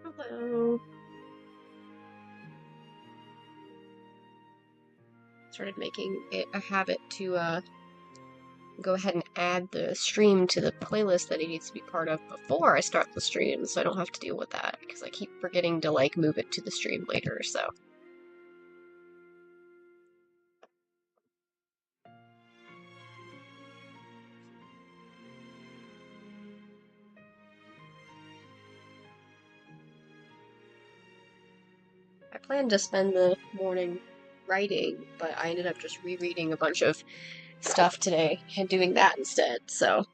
Hello. Started making it a habit to go ahead and add the stream to the playlist that it needs to be part of before I start the stream, so I don't have to deal with that, because I keep forgetting to, like, move it to the stream later, so. I planned to spend the morning writing, but I ended up just rereading a bunch of stuff today and doing that instead, so.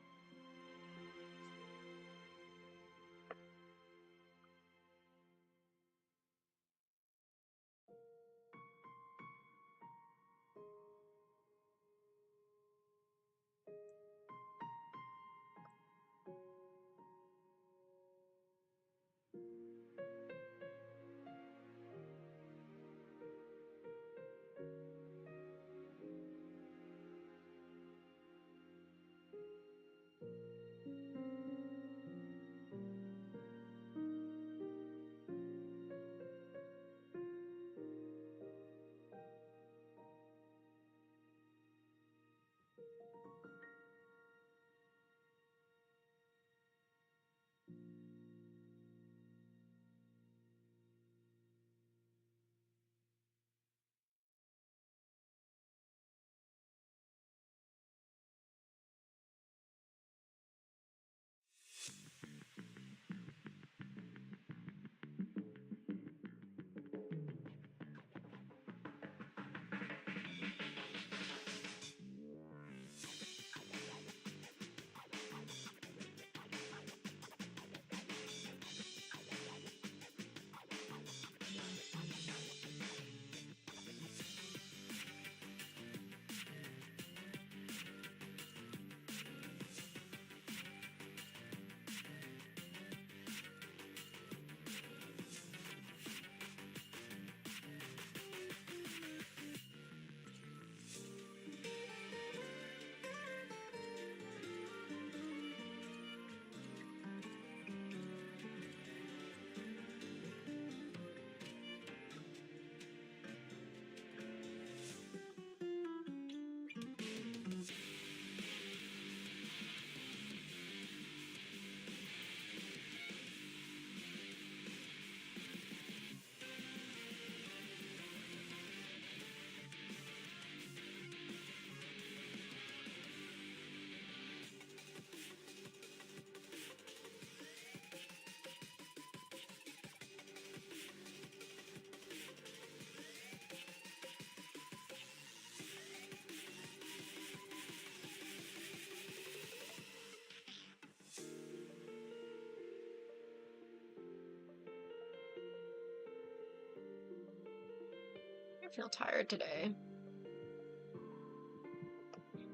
I feel tired today.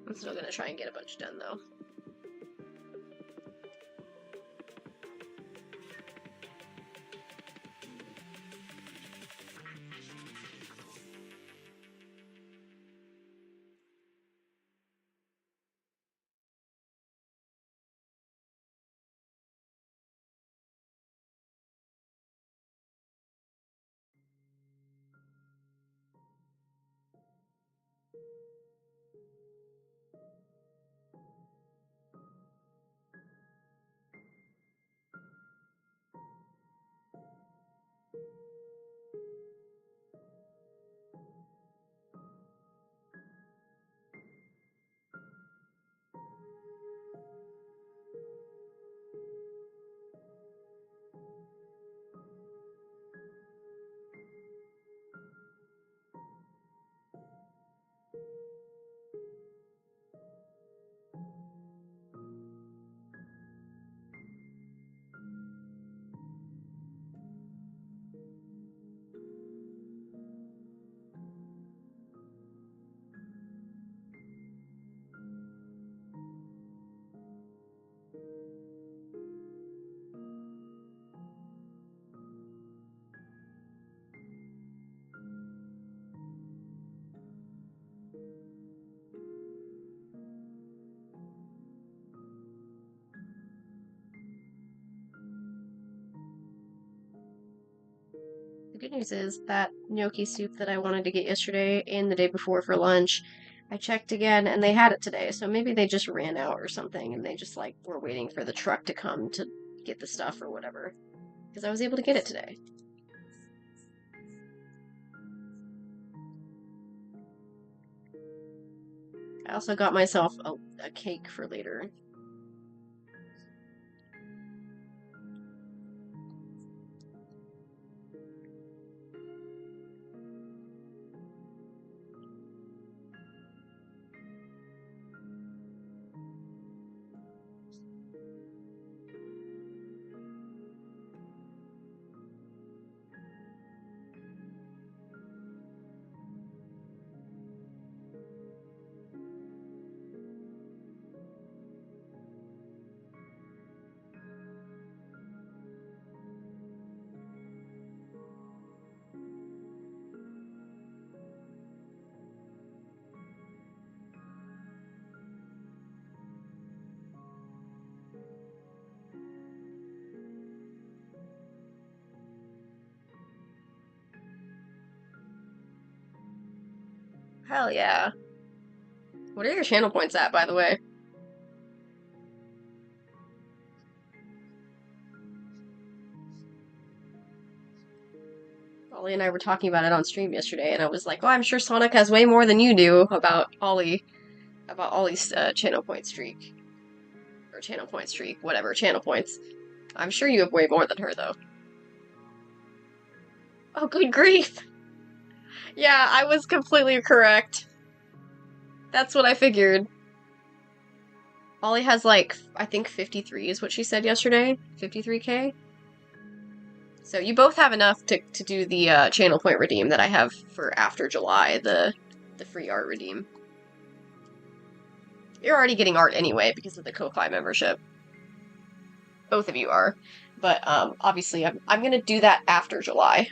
I'm still gonna try and get a bunch done, though. good news is that gnocchi soup that I wanted to get yesterday and the day before for lunch, I checked again and they had it today. So maybe they just ran out or something and they just like were waiting for the truck to come to get the stuff or whatever. Because I was able to get it today. I also got myself a cake for later. Hell yeah. What are your channel points at, by the way? Ollie and I were talking about it on stream yesterday, and I was like, "Oh, I'm sure Sonic has way more than you do about Ollie's channel point streak, or channel point streak, whatever channel points. I'm sure you have way more than her, though." Oh, good grief! Yeah, I was completely correct. That's what I figured. Ollie has like, I think 53 is what she said yesterday. 53k. So you both have enough to do the channel point redeem that I have for after July, the free art redeem. You're already getting art anyway because of the Ko-Fi membership. Both of you are. But obviously I'm gonna do that after July.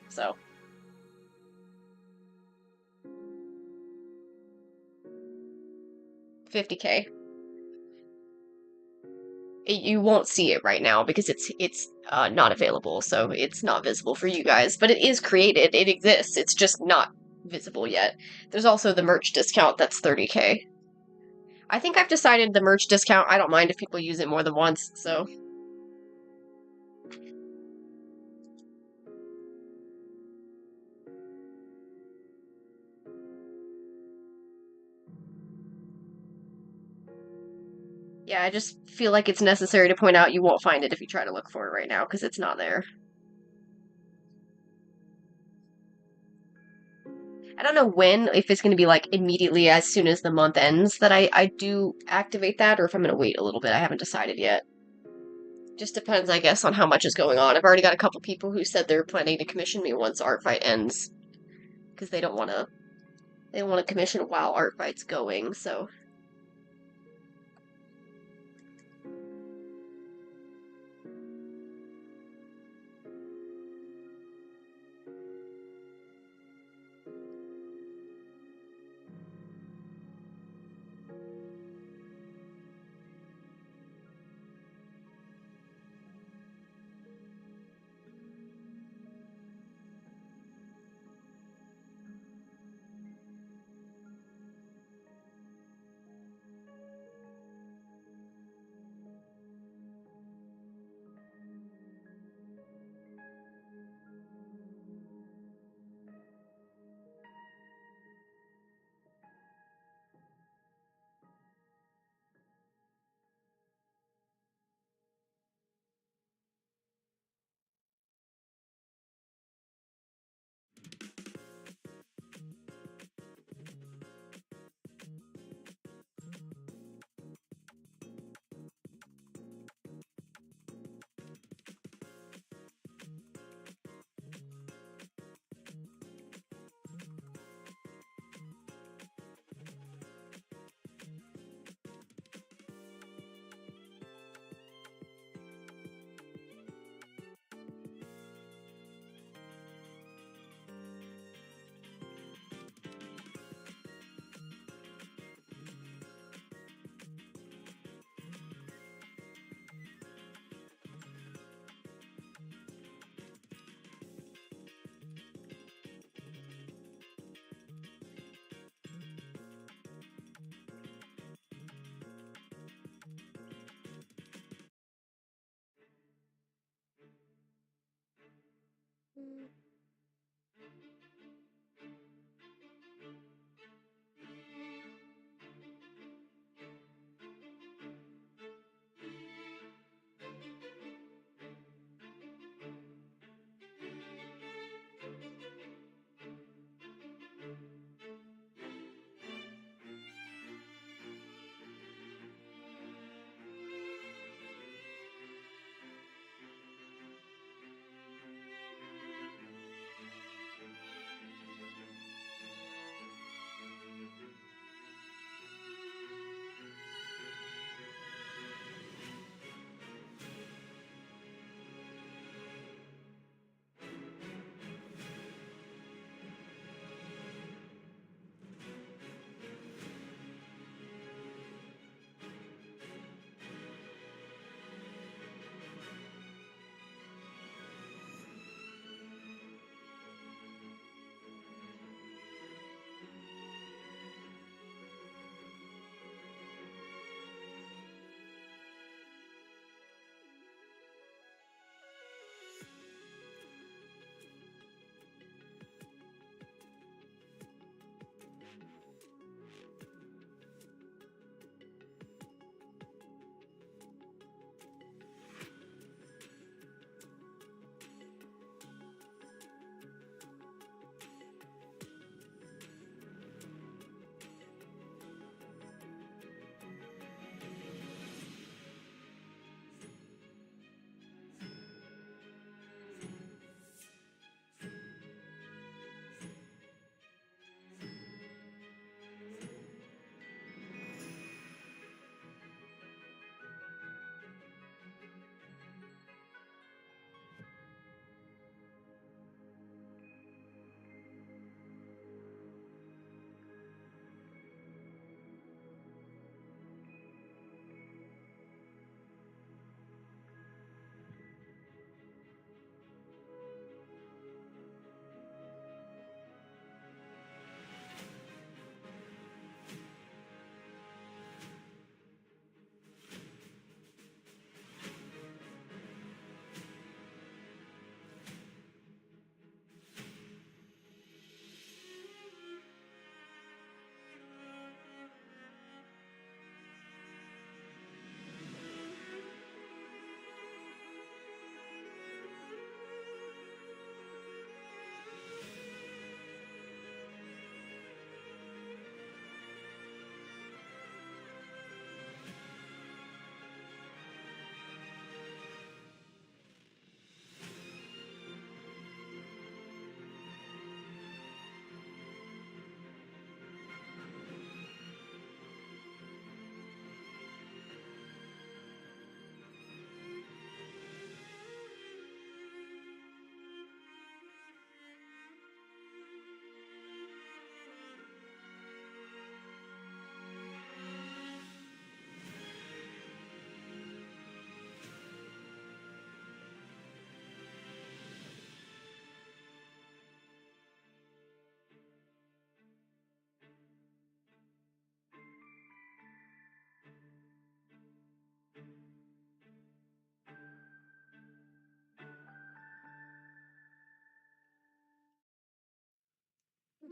So 50k. You won't see it right now because it's not available, so it's not visible for you guys. But it is created. It exists. It's just not visible yet. There's also the merch discount that's 30k. I think I've decided the merch discount, I don't mind if people use it more than once, so. Yeah, I just feel like it's necessary to point out you won't find it if you try to look for it right now, because it's not there. I don't know when, if it's going to be like immediately as soon as the month ends that I do activate that, or if I'm going to wait a little bit. I haven't decided yet. Just depends, I guess, on how much is going on. I've already got a couple people who said they're planning to commission me once Artfight ends, because they don't want to commission while Artfight's going, so.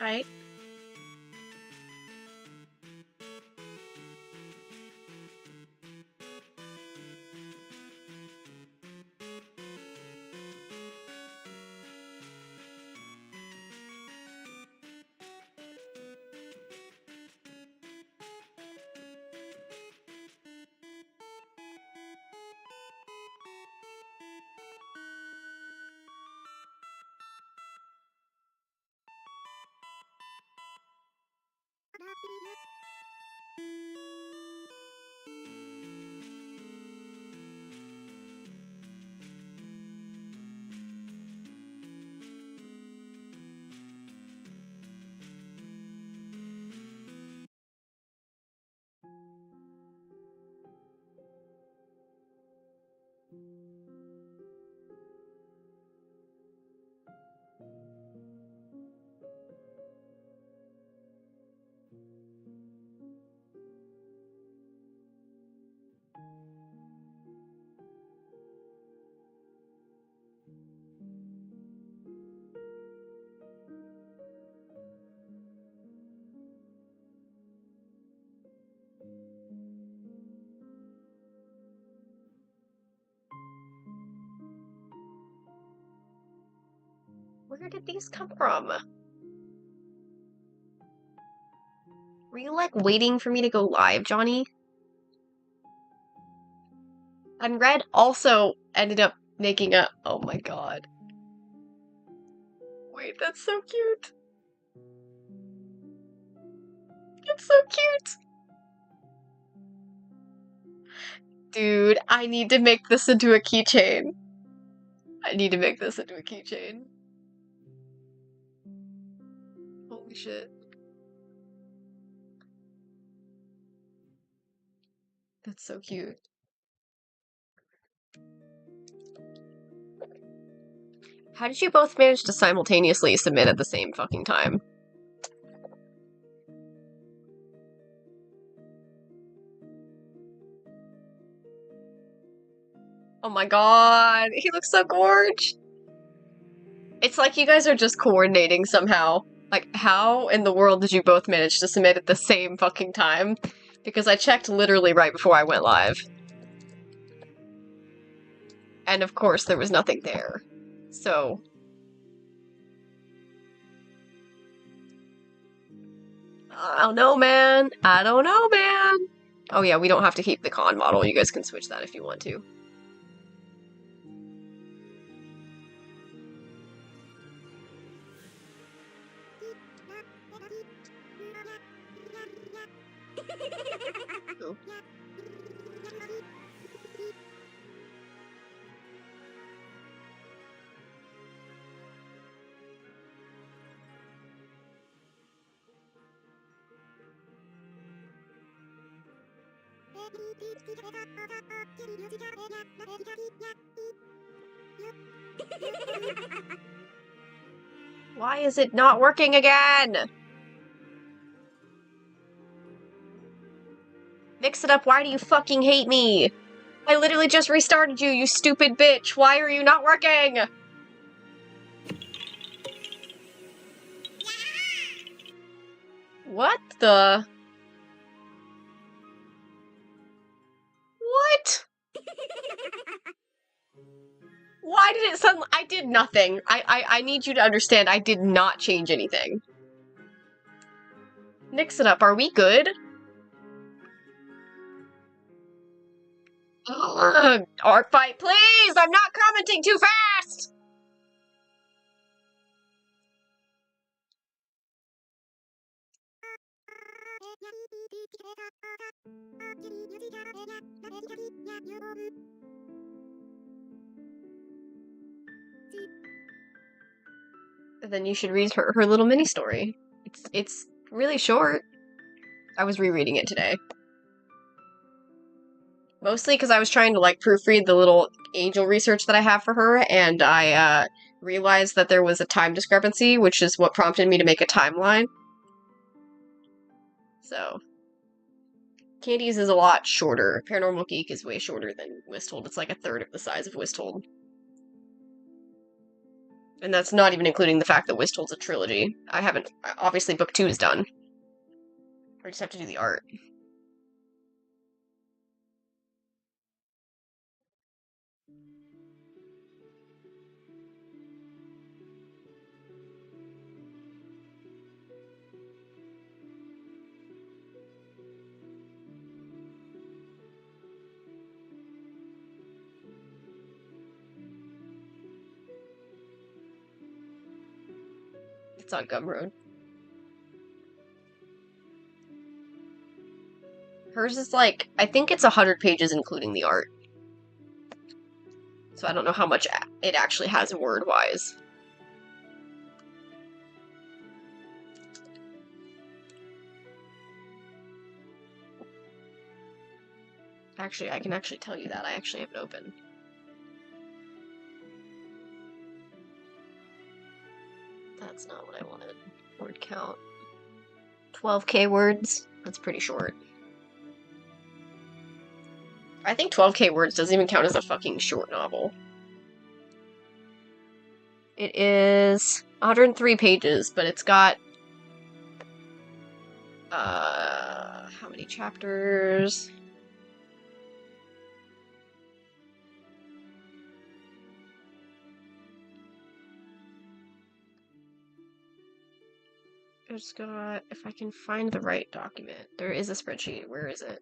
Right? Where did these come from? Were you, like, waiting for me to go live, Johnny? And Red also ended up making a... Oh my god. Wait, that's so cute. It's so cute. Dude, I need to make this into a keychain. I need to make this into a keychain. Holy shit. That's so cute. How did you both manage to simultaneously submit at the same fucking time? Oh my god, he looks so gorge. It's like you guys are just coordinating somehow. Like, how in the world did you both manage to submit at the same fucking time? Because I checked literally right before I went live. And of course, there was nothing there. So... I don't know, man. I don't know, man. Oh yeah, we don't have to keep the con model. You guys can switch that if you want to. Ooh. Why is it not working again? Mix it up, why do you fucking hate me? I literally just restarted you, you stupid bitch! Why are you not working? What the... What? Why did it suddenly... I did nothing. I need you to understand, I did not change anything. Mix it up, are we good? Ugh, Artfight, please! I'm not commenting too fast! Then you should read her little mini story. It's really short. I was rereading it today. Mostly because I was trying to, like, proofread the little angel research that I have for her, and I, realized that there was a time discrepancy, which is what prompted me to make a timeline. So... Candy's is a lot shorter. Paranormal Geek is way shorter than Wisthold. It's like a third of the size of Wisthold. And that's not even including the fact that Wistful's a trilogy. I haven't... Obviously, book 2 is done. I just have to do the art. It's on Gumroad. Hers is like... I think it's 100 pages including the art. So I don't know how much it actually has word-wise. Actually, I can actually tell you that. I actually have it open. That's not what I wanted. Word count. 12k words? That's pretty short. I think 12k words doesn't even count as a fucking short novel. It is 103 pages, but it's got... how many chapters? It's got... If I can find the right document. There is a spreadsheet. Where is it?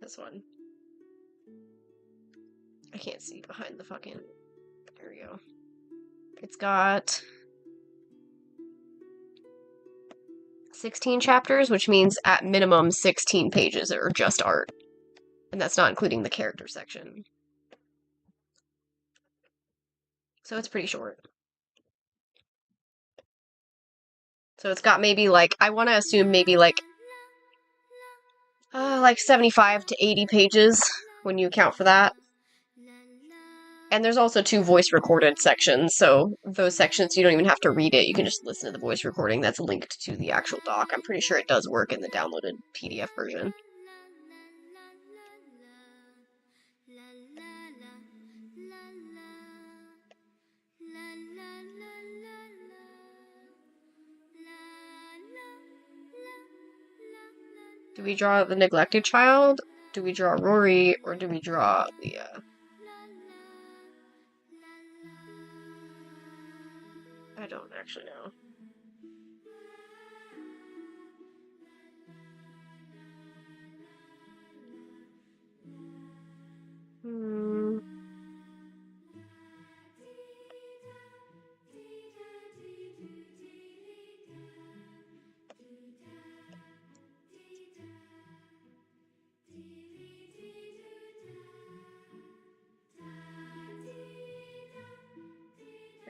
This one. I can't see behind the fucking... There we go. It's got 16 chapters, which means at minimum 16 pages are just art. And that's not including the character section. So it's pretty short. So it's got maybe like, I want to assume maybe like 75 to 80 pages when you account for that. And there's also 2 voice recorded sections, so those sections you don't even have to read it, you can just listen to the voice recording that's linked to the actual doc. I'm pretty sure it does work in the downloaded PDF version. Do we draw the neglected child? Do we draw Rory? Or do we draw Leah? I don't actually know.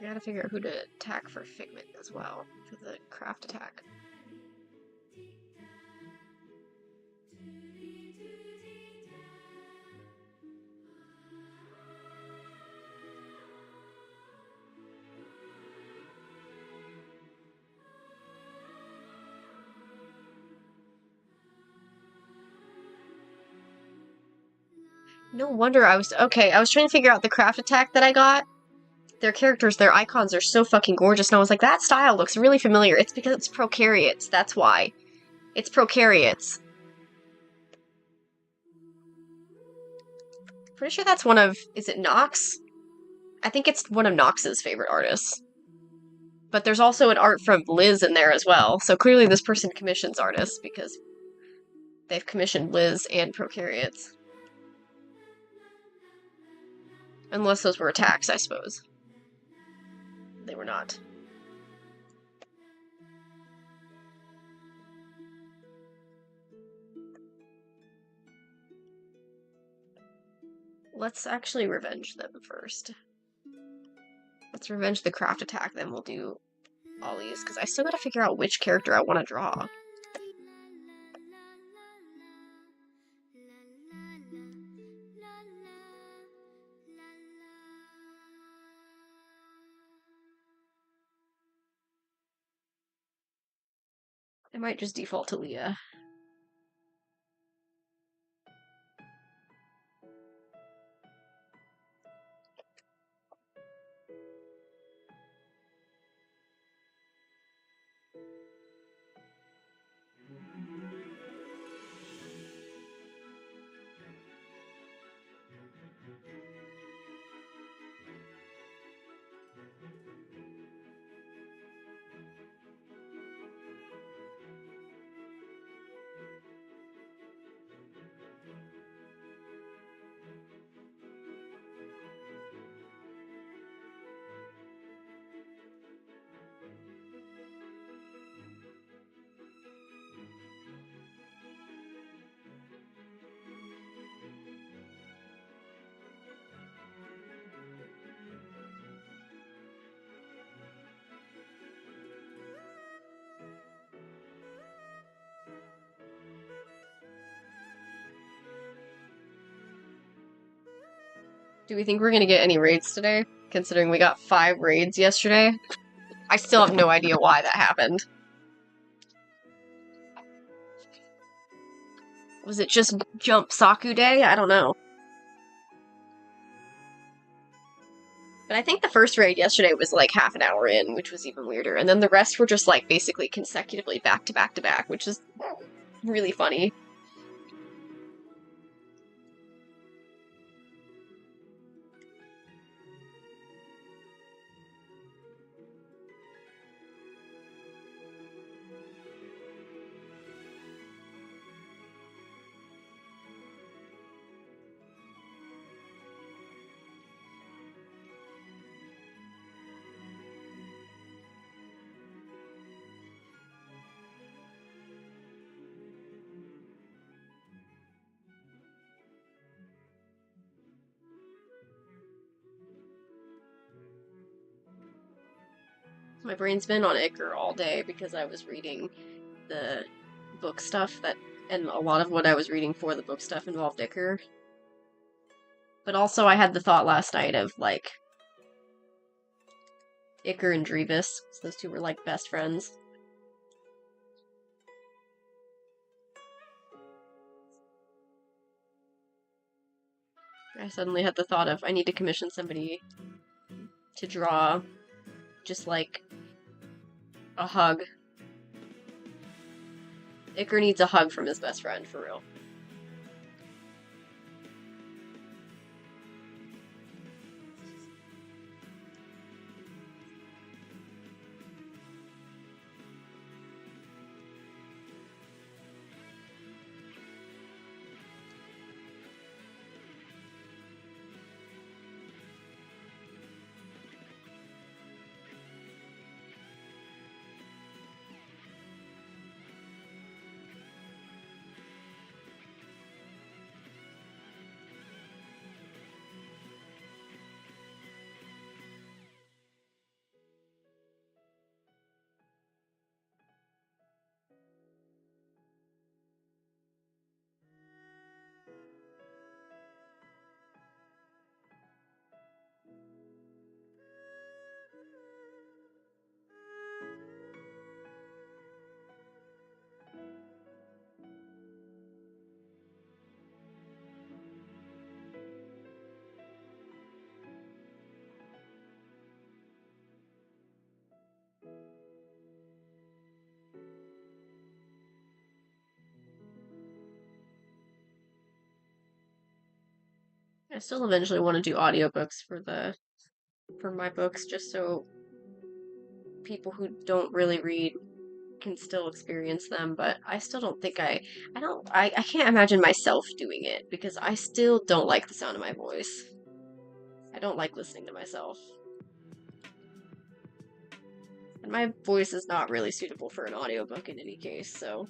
I gotta figure out who to attack for Figment as well, for the craft attack. No wonder I was... Okay, I was trying to figure out the craft attack that I got. Their characters, their icons are so fucking gorgeous, and I was like, that style looks really familiar. It's because it's prokaryotes, that's why. It's prokaryotes. Pretty sure that's one of... Is it Nox? I think it's one of Nox's favorite artists. But there's also an art from Liz in there as well, so clearly this person commissions artists, because they've commissioned Liz and prokaryotes. Unless those were attacks, I suppose. They were not. Let's actually revenge them first. Let's revenge the craft attack, then we'll do Ollie's, because I still gotta figure out which character I want to draw. I might just default to Leah. Do we think we're gonna get any raids today? Considering we got 5 raids yesterday? I still have no idea why that happened. Was it just Jump Saku Day? I don't know. But I think the first raid yesterday was like half an hour in, which was even weirder. And then the rest were just like basically consecutively back to back to back, which is really funny. My brain's been on Icar all day because I was reading the book stuff and a lot of what I was reading for the book stuff involved Icar. But also I had the thought last night of, like, Icar and Drevis. Those two were, like, best friends. I suddenly had the thought of, I need to commission somebody to draw just, like, a hug. Icar needs a hug from his best friend, for real. I still eventually want to do audiobooks for my books, just so people who don't really read can still experience them, but I still don't think I can't imagine myself doing it, because I still don't like the sound of my voice. I don't like listening to myself. And my voice is not really suitable for an audiobook in any case, so...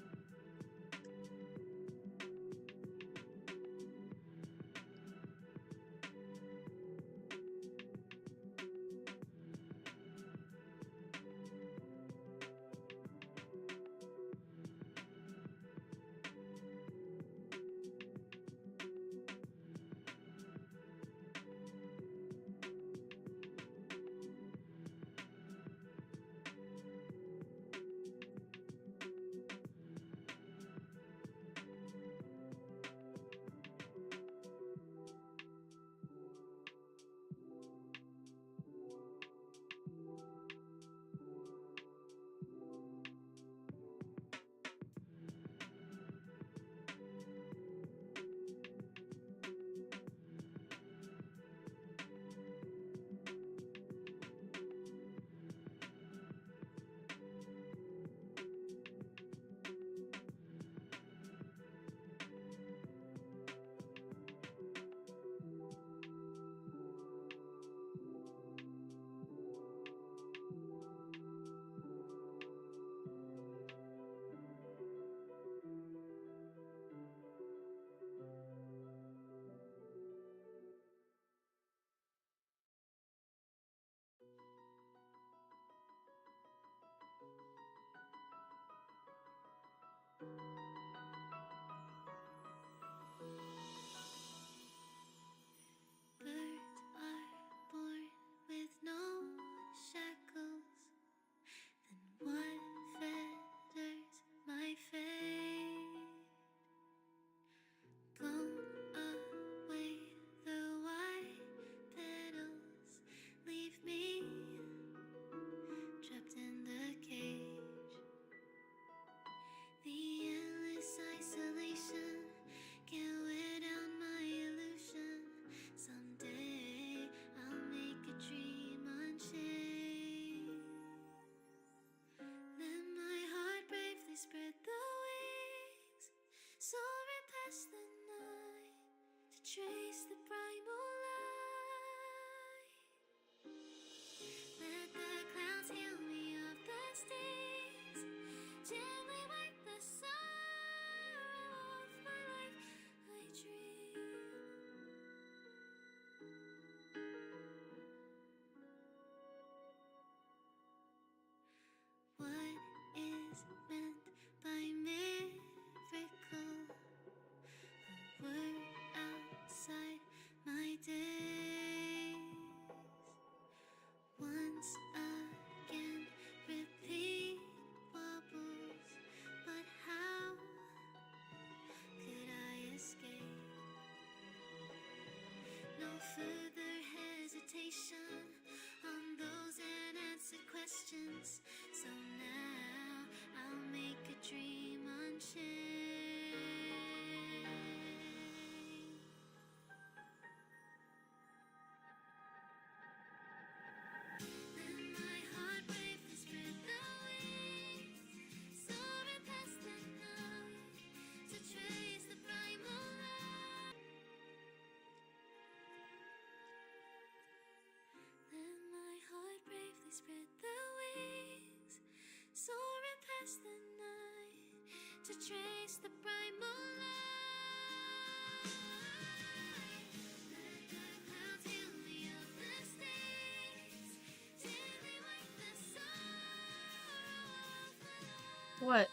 What?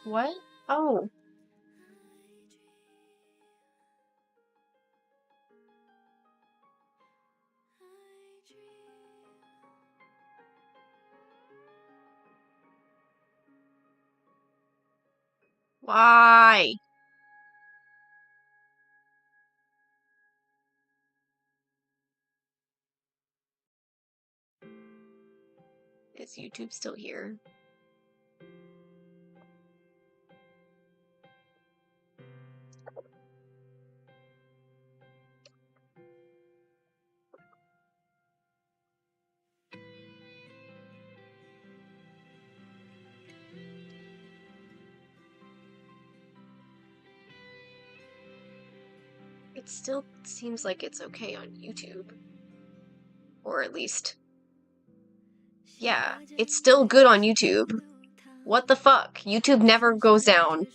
What? Oh. Why? Is YouTube still here? It still seems like it's okay on YouTube. Or at least... Yeah, it's still good on YouTube. What the fuck? YouTube never goes down.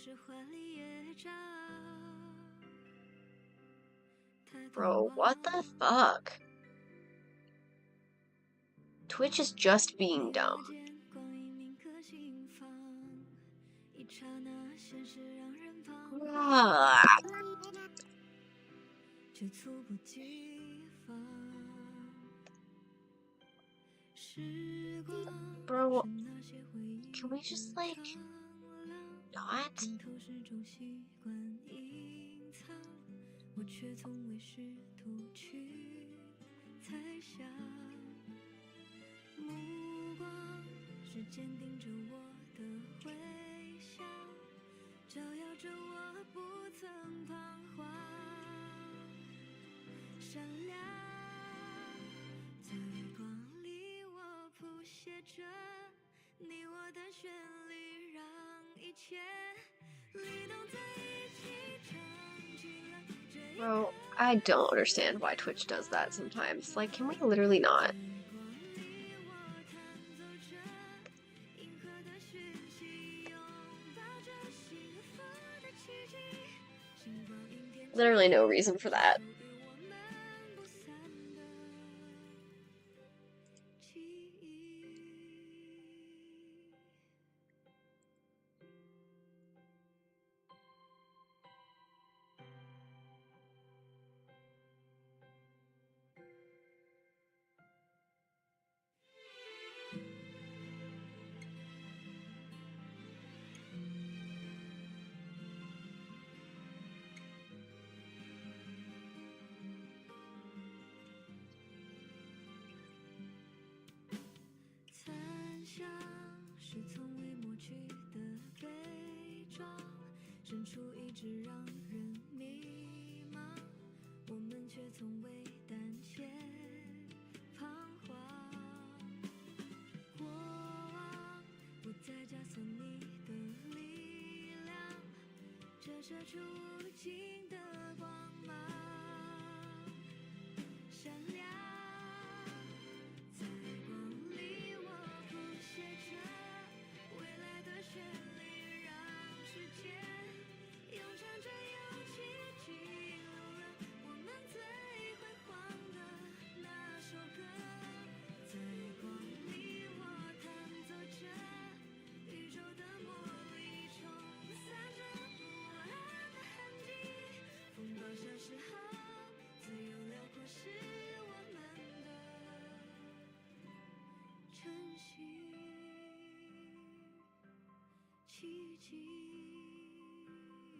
Bro, what the fuck? Twitch is just being dumb. Ah. Bro, can we just, like, not? Bro, I don't understand why Twitch does that sometimes. Like, can we literally not? Literally no reason for that.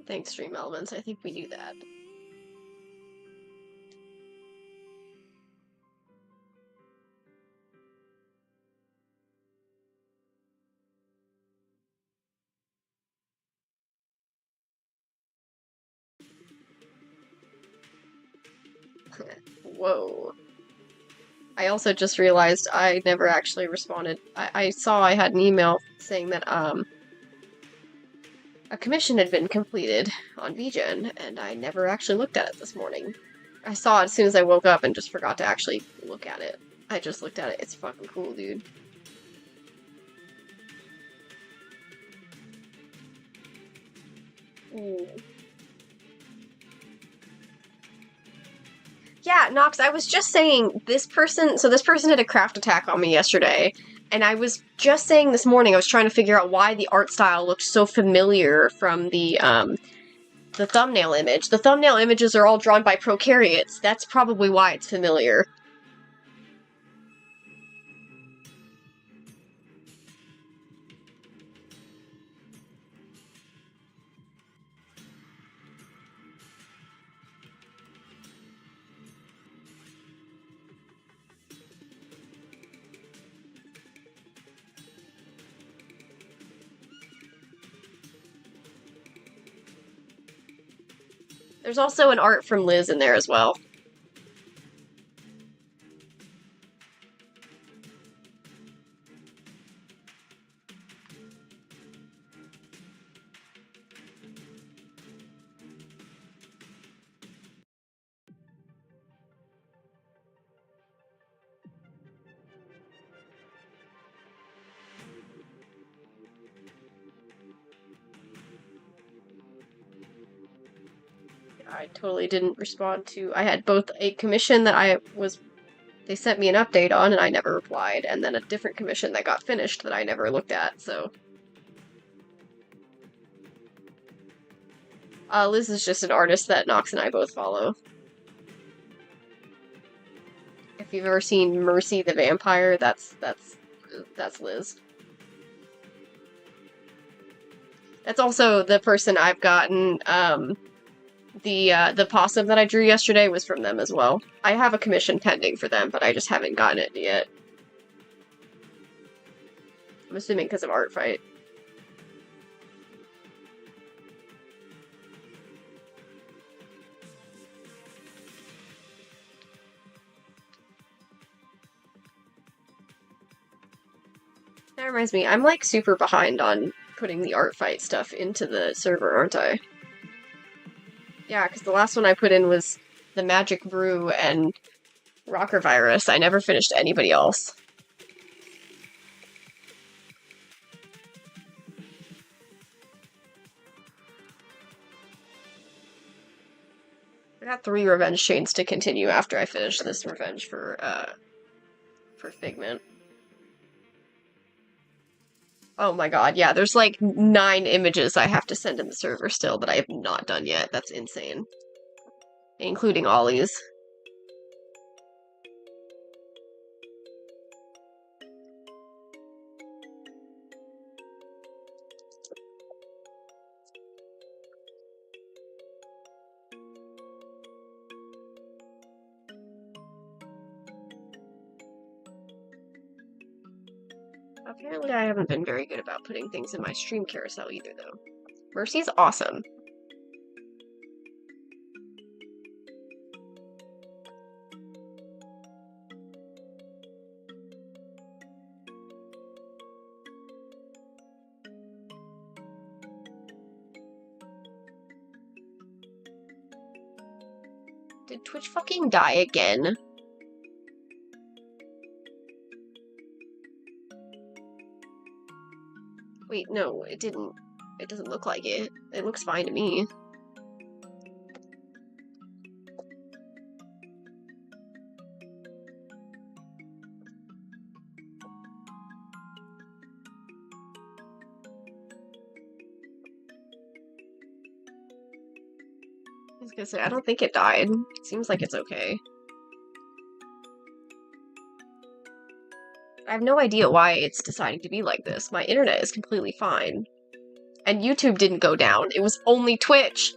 Thanks, Stream Elements. I think we knew that. Whoa. I also just realized I never actually responded. I saw I had an email saying that, a commission had been completed on VGen, and I never actually looked at it this morning. I saw it as soon as I woke up and just forgot to actually look at it. I just looked at it. It's fucking cool, dude. Ooh. Yeah, Nox, I was just saying this person, so this person had a craft attack on me yesterday, and I was just saying this morning I was trying to figure out why the art style looked so familiar from the thumbnail image. The thumbnail images are all drawn by prokaryotes. That's probably why it's familiar. There's also an art from Liz in there as well. I totally didn't respond to. I had both a commission that they sent me an update on and I never replied, and then a different commission that got finished that I never looked at, so. Liz is just an artist that Nox and I both follow. If you've ever seen Mercy the Vampire, that's Liz. That's also the person I've gotten, the possum that I drew yesterday was from them as well. I have a commission pending for them, but I just haven't gotten it yet. I'm assuming because of Artfight. That reminds me, I'm like super behind on putting the Artfight stuff into the server, aren't I? Yeah, because the last one I put in was the Magic Brew and Rocker Virus. I never finished anybody else. I got 3 revenge chains to continue after I finish this revenge for Figment. Oh my god, yeah, there's like 9 images I have to send in the server still that I have not done yet. That's insane. Including Ollie's. Apparently I haven't been very good about putting things in my stream carousel either, though. Mercy's awesome. Did Twitch fucking die again? Wait, no, it didn't. It doesn't look like it. It looks fine to me. I was gonna say, I don't think it died. It seems like it's okay. I have no idea why it's deciding to be like this. My internet is completely fine. And YouTube didn't go down. It was only Twitch.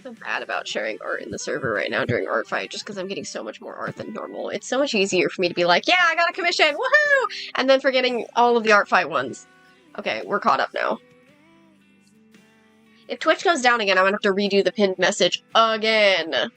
feel bad about sharing art in the server right now during Artfight, just because I'm getting so much more art than normal. It's so much easier for me to be like, yeah, I got a commission, woohoo! And then forgetting all of the Artfight ones. Okay, we're caught up now. If Twitch goes down again, I'm gonna have to redo the pinned message again.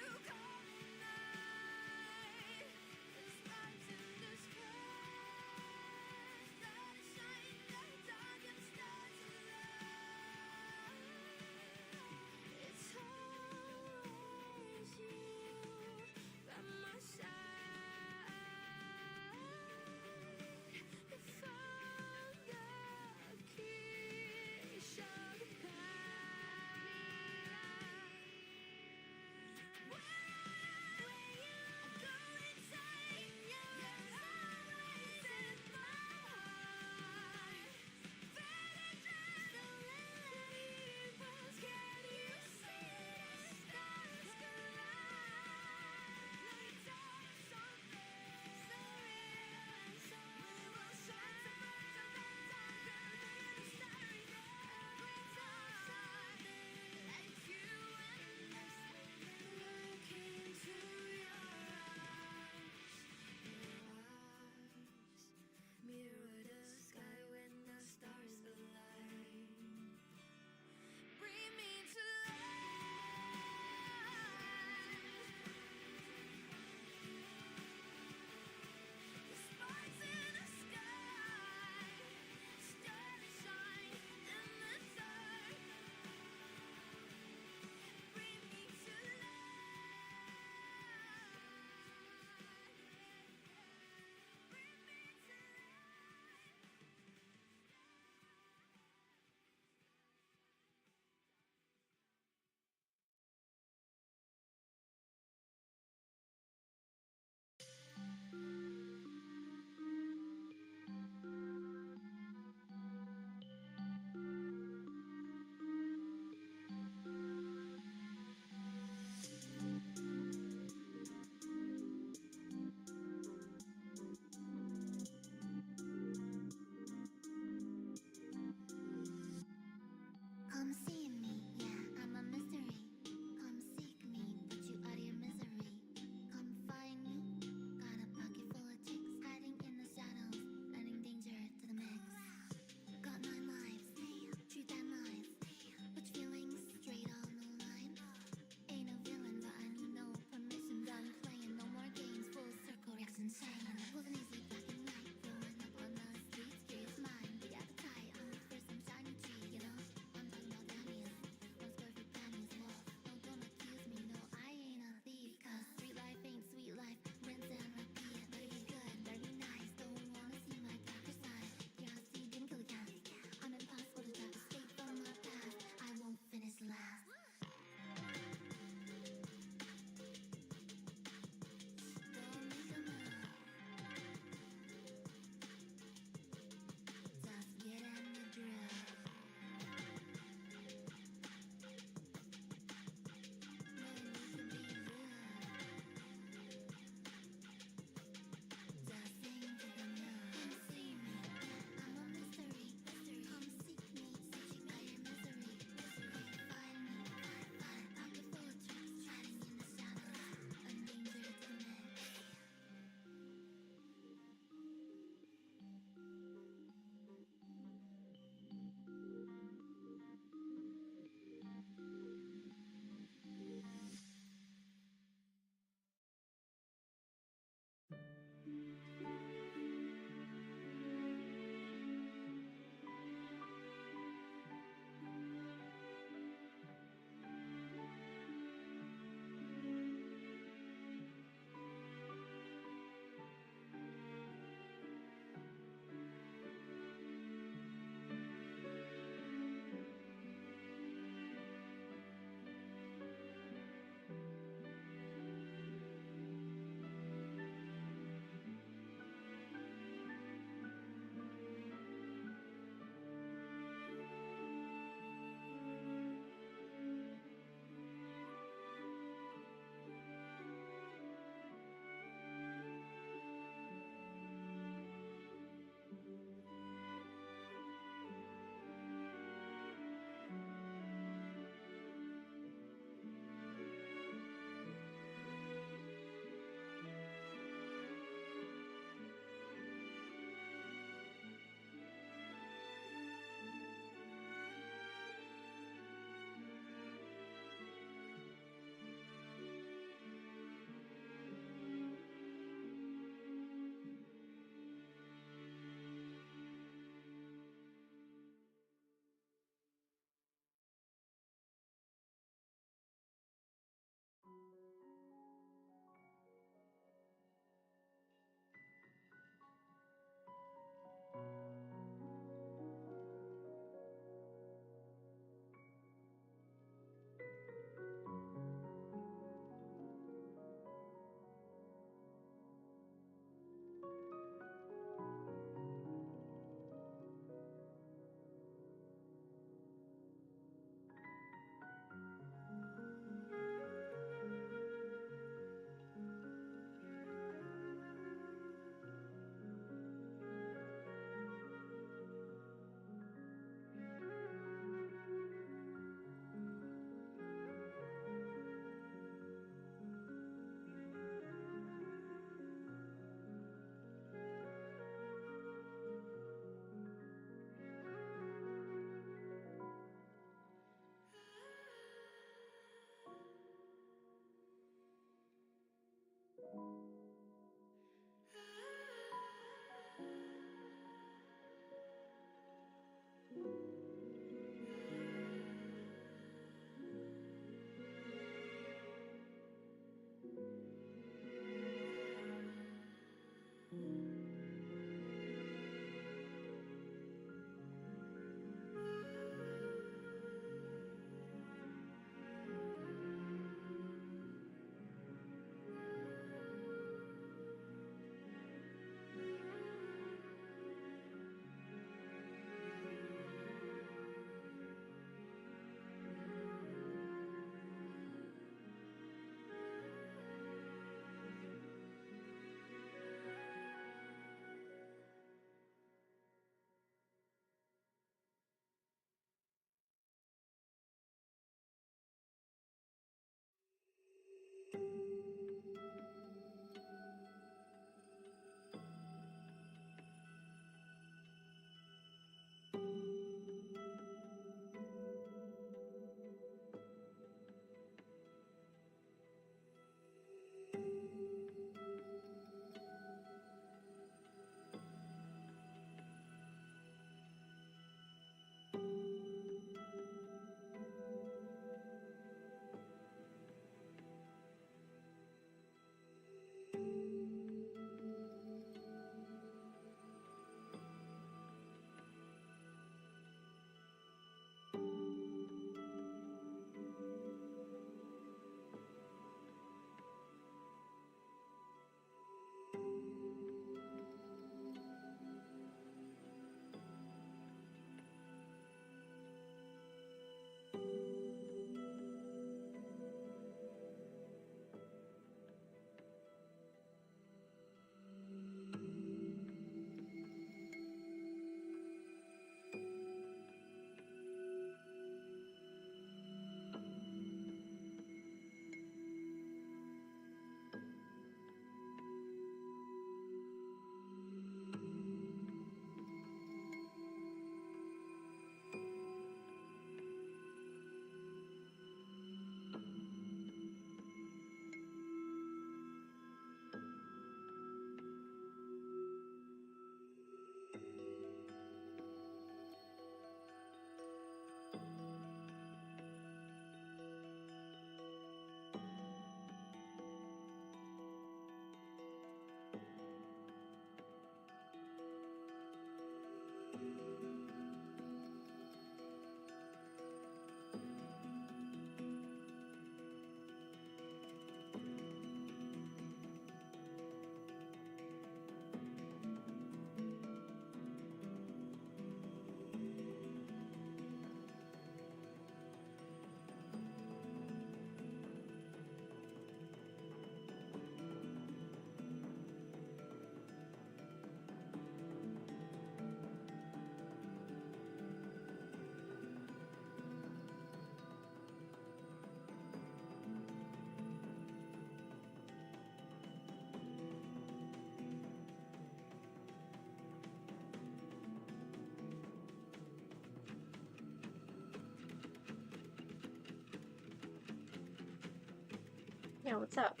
Yeah, what's up?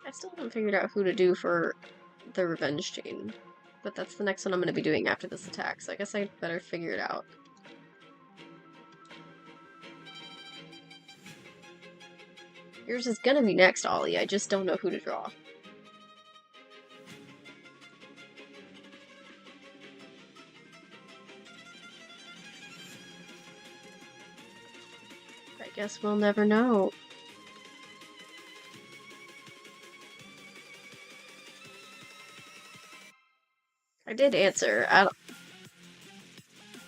I still haven't figured out who to do for the revenge chain, but that's the next one I'm going to be doing after this attack, so I guess I better figure it out. Yours is gonna be next, Ollie. I just don't know who to draw. I guess we'll never know. I did answer.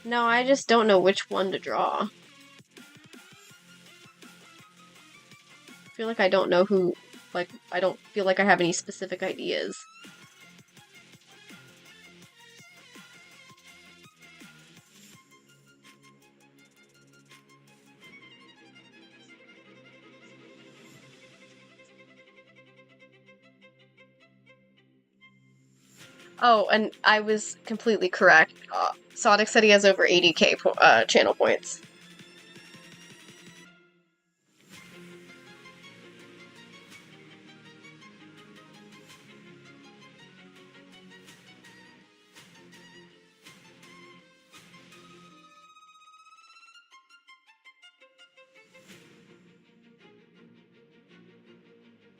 No, I just don't know which one to draw. I feel like I don't know who, like, I don't feel like I have any specific ideas. Oh, and I was completely correct. Sonic said he has over 80k channel points.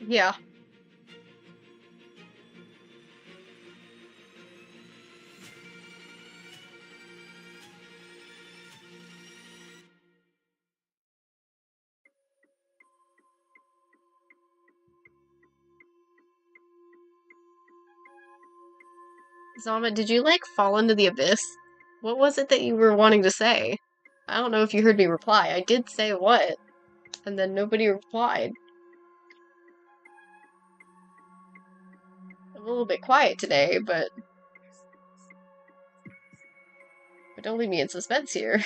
Yeah. Zama, did you, like, fall into the abyss? What was it that you were wanting to say? I don't know if you heard me reply. I did say what, and then nobody replied. I'm a little bit quiet today, but don't leave me in suspense here.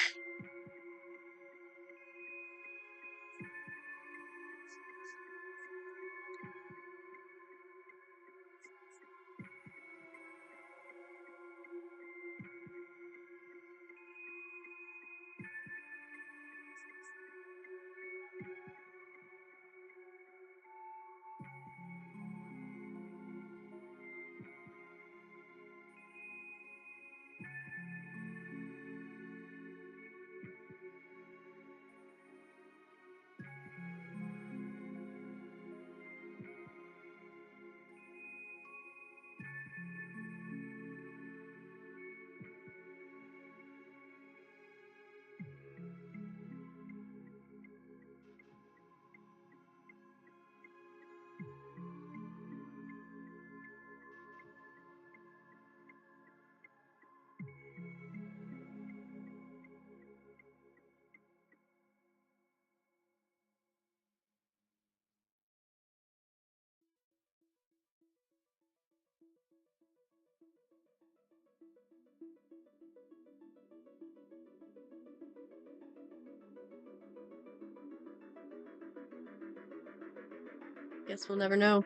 Guess we'll never know.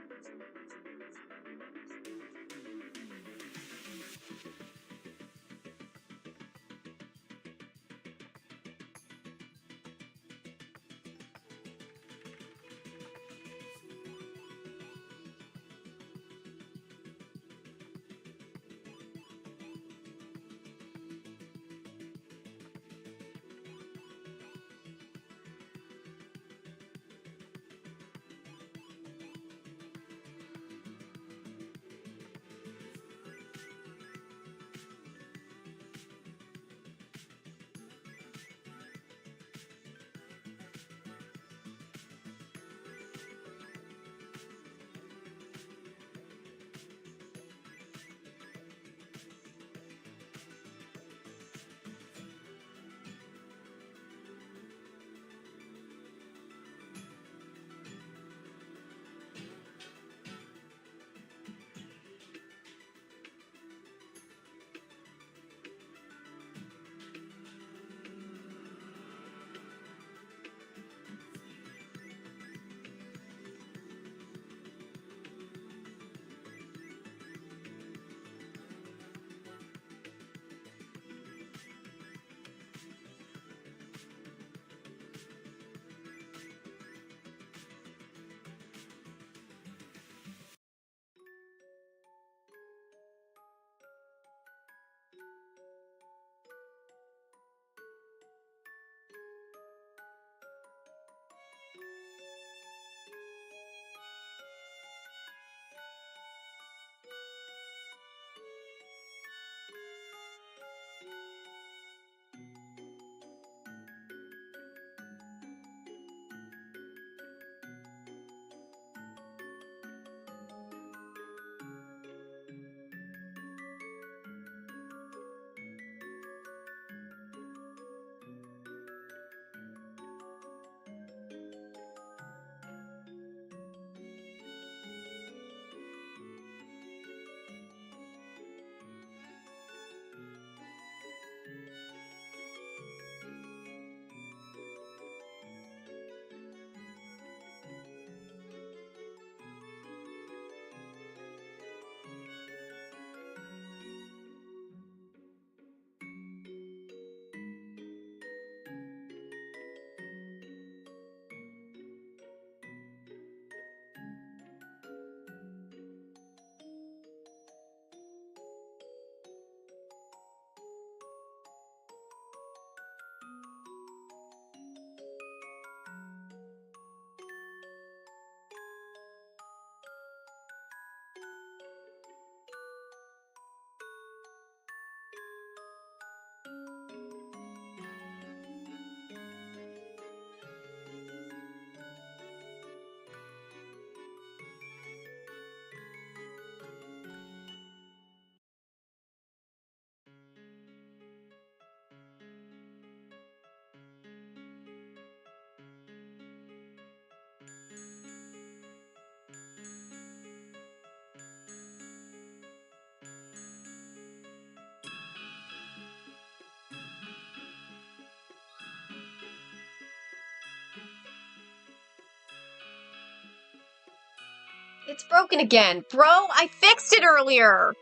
It's broken again. Bro, I fixed it earlier!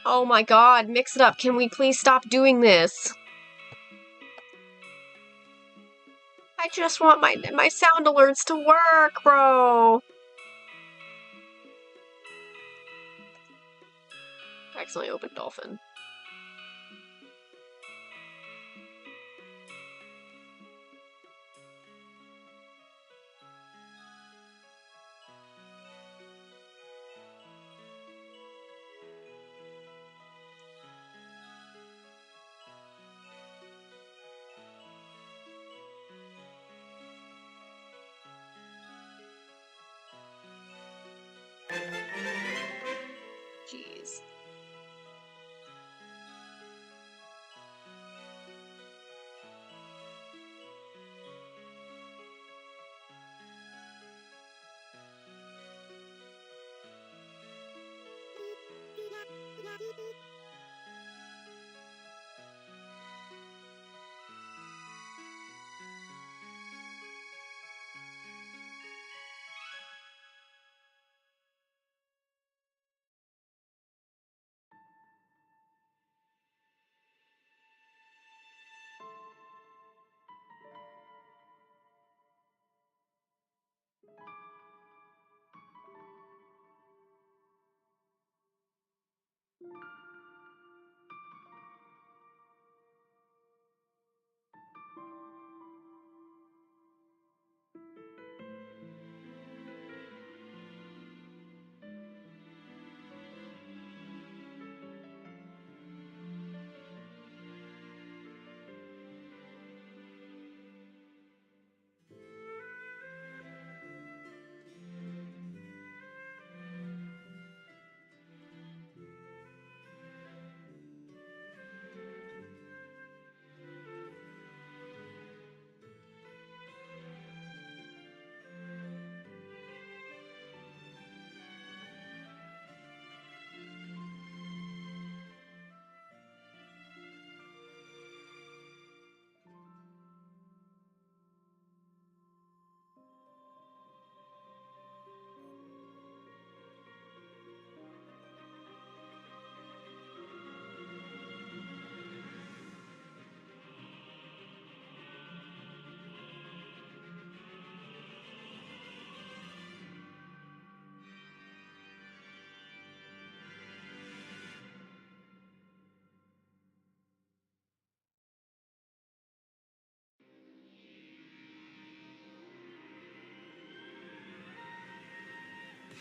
Oh my god, mix it up. Can we please stop doing this? I just want my sound alerts to work, bro! I accidentally opened Dolphin. Jeez.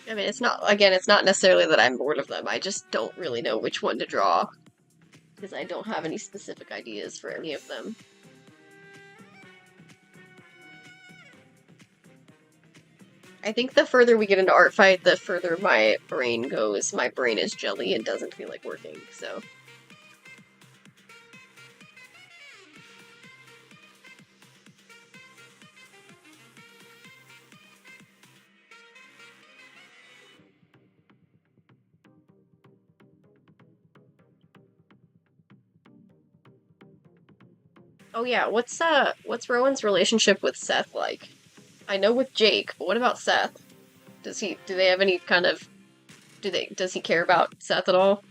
I mean, it's not, again, it's not necessarily that I'm bored of them, I just don't really know which one to draw, because I don't have any specific ideas for any of them. I think the further we get into Artfight, the further my brain goes. My brain is jelly and doesn't feel like working, so... Oh yeah, what's Rowan's relationship with Seth like? I know with Jake, but what about Seth? Do they have any kind of, does he care about Seth at all?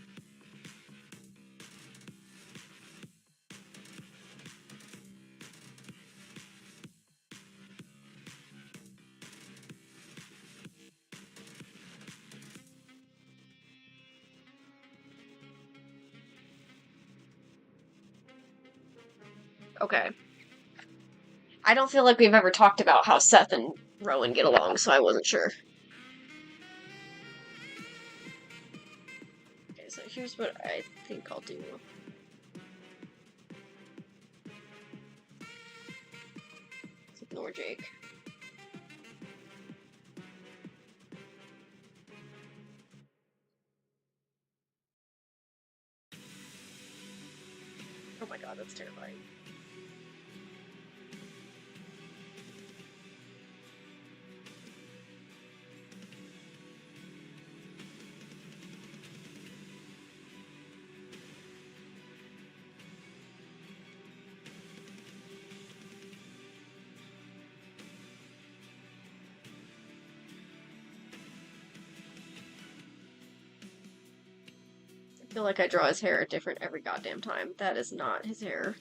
Okay. I don't feel like we've ever talked about how Seth and Rowan get along, so I wasn't sure. Okay, so here's what I think I'll do. Let's ignore Jake. Oh my god, that's terrifying. I feel like I draw his hair different every goddamn time. That is not his hair.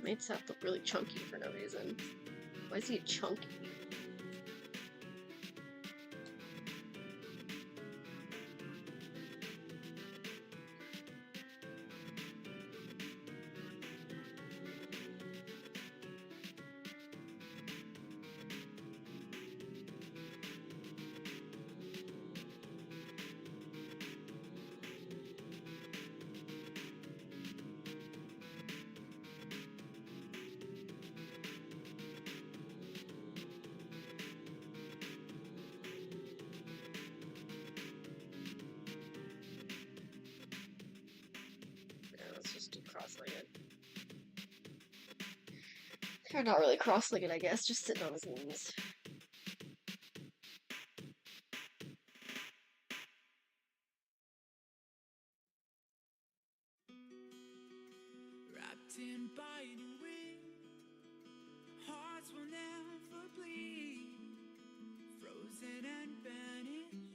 Made Seth look really chunky for no reason. Why is he chunky? Let's just do cross-legged. Or not really cross-legged, I guess, just sitting on his knees. Wrapped in biting wind, hearts will never bleed, frozen and banished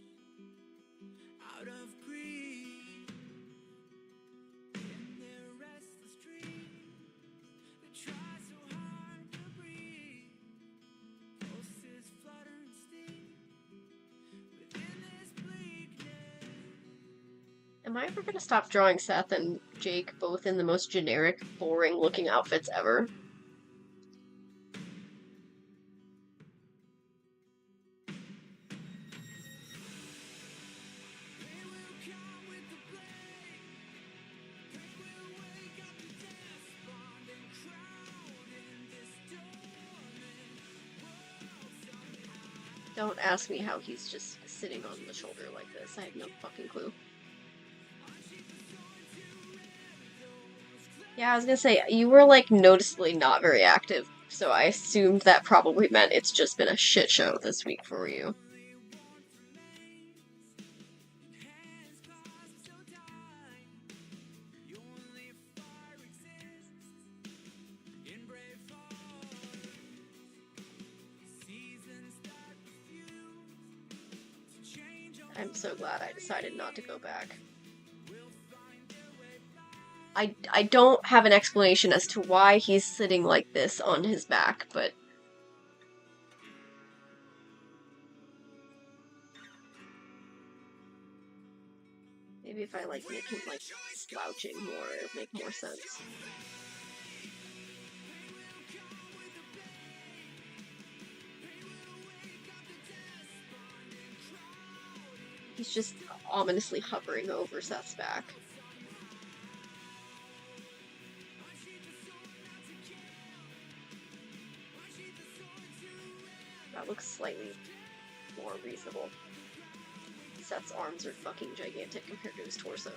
Am I ever gonna stop drawing Seth and Jake both in the most generic, boring-looking outfits ever? Don't ask me how he's just sitting on the shoulder like this. I have no fucking clue. Yeah, I was gonna say, you were, like, noticeably not very active, so I assumed that probably meant it's just been a shit show this week for you. I'm so glad I decided not to go back. I don't have an explanation as to why he's sitting like this on his back, but... maybe if I, like, make him, like, slouching more, it'll make more sense. He's just ominously hovering over Seth's back. That looks slightly more reasonable. Seth's arms are fucking gigantic compared to his torso.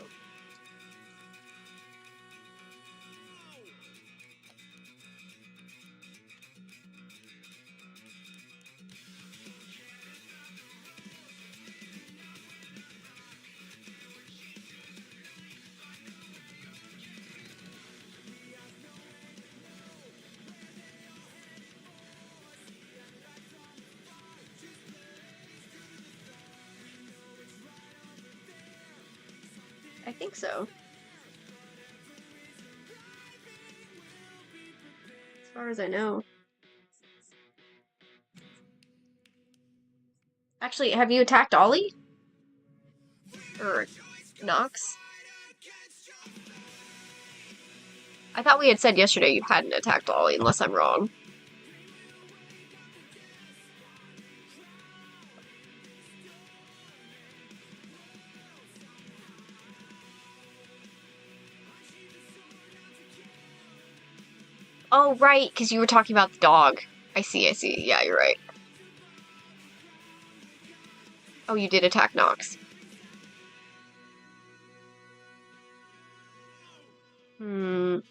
I think so. As far as I know. Actually, have you attacked Ollie? Or Nox? I thought we had said yesterday you hadn't attacked Ollie, unless I'm wrong. Oh, right, because you were talking about the dog. I see. Yeah, you're right. Oh, you did attack Nox. Oh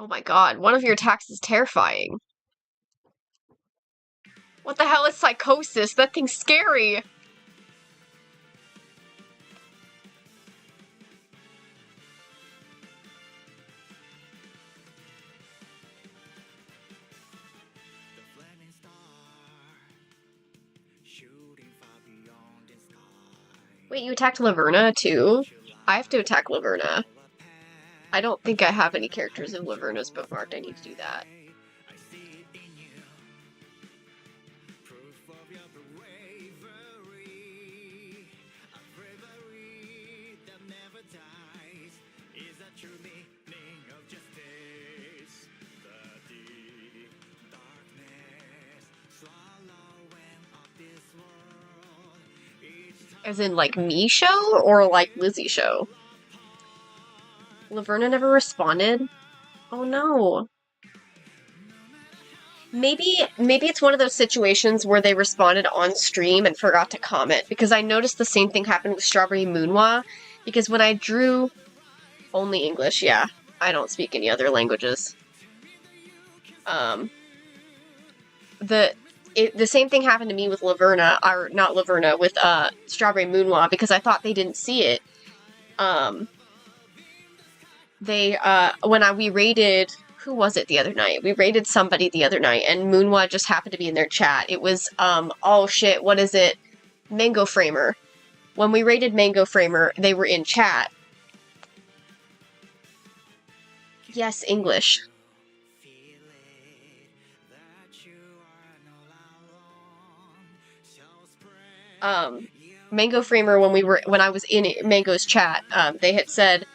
my god, one of your attacks is terrifying. What the hell is psychosis? That thing's scary! Wait, you attacked Laverna too? I have to attack Laverna. I don't think I have any characters in Laverna's bookmarked. I need to do that. As in, like, me show? Or, like, Lizzie show? Laverna never responded? Oh no. Maybe it's one of those situations where they responded on stream and forgot to comment, because I noticed the same thing happened with Strawberry Moonwa, because when I drew only English, yeah, I don't speak any other languages. The same thing happened to me with Laverna, or not Laverna, with Strawberry Moonwa, because I thought they didn't see it. We raided, who was it the other night? We raided somebody the other night, and Moonwa just happened to be in their chat. It was, oh shit, what is it? Mango Framer. When we raided Mango Framer, they were in chat. Yes, English. Mango Framer, when I was in Mango's chat, they had said,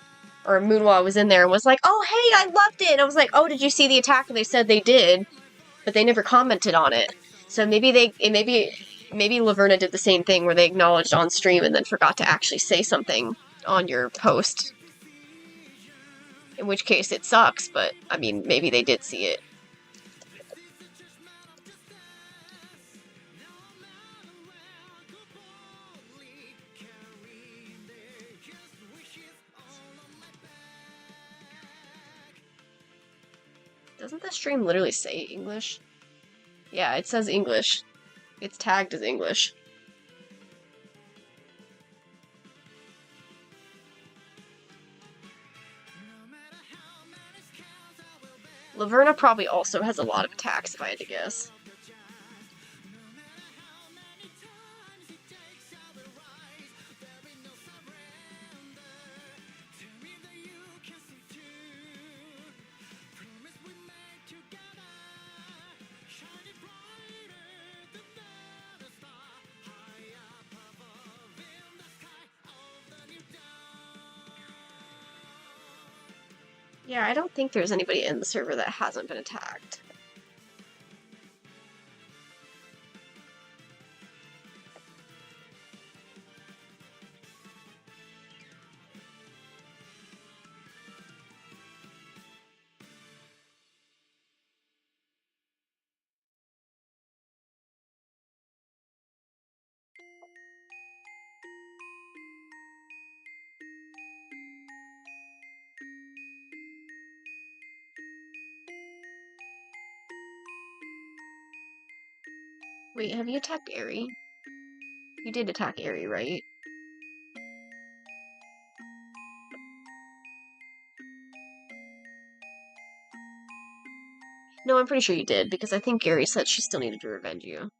or Moonwa was in there and was like, "Oh, hey, I loved it." And I was like, "Oh, did you see the attack?" And they said they did, but they never commented on it. So maybe Laverna did the same thing where they acknowledged on stream and then forgot to actually say something on your post. In which case it sucks, but I mean, maybe they did see it. Doesn't the stream literally say English? Yeah, it says English. It's tagged as English. Laverna probably also has a lot of attacks, if I had to guess. Yeah, I don't think there's anybody in the server that hasn't been attacked. Wait, have you attacked Aerie? You did attack Aerie, right? No, I'm pretty sure you did, because I think Aerie said she still needed to revenge you.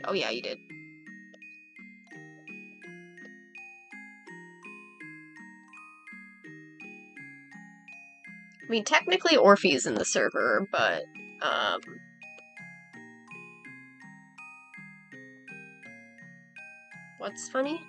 Oh yeah, you did. I mean, technically Orphe's in the server, but, what's funny?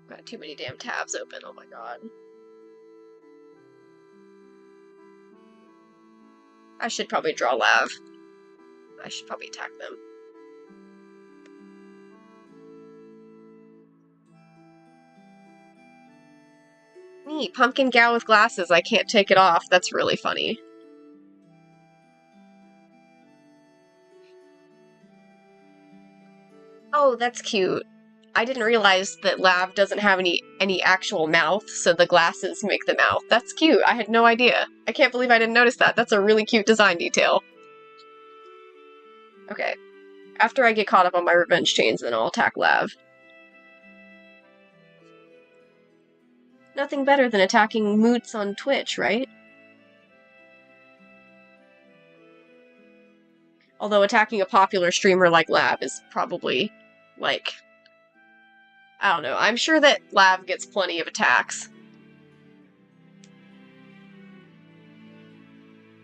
Got too many damn tabs open, oh my god. I should probably draw Lav. I should probably attack them. Neat, pumpkin gal with glasses, I can't take it off. That's really funny. Oh, that's cute. I didn't realize that Lav doesn't have any actual mouth, so the glasses make the mouth. That's cute. I had no idea. I can't believe I didn't notice that. That's a really cute design detail. Okay. After I get caught up on my revenge chains, then I'll attack Lav. Nothing better than attacking moots on Twitch, right? Although attacking a popular streamer like Lav is probably, like... I don't know. I'm sure that Lav gets plenty of attacks.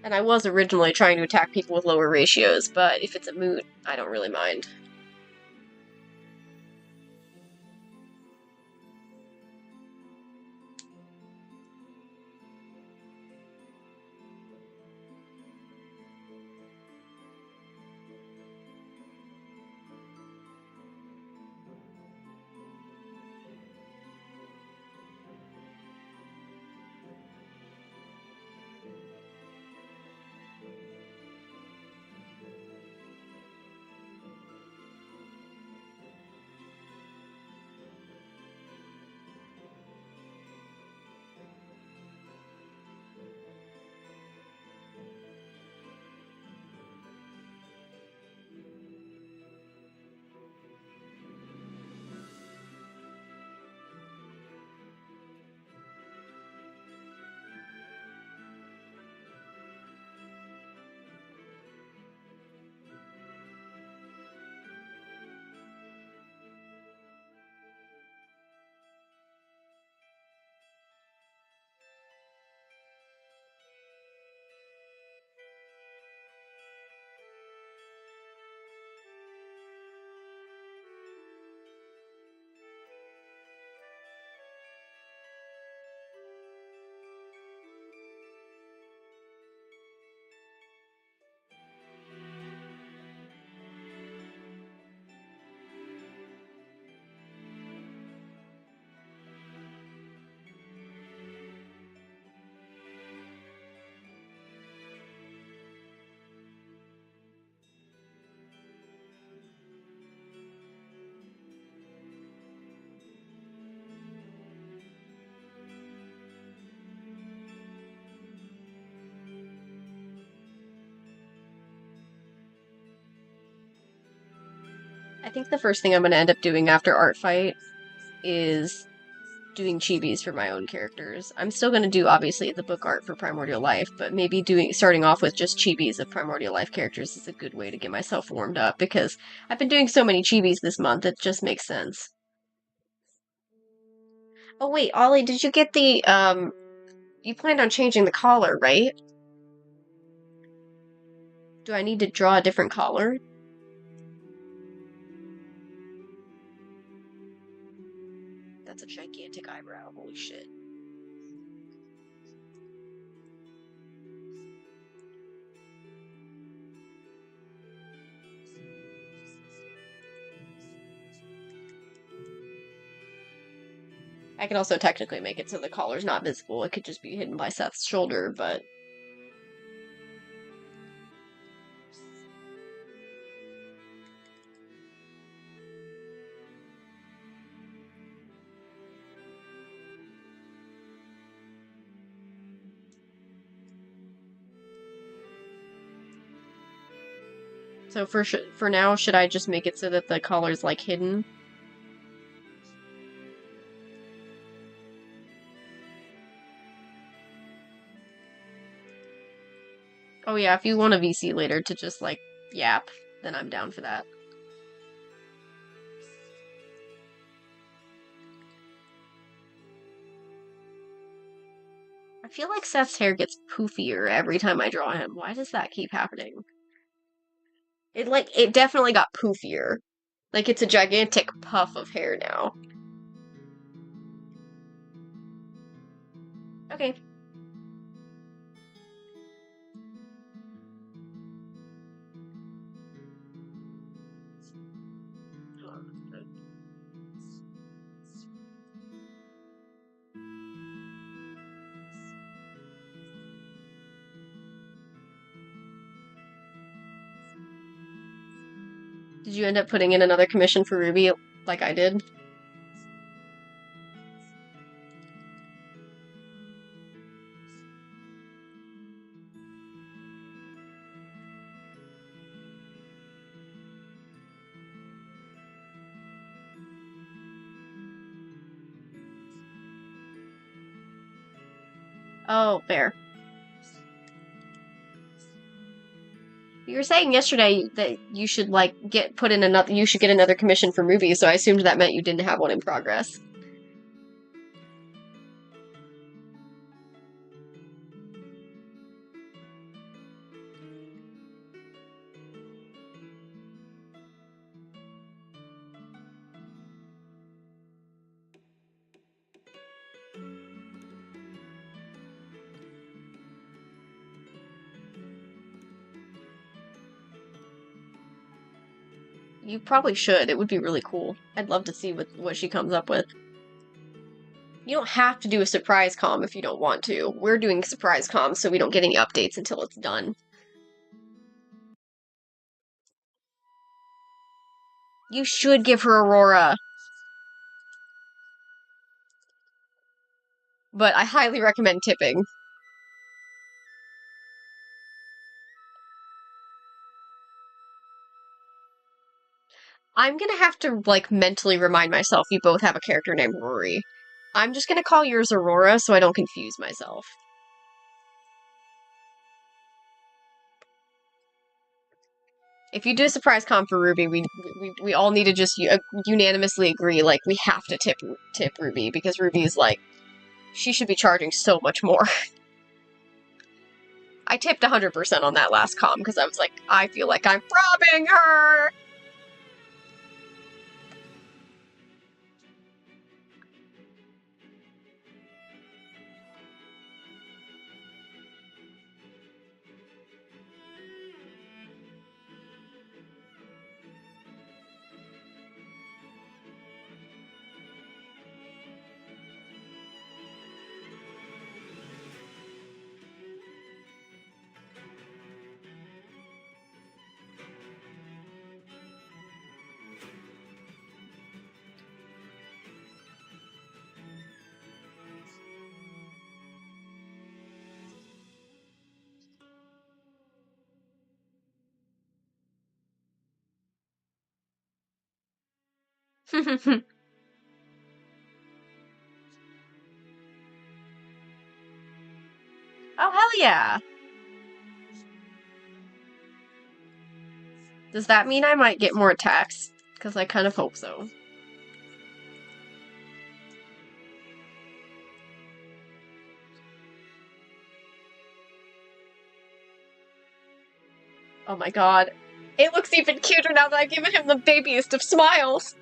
And I was originally trying to attack people with lower ratios, but if it's a moot, I don't really mind. think the first thing I'm going to end up doing after Artfight is doing chibis for my own characters. I'm still going to do, obviously, the book art for Primordial Life, but maybe starting off with just chibis of Primordial Life characters is a good way to get myself warmed up, because I've been doing so many chibis this month, it just makes sense. Oh wait, Ollie, did you get the, you planned on changing the collar, right? Do I need to draw a different collar? That's a gigantic eyebrow, holy shit. I can also technically make it so the collar's not visible. It could just be hidden by Seth's shoulder, but... So for now, should I just make it so that the collar's, like, hidden? Oh yeah, if you want a VC later to just, like, yap, then I'm down for that. I feel like Seth's hair gets poofier every time I draw him. Why does that keep happening? It definitely got poofier. Like, it's a gigantic puff of hair now. Okay. Did you end up putting in another commission for Ruby like I did? Oh, fair. You were saying yesterday that you should, like, get another commission for Ruby, so I assumed that meant you didn't have one in progress. You probably should. It would be really cool. I'd love to see what she comes up with. You don't have to do a surprise comm if you don't want to. We're doing surprise comms so we don't get any updates until it's done. You should give her Aurora. But I highly recommend tipping. I'm gonna have to, like, mentally remind myself you both have a character named Rory. I'm just gonna call yours Aurora so I don't confuse myself. If you do a surprise comp for Ruby, we all need to just unanimously agree, like, we have to tip Ruby, because Ruby's, like, she should be charging so much more. I tipped 100% on that last comm, because I was like, I feel like I'm robbing her! Oh, hell yeah! Does that mean I might get more attacks? Because I kind of hope so. Oh my god. It looks even cuter now that I've given him the babiest of smiles!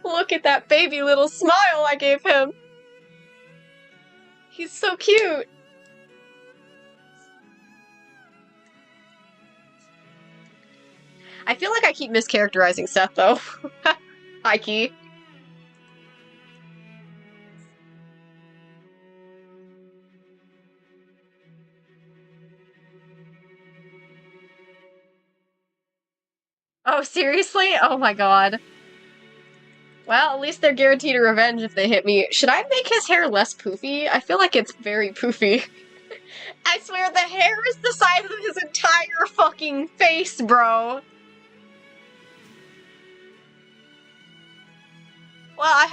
Look at that baby little smile I gave him! He's so cute! I feel like I keep mischaracterizing Seth, though. Hi, Key. Oh, seriously? Oh my god. Well, at least they're guaranteed a revenge if they hit me. Should I make his hair less poofy? I feel like it's very poofy. I swear the hair is the size of his entire fucking face, bro. Well,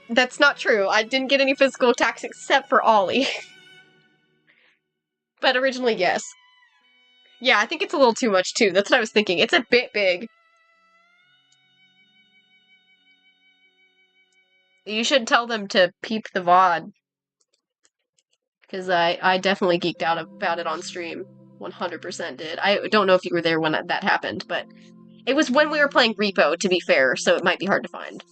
that's not true. I didn't get any physical attacks except for Ollie. But originally, yes. Yeah, I think it's a little too much, too. That's what I was thinking. It's a bit big. You should tell them to peep the VOD. Because I definitely geeked out about it on stream. 100% did. I don't know if you were there when that happened, but it was when we were playing Repo, to be fair, so it might be hard to find.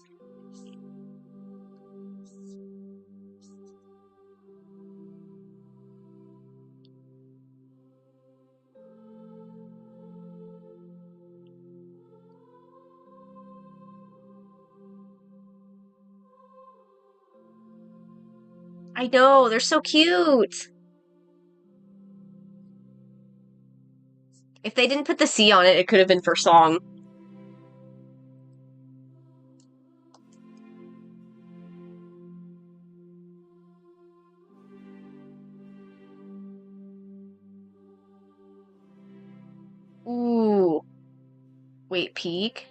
I know, they're so cute! If they didn't put the C on it, it could have been for song. Ooh. Wait, peek?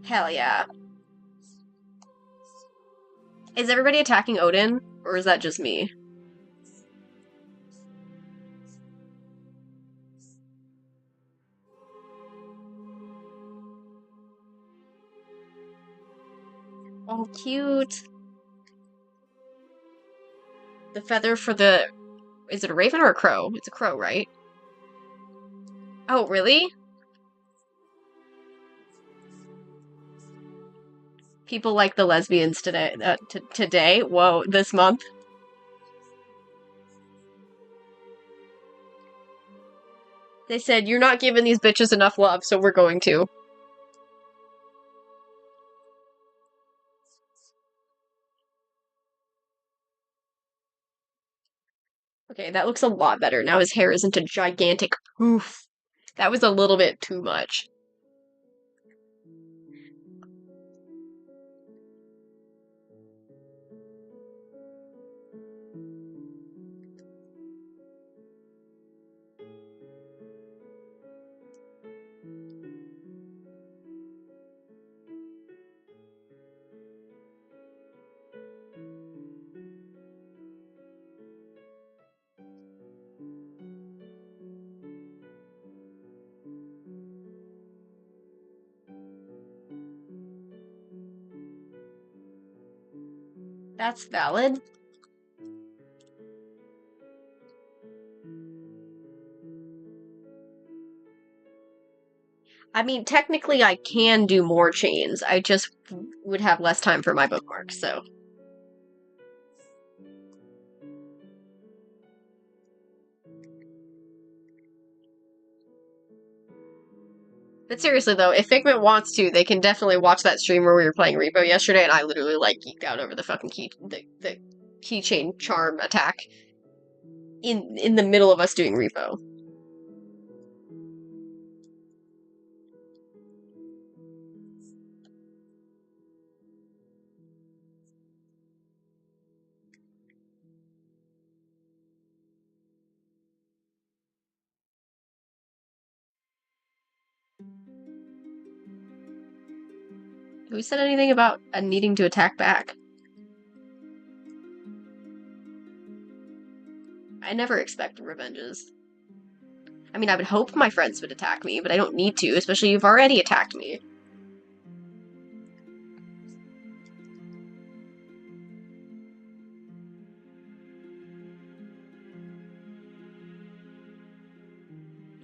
Hell yeah. Is everybody attacking Odin? Or is that just me? Oh, cute. The feather for the... Is it a raven or a crow? It's a crow, right? Oh, really? People like the lesbians today. Today? Whoa, this month? They said, you're not giving these bitches enough love, so we're going to. Okay, that looks a lot better. Now his hair isn't a gigantic poof. That was a little bit too much. That's valid. I mean, technically I can do more chains. I just would have less time for my bookmarks, so. But seriously though, if Figment wants to, they can definitely watch that stream where we were playing Repo yesterday, and I literally like geeked out over the fucking the keychain charm attack in the middle of us doing Repo. Who said anything about needing to attack back? I never expect revenges. I mean, I would hope my friends would attack me, but I don't need to, especially you've already attacked me.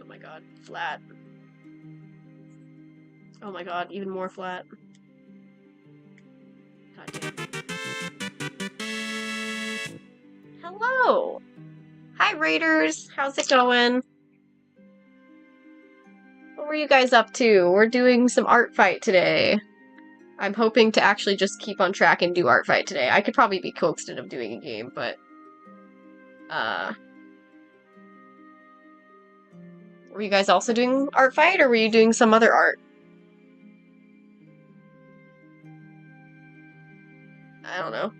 Oh my god, flat. Oh my god, even more flat. God damn. Hello! Hi, Raiders! How's it going? What were you guys up to? We're doing some Artfight today. I'm hoping to actually just keep on track and do Artfight today. I could probably be coaxed into doing a game, but... Were you guys also doing Artfight, or were you doing some other art? I don't know.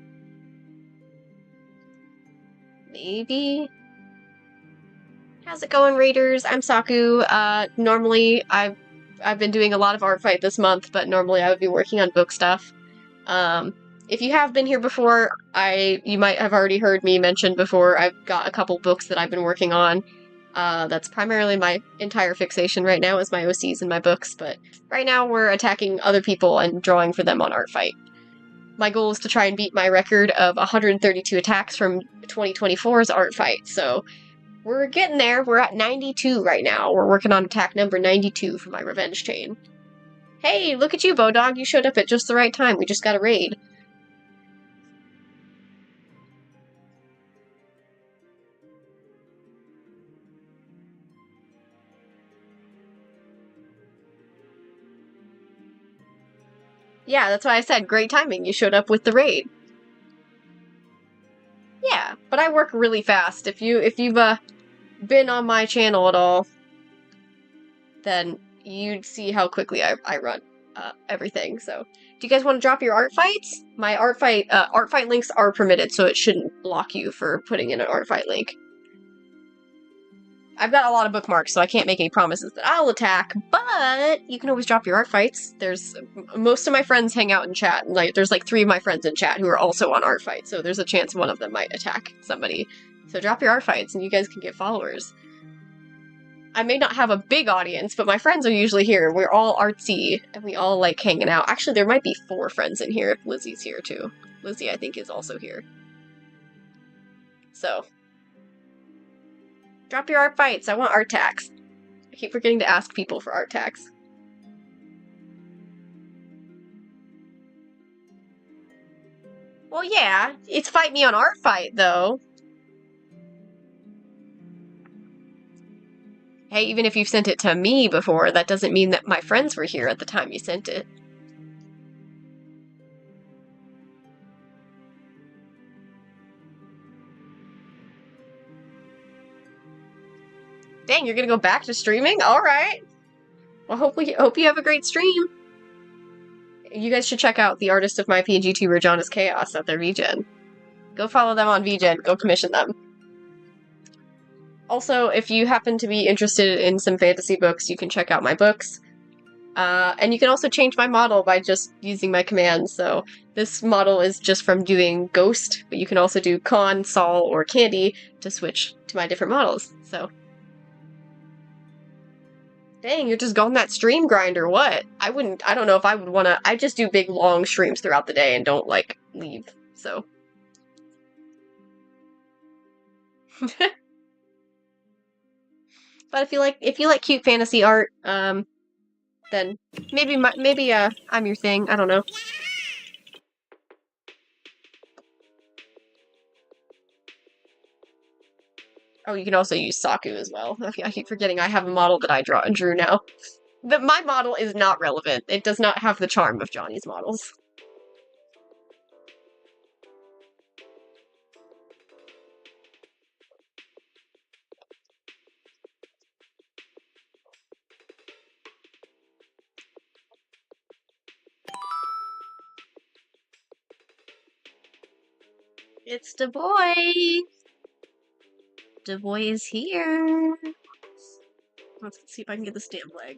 Maybe? How's it going, Raiders? I'm Saku. Normally, I've been doing a lot of Artfight this month, but normally I would be working on book stuff. If you have been here before, you might have already heard me mention before, I've got a couple books that I've been working on. That's primarily my entire fixation right now is my OCs and my books, but right now we're attacking other people and drawing for them on Artfight. My goal is to try and beat my record of 132 attacks from 2024's Artfight, so we're getting there. We're at 92 right now. We're working on attack number 92 for my revenge chain. Hey, look at you, Bodog. You showed up at just the right time. We just got a raid. Yeah, that's why I said great timing. You showed up with the raid. Yeah, but I work really fast. If you've been on my channel at all, then you'd see how quickly I run everything. So, do you guys want to drop your art fights? My art fight links are permitted, so it shouldn't block you for putting in an art fight link. I've got a lot of bookmarks, so I can't make any promises that I'll attack, but you can always drop your art fights. Most of my friends hang out in chat, and there's 3 of my friends in chat who are also on Artfight, so there's a chance one of them might attack somebody. So drop your art fights, and you guys can get followers. I may not have a big audience, but my friends are usually here. We're all artsy, and we all like hanging out. Actually, there might be 4 friends in here if Lizzie's here, too. Lizzie, I think, is also here. So, drop your art fights. I want art tags. I keep forgetting to ask people for art tags. Well, yeah, it's Fight Me on Artfight, though. Hey, even if you've sent it to me before, that doesn't mean that my friends were here at the time you sent it. Dang, you're gonna go back to streaming? Alright. Well, hope you have a great stream. You guys should check out the artist of my PNG tuber, John is Chaos, at their VGen. Go follow them on VGen, go commission them. Also, if you happen to be interested in some fantasy books, you can check out my books. And you can also change my model by just using my commands, so this model is just from doing Ghost, but you can also do Con, Sol, or Candy to switch to my different models, so... Dang, you're just going that stream grind or what? I don't know if I would wanna... I just do big, long streams throughout the day and don't, leave, so... But if you like cute fantasy art, then maybe I'm your thing, I don't know. Oh, you can also use Saku as well. I keep forgetting I have a model that I drew now. My model is not relevant. It does not have the charm of Johnny's models. It's the boy! The boy is here! Let's see if I can get the stamp leg.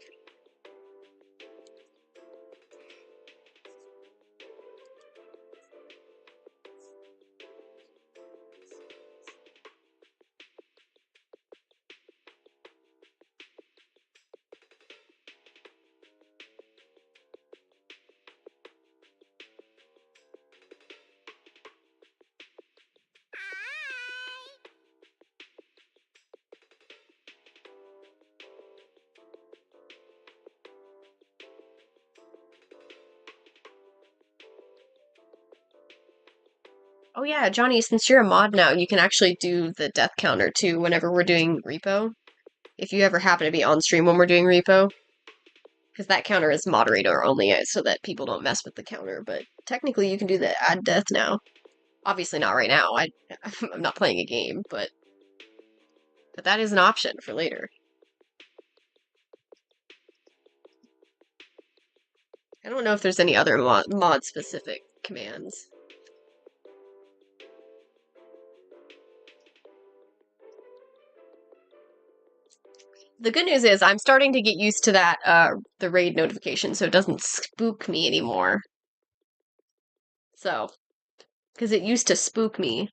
Oh yeah, Johnny, since you're a mod now, you can actually do the death counter too whenever we're doing repo. If you ever happen to be on stream when we're doing repo. Because that counter is moderator only, so that people don't mess with the counter, but technically you can do the add death now. Obviously not right now, I'm not playing a game, but that is an option for later. I don't know if there's any other mod-specific commands. The good news is I'm starting to get used to that, the raid notification, so it doesn't spook me anymore. So, because it used to spook me.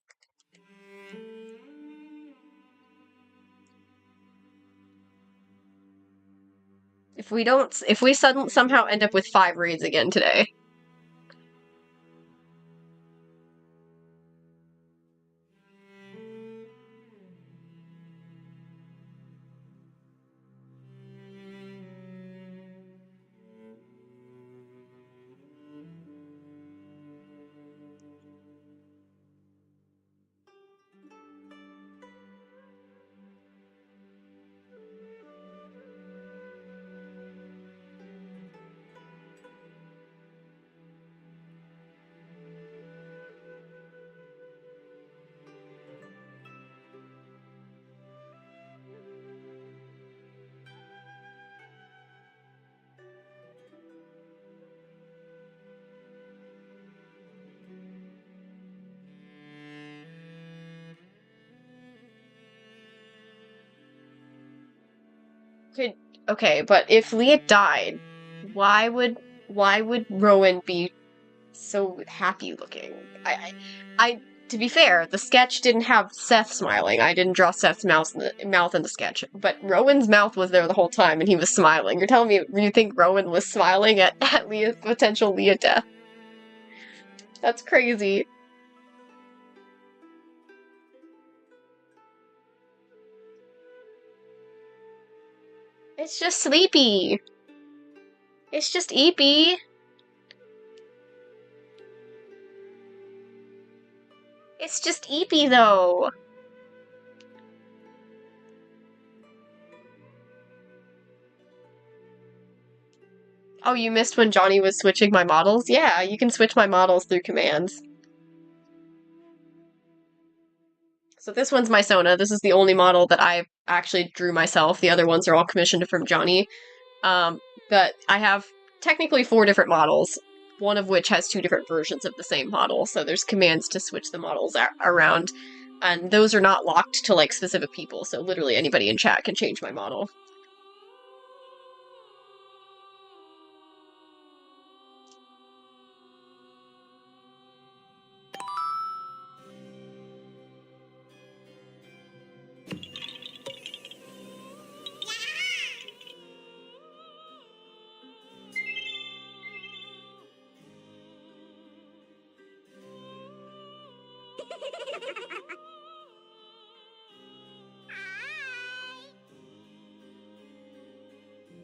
If we somehow end up with 5 raids again today. Okay, but if Leah died, why would Rowan be so happy looking? To be fair, the sketch didn't have Seth smiling. I didn't draw Seth's mouth in the sketch, but Rowan's mouth was there the whole time and he was smiling. You're telling me you think Rowan was smiling at Leah's potential Leah death? That's crazy. It's just Sleepy. It's just Eepy. It's just Eepy, though. Oh, you missed when Johnny was switching my models? Yeah, you can switch my models through commands. So this one's my Sona. This is the only model that I actually drew myself. The other ones are all commissioned from Johnny. But I have technically 4 different models, one of which has 2 different versions of the same model, so there's commands to switch the models around, and those are not locked to, like, specific people, so literally anybody in chat can change my model.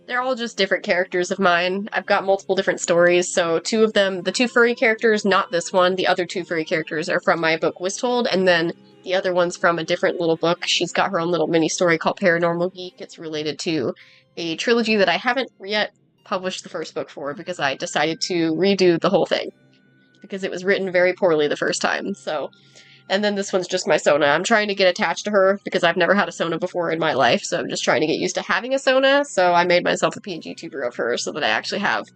They're all just different characters of mine. I've got multiple different stories, so 2 of them, the 2 furry characters, not this one, the other 2 furry characters are from my book Was Told, and then the other one's from a different little book. She's got her own little mini story called Paranormal Geek. It's related to a trilogy that I haven't yet published the first book for because I decided to redo the whole thing because it was written very poorly the first time, so... And then this one's just my Sona. I'm trying to get attached to her because I've never had a Sona before in my life, so I'm just trying to get used to having a Sona, so I made myself a PNG tuber of her so that I actually have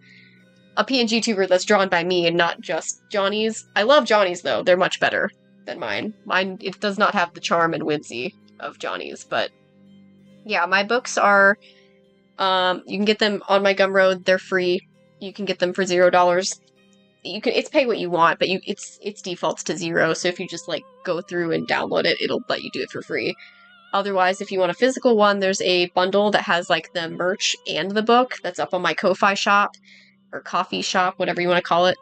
a PNG tuber that's drawn by me and not just Johnny's. I love Johnny's, though. They're much better than mine. Mine, it does not have the charm and whimsy of Johnny's, but yeah, my books are, you can get them on my Gumroad. They're free. You can get them for $0. It's pay what you want, but it's defaults to 0, so if you just like go through and download it, it'll let you do it for free. Otherwise, if you want a physical one, there's a bundle that has like the merch and the book that's up on my Ko-Fi shop or coffee shop, whatever you want to call it.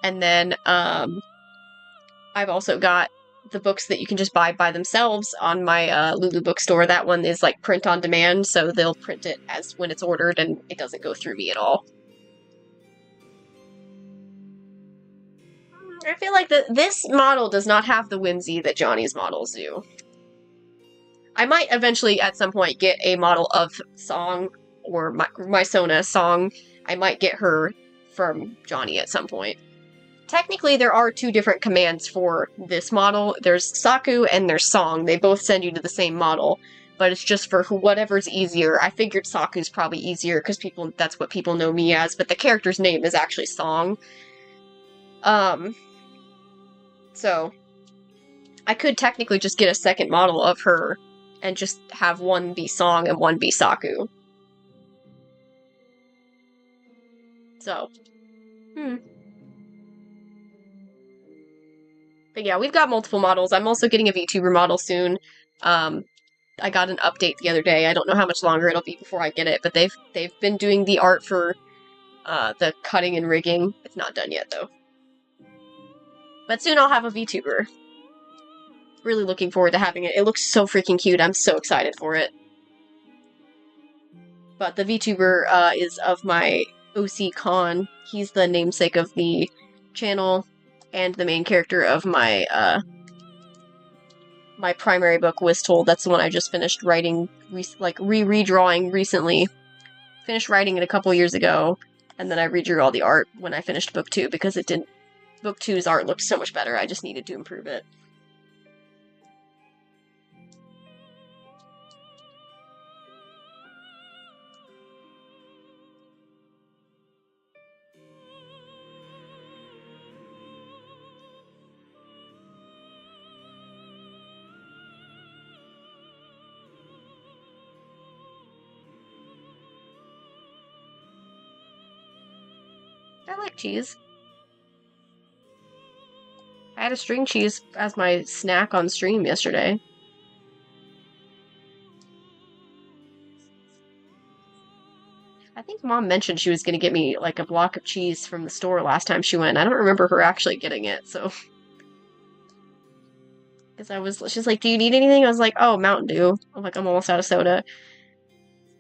And then I've also got the books that you can just buy by themselves on my Lulu bookstore. That one is like print on demand, so they'll print it as when it's ordered and it doesn't go through me at all. I feel like this model does not have the whimsy that Johnny's models do. I might eventually, at some point, get a model of Song, or my Sona Song. I might get her from Johnny at some point. Technically, there are two different commands for this model. There's Saku and there's Song. They both send you to the same model, but it's just for whatever's easier. I figured Saku's probably easier because that's what people know me as, but the character's name is actually Song. So I could technically just get a second model of her and just have one be Song and one be Saku. So, But yeah, we've got multiple models. I'm also getting a VTuber model soon. I got an update the other day. I don't know how much longer it'll be before I get it, but they've been doing the art for the cutting and rigging. It's not done yet, though. But soon I'll have a VTuber. Really looking forward to having it. It looks so freaking cute. I'm so excited for it. But the VTuber is of my OC Khan. He's the namesake of the channel and the main character of my my primary book, Was Told. That's the one I just finished writing, redrawing recently. Finished writing it a couple years ago, and then I redrew all the art when I finished book 2 because it didn't. Book 2's art looked so much better. I just needed to improve it. I like cheese. I had a string cheese as my snack on stream yesterday. I think Mom mentioned she was going to get me, like, a block of cheese from the store last time she went. I don't remember her actually getting it, so... Because she's like, do you need anything? I was like, oh, Mountain Dew. I'm like, I'm almost out of soda.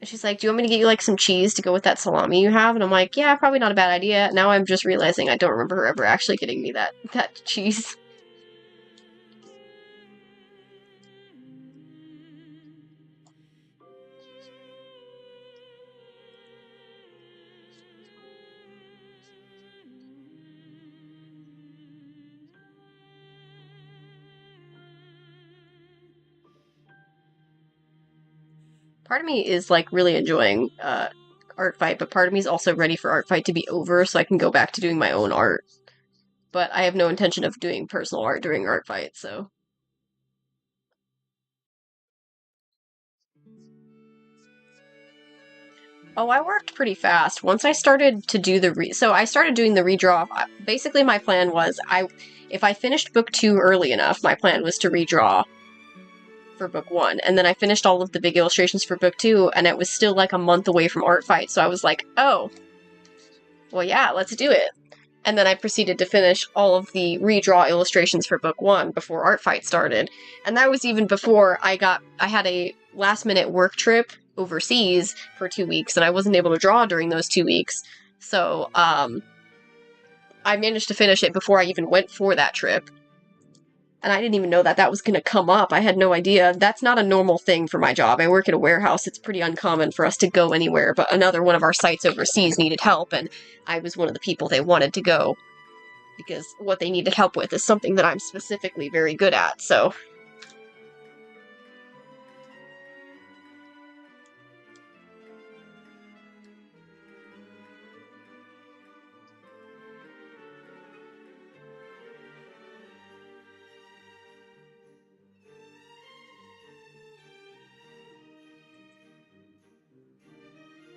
And she's like, do you want me to get you, like, some cheese to go with that salami you have? And I'm like, yeah, probably not a bad idea. Now I'm just realizing I don't remember her ever actually getting me that cheese. Part of me is, like, really enjoying Artfight, but part of me is also ready for Artfight to be over so I can go back to doing my own art. But I have no intention of doing personal art during Artfight, so... Oh, I worked pretty fast. Once I started to do so I started doing the redraw. Basically, my plan was, if I finished book 2 early enough, my plan was to redraw for book 1. And then I finished all of the big illustrations for book 2, and it was still like a month away from Artfight, so I was like, oh, well, yeah, let's do it. And then I proceeded to finish all of the redraw illustrations for book 1 before Artfight started. And that was even before I had a last-minute work trip overseas for 2 weeks, and I wasn't able to draw during those 2 weeks. So, I managed to finish it before I even went for that trip. And I didn't even know that was going to come up. I had no idea. That's not a normal thing for my job. I work at a warehouse. It's pretty uncommon for us to go anywhere, but another one of our sites overseas needed help, and I was one of the people they wanted to go, because what they needed help with is something that I'm specifically very good at, so...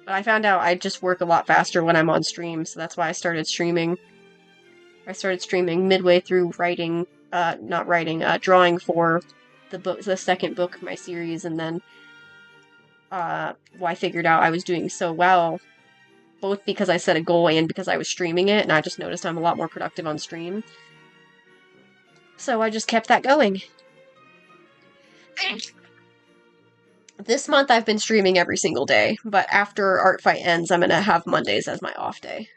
But I found out I just work a lot faster when I'm on stream, so that's why I started streaming. I started streaming midway through drawing for the second book of my series, and then I figured out I was doing so well, both because I set a goal and because I was streaming it, and I just noticed I'm a lot more productive on stream. So I just kept that going. This month I've been streaming every single day, but after Artfight ends, I'm gonna have Mondays as my off day.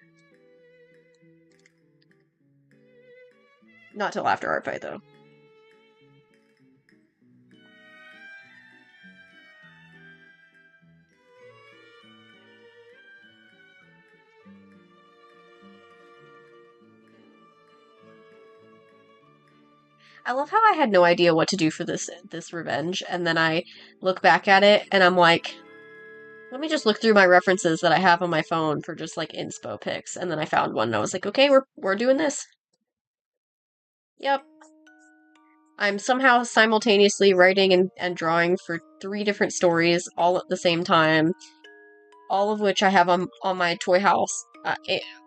Not till after Artfight, though. I love how I had no idea what to do for this revenge, and then I look back at it, and I'm like, let me just look through my references that I have on my phone for just, like, inspo pics, and then I found one, and I was like, okay, we're doing this. Yep. I'm somehow simultaneously writing and drawing for 3 different stories all at the same time, all of which I have on my toy house,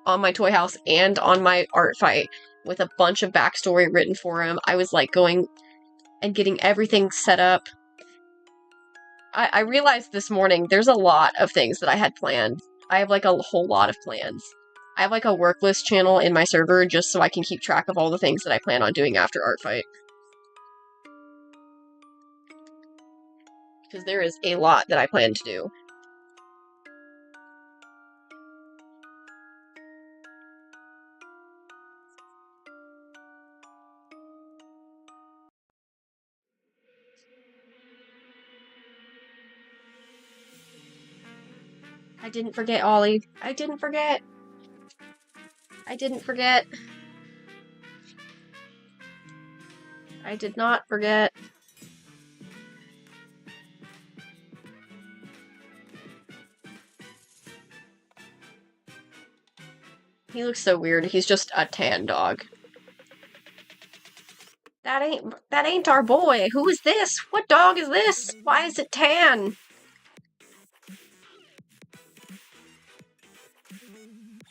on my toy house and on my Artfight, with a bunch of backstory written for him. I was, like, going and getting everything set up. I realized this morning there's a lot of things that I had planned. I have, like, a whole lot of plans. I have, like, a work list channel in my server just so I can keep track of all the things that I plan on doing after Artfight. Because there is a lot that I plan to do. I didn't forget, Ollie. I didn't forget. I didn't forget. I did not forget. He looks so weird. He's just a tan dog. That ain't our boy. Who is this? What dog is this? Why is it tan?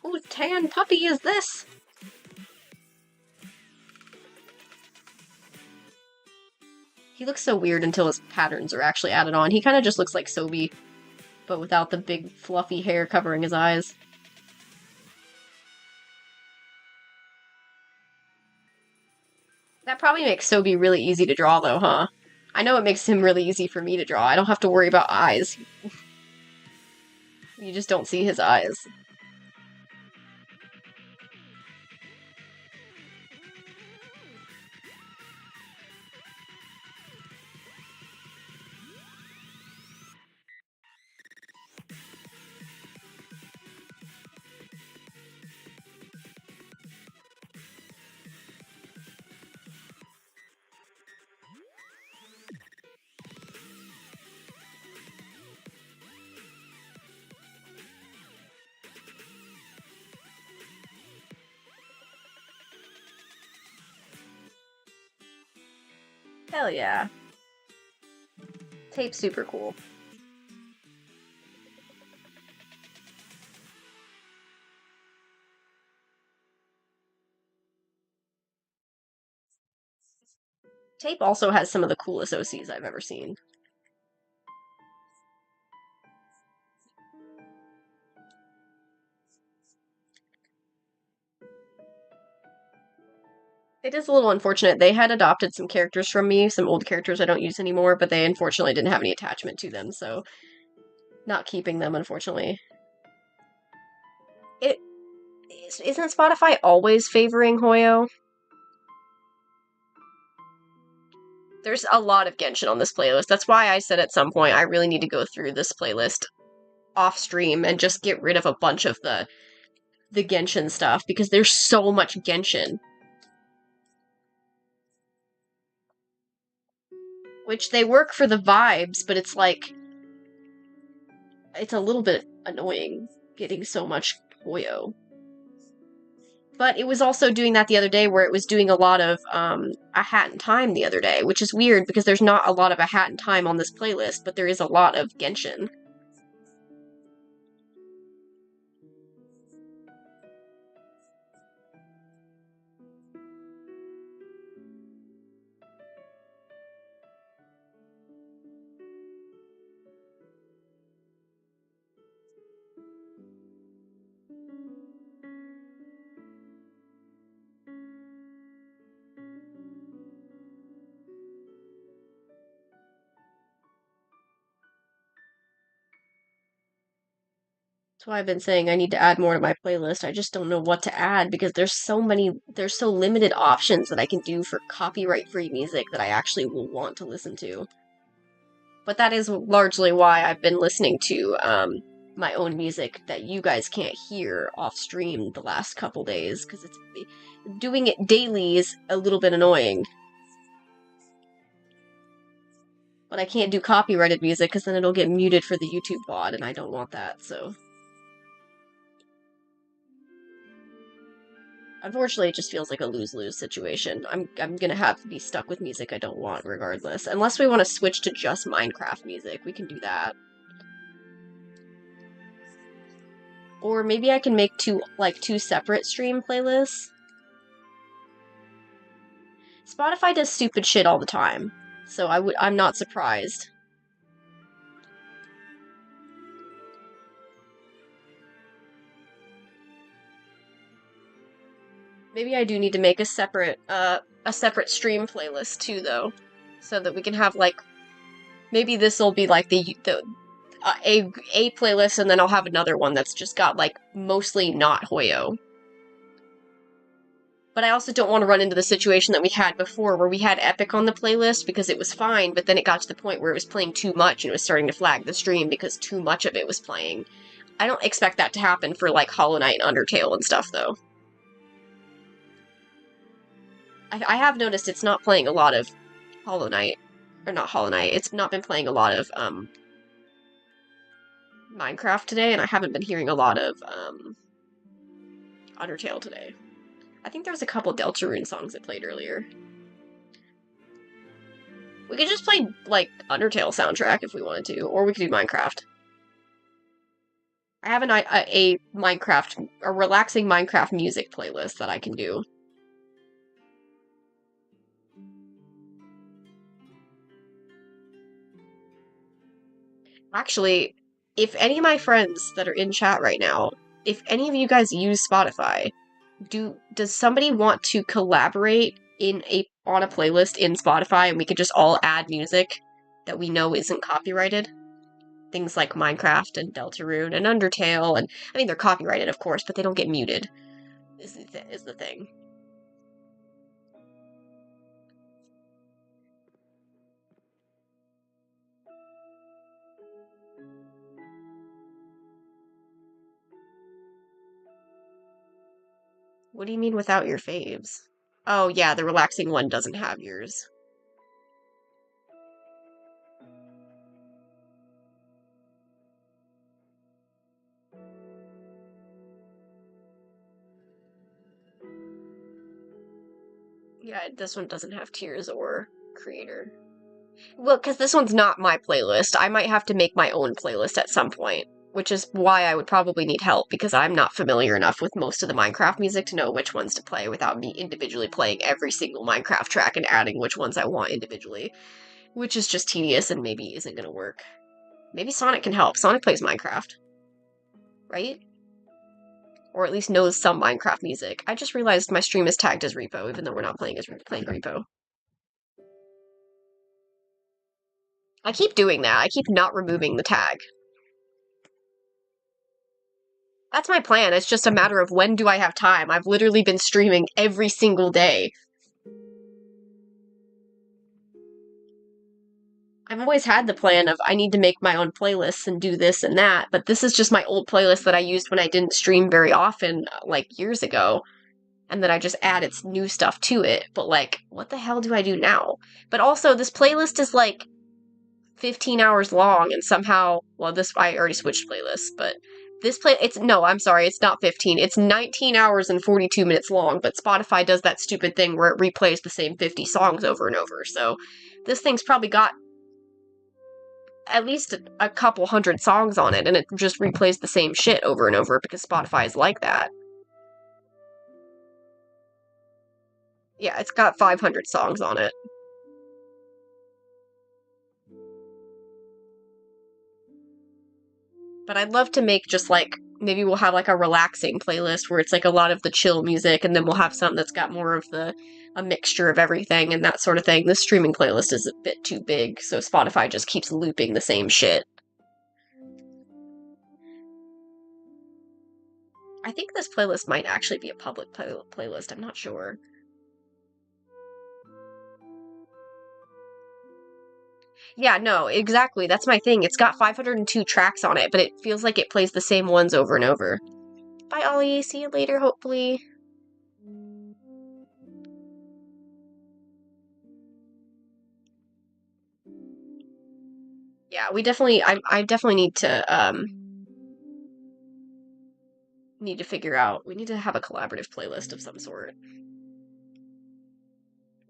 Whose tan puppy is this? He looks so weird until his patterns are actually added on. He kind of just looks like Sobi, but without the big fluffy hair covering his eyes. That probably makes Sobi really easy to draw, though, huh? I know it makes him really easy for me to draw. I don't have to worry about eyes. You just don't see his eyes. Hell yeah. Tape's super cool. Tape also has some of the coolest OCs I've ever seen. It is a little unfortunate. They had adopted some characters from me, some old characters I don't use anymore, but they unfortunately didn't have any attachment to them, so not keeping them, unfortunately. Isn't Spotify always favoring Hoyo? There's a lot of Genshin on this playlist. That's why I said at some point I really need to go through this playlist off stream and just get rid of a bunch of the Genshin stuff, because there's so much Genshin. Which, they work for the vibes, but it's like, it's a little bit annoying getting so much Hoyo. But it was also doing that the other day, where it was doing a lot of A Hat in Time the other day, which is weird because there's not a lot of A Hat in Time on this playlist, but there is a lot of Genshin. That's why I've been saying I need to add more to my playlist. I just don't know what to add because there's so limited options that I can do for copyright-free music that I actually will want to listen to. But that is largely why I've been listening to my own music that you guys can't hear off stream the last couple days, because doing it daily is a little bit annoying. But I can't do copyrighted music because then it'll get muted for the YouTube VOD, and I don't want that, so. Unfortunately, it just feels like a lose-lose situation. I'm gonna have to be stuck with music I don't want regardless. Unless we want to switch to just Minecraft music, we can do that. Or maybe I can make two separate stream playlists. Spotify does stupid shit all the time, so I'm not surprised. Maybe I do need to make a separate stream playlist too, though, so that we can have maybe this will be like a playlist, and then I'll have another one that's just got mostly not Hoyo. But I also don't want to run into the situation that we had before, where we had Epic on the playlist because it was fine, but then it got to the point where it was playing too much and it was starting to flag the stream because too much of it was playing. I don't expect that to happen for Hollow Knight and Undertale and stuff, though. I have noticed it's not playing a lot of Hollow Knight. Or not Hollow Knight, it's not been playing a lot of, Minecraft today, and I haven't been hearing a lot of, Undertale today. I think there was a couple Deltarune songs that played earlier. We could just play, Undertale soundtrack if we wanted to, or we could do Minecraft. I have a relaxing Minecraft music playlist that I can do. Actually, if any of my friends that are in chat right now, if any of you guys use Spotify, does somebody want to collaborate on a playlist in Spotify, and we could just all add music that we know isn't copyrighted? Things like Minecraft and Deltarune and Undertale, and I mean they're copyrighted, of course, but they don't get muted. Is the thing. What do you mean without your faves? Oh yeah, the relaxing one doesn't have yours. Yeah, this one doesn't have tiers or creator. Well, because this one's not my playlist. I might have to make my own playlist at some point, which is why I would probably need help, because I'm not familiar enough with most of the Minecraft music to know which ones to play without me individually playing every single Minecraft track and adding which ones I want individually, which is just tedious and maybe isn't going to work. Maybe Sonic can help. Sonic plays Minecraft, right? Or at least knows some Minecraft music. I just realized my stream is tagged as repo, even though we're not playing repo. I keep doing that. I keep not removing the tag. That's my plan. It's just a matter of when do I have time. I've literally been streaming every single day. I've always had the plan of I need to make my own playlists and do this and that, but this is just my old playlist that I used when I didn't stream very often, years ago, and then I just added new stuff to it. But what the hell do I do now? But also, this playlist is 15 hours long, and somehow, well, I already switched playlists, but I'm sorry, it's not 15, it's 19 hours and 42 minutes long, but Spotify does that stupid thing where it replays the same 50 songs over and over, so this thing's probably got at least a couple hundred songs on it, and it just replays the same shit over and over because Spotify is like that. Yeah, it's got 500 songs on it. But I'd love to make just maybe we'll have a relaxing playlist where it's a lot of the chill music, and then we'll have something that's got more of a mixture of everything and that sort of thing. This streaming playlist is a bit too big, so Spotify just keeps looping the same shit. I think this playlist might actually be a public playlist. I'm not sure. Yeah, no, exactly. That's my thing. It's got 502 tracks on it, but it feels like it plays the same ones over and over. Bye, Ollie. See you later, hopefully. Yeah, I definitely need to figure out, we need to have a collaborative playlist of some sort.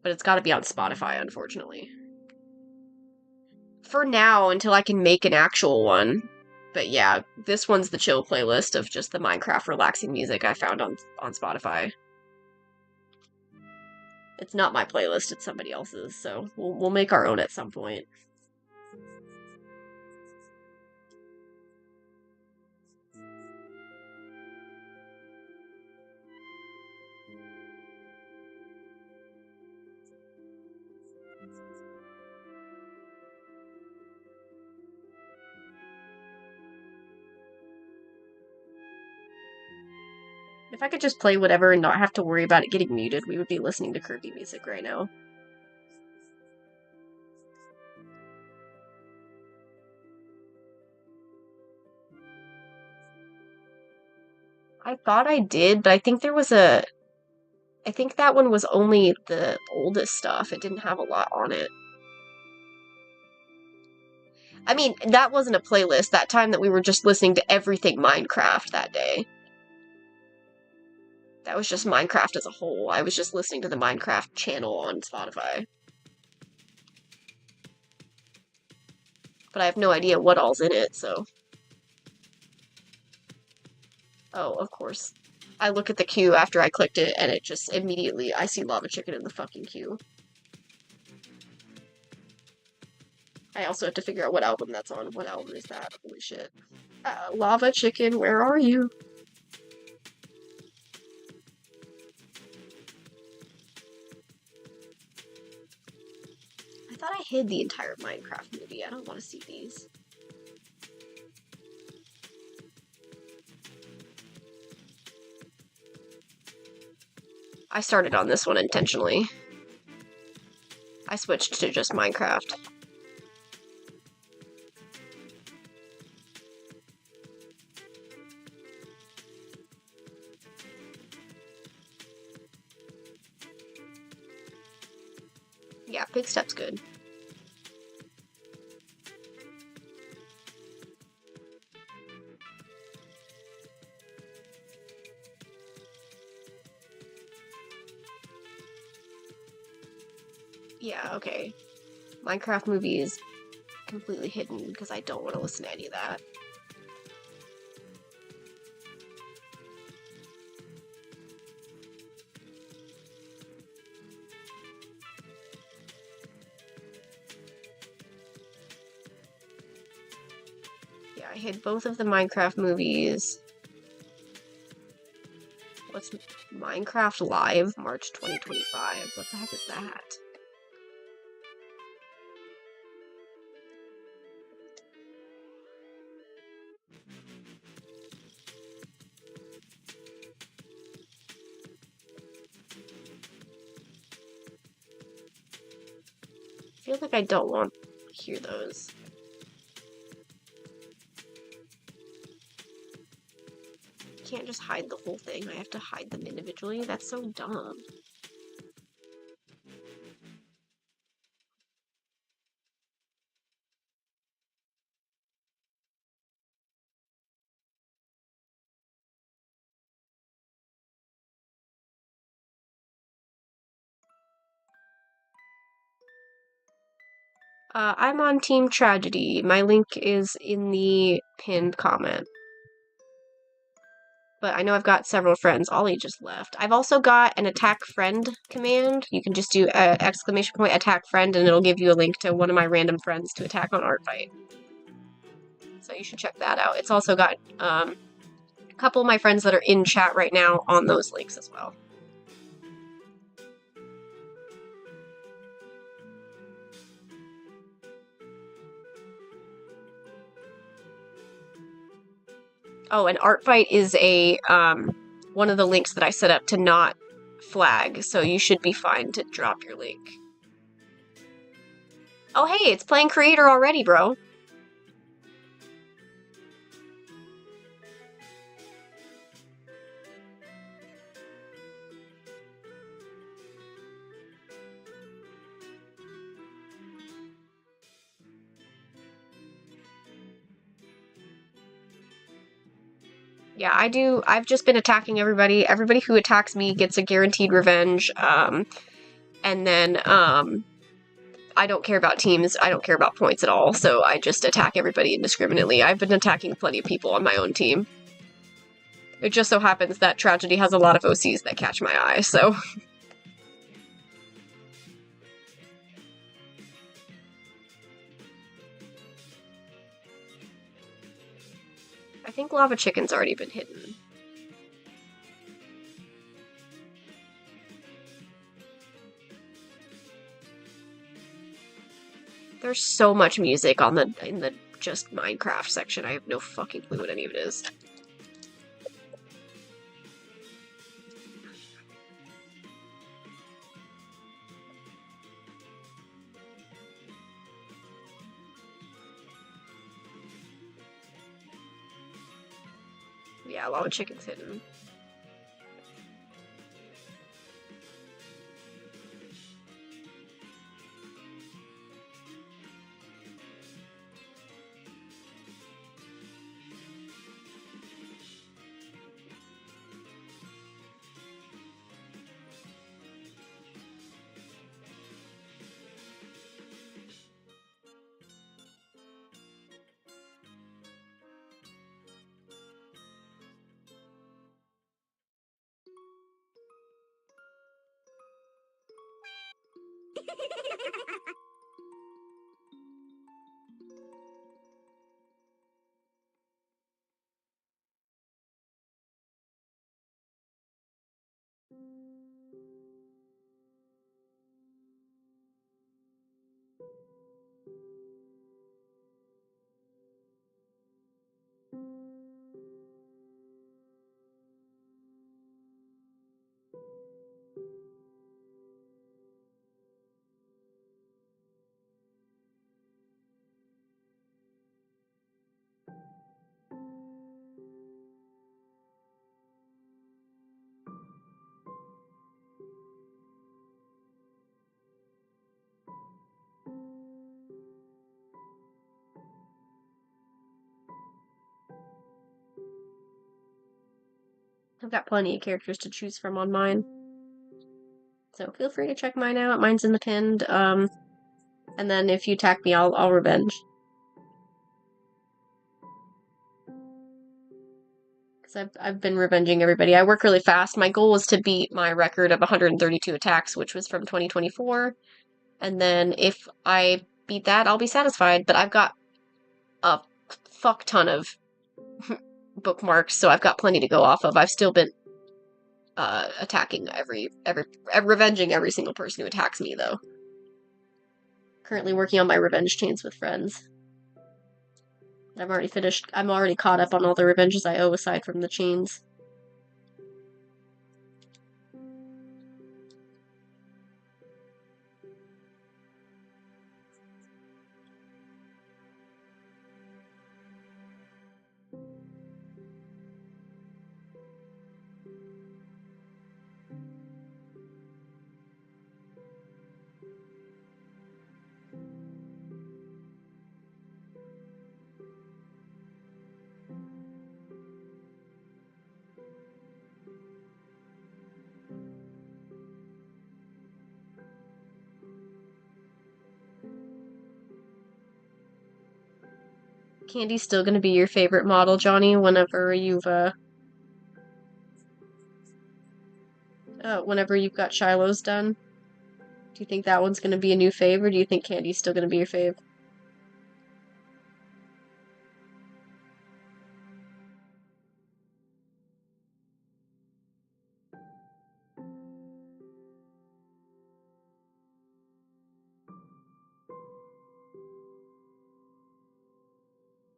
But it's gotta be on Spotify, unfortunately. For now, until I can make an actual one. But yeah, this one's the chill playlist of just the Minecraft relaxing music I found on Spotify. It's not my playlist, it's somebody else's, so we'll make our own at some point. If I could just play whatever and not have to worry about it getting muted, we would be listening to Kirby music right now. I thought I did, but I think I think that one was only the oldest stuff. It didn't have a lot on it. I mean, that wasn't a playlist. That time that we were just listening to everything Minecraft that day. That was just Minecraft as a whole. I was just listening to the Minecraft channel on Spotify. But I have no idea what all's in it, so... Oh, of course. I look at the queue after I clicked it, and it just immediately, I see Lava Chicken in the fucking queue. I also have to figure out what album that's on. What album is that? Holy shit. Lava Chicken, where are you? I thought I hid the entire Minecraft movie. I don't want to see these. I started on this one intentionally. I switched to just Minecraft. Yeah, Big Step's good. Yeah, okay. Minecraft movie is completely hidden because I don't want to listen to any of that. Yeah, I hid both of the Minecraft movies. What's Minecraft Live, March 2025? What the heck is that? I feel like I don't want to hear those. I can't just hide the whole thing. I have to hide them individually. That's so dumb. I'm on Team Tragedy. My link is in the pinned comment. But I know I've got several friends. Ollie just left. I've also got an attack friend command. You can just do exclamation point attack friend and it'll give you a link to one of my random friends to attack on Artfight. So you should check that out. It's also got a couple of my friends that are in chat right now on those links as well. Oh, and Artfight is a one of the links that I set up to not flag, so you should be fine to drop your link. Oh, hey, it's playing creator already, bro. Yeah, I do. I've just been attacking everybody. Everybody who attacks me gets a guaranteed revenge. And then, I don't care about teams. I don't care about points at all. So I just attack everybody indiscriminately. I've been attacking plenty of people on my own team. It just so happens that Tragedy has a lot of OCs that catch my eye, so. I think Lava Chicken's already been hidden. There's so much music on in the just Minecraft section. I have no fucking clue what any of it is. Yeah, Lava Chicken's hidden. I've got plenty of characters to choose from on mine. So feel free to check mine out. Mine's in the pinned. And then if you attack me, I'll revenge. Because I've been revenging everybody. I work really fast. My goal was to beat my record of 132 attacks, which was from 2024. And then if I beat that, I'll be satisfied. But I've got a fuck ton of bookmarks, so I've got plenty to go off of. I've still been attacking revenging every single person who attacks me, though. Currently working on my revenge chains with friends. I'm already finished. I'm already caught up on all the revenges I owe aside from the chains. Candy's still gonna be your favorite model, Johnny, whenever you've got Shiloh's done. Do you think that one's gonna be a new fave, or do you think Candy's still gonna be your fave?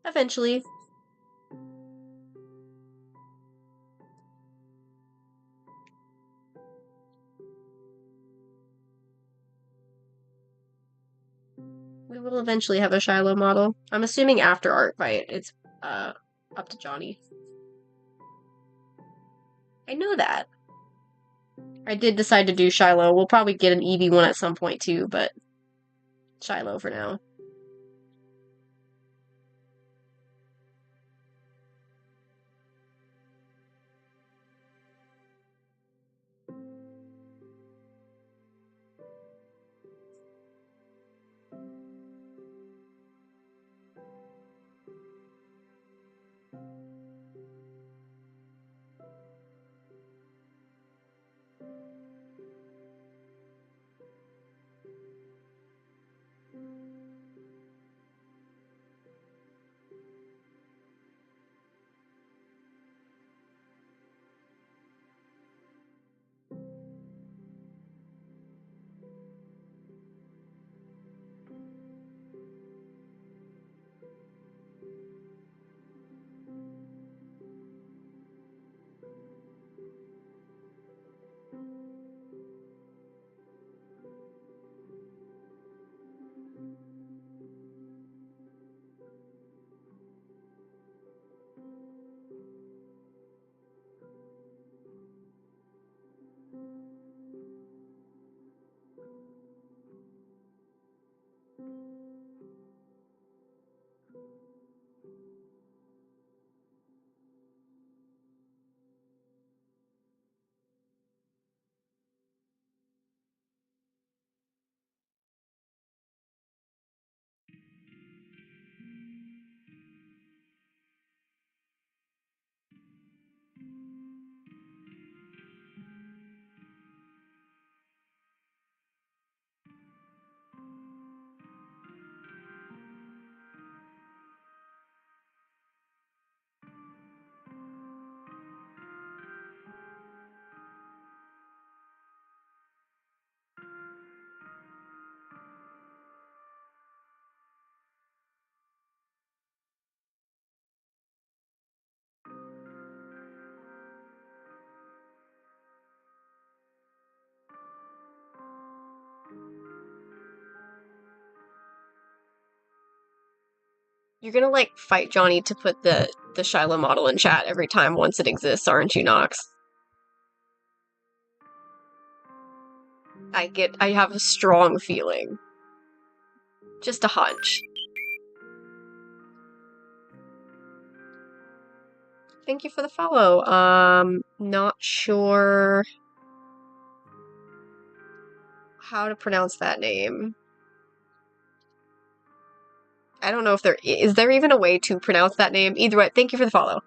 Eventually. We'll eventually have a Shiloh model. I'm assuming after Artfight, it's up to Johnny. I know that. I did decide to do Shiloh. We'll probably get an Eevee one at some point too, but Shiloh for now. You're gonna, like, fight Johnny to put the Shiloh model in chat every time once it exists, aren't you, Nox? I have a strong feeling. Just a hunch. Thank you for the follow. Not sure how to pronounce that name. I don't know if is there even a way to pronounce that name? Either way, thank you for the follow.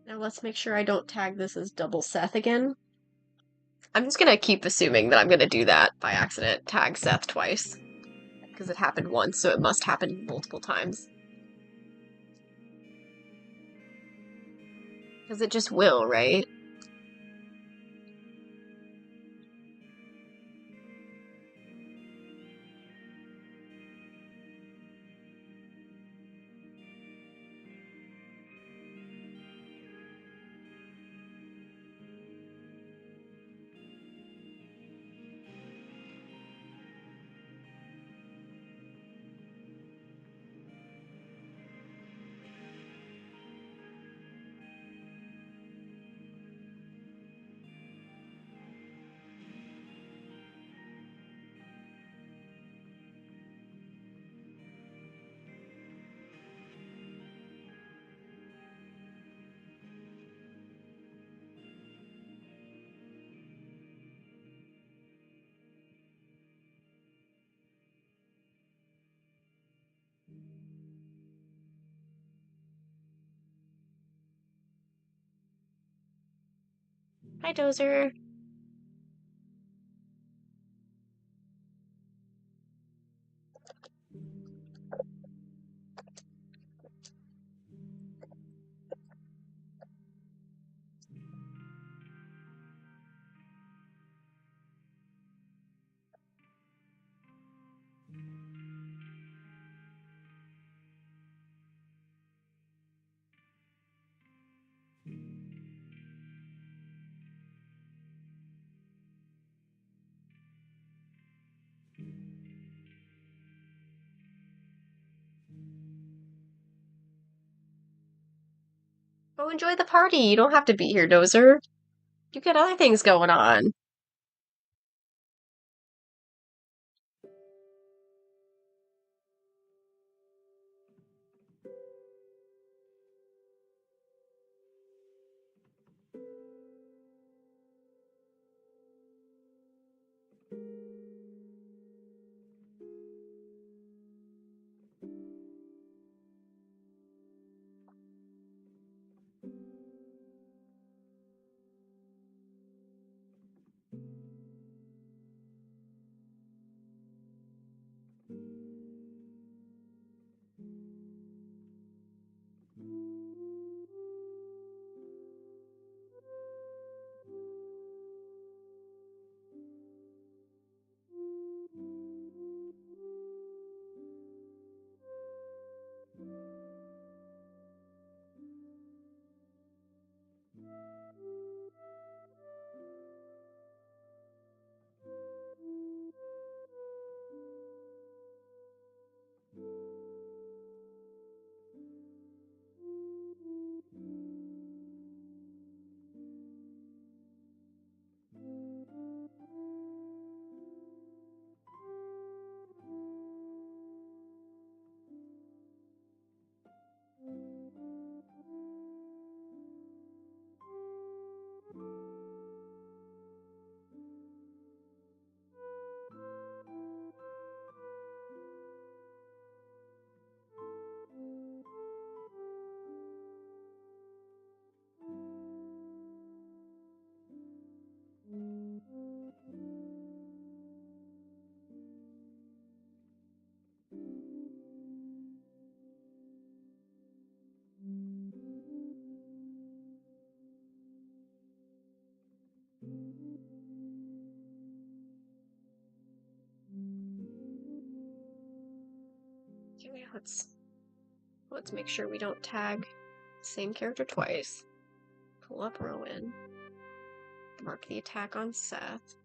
Now let's make sure I don't tag this as double Seth again. I'm just gonna keep assuming that I'm gonna do that by accident, tag Seth twice. Because it happened once, so it must happen multiple times. Because it just will, right? Hi, Dozer. Go enjoy the party. You don't have to be here, Dozer. You got other things going on. Okay, let's make sure we don't tag the same character twice. Pull up Rowan. Mark the attack on Seth.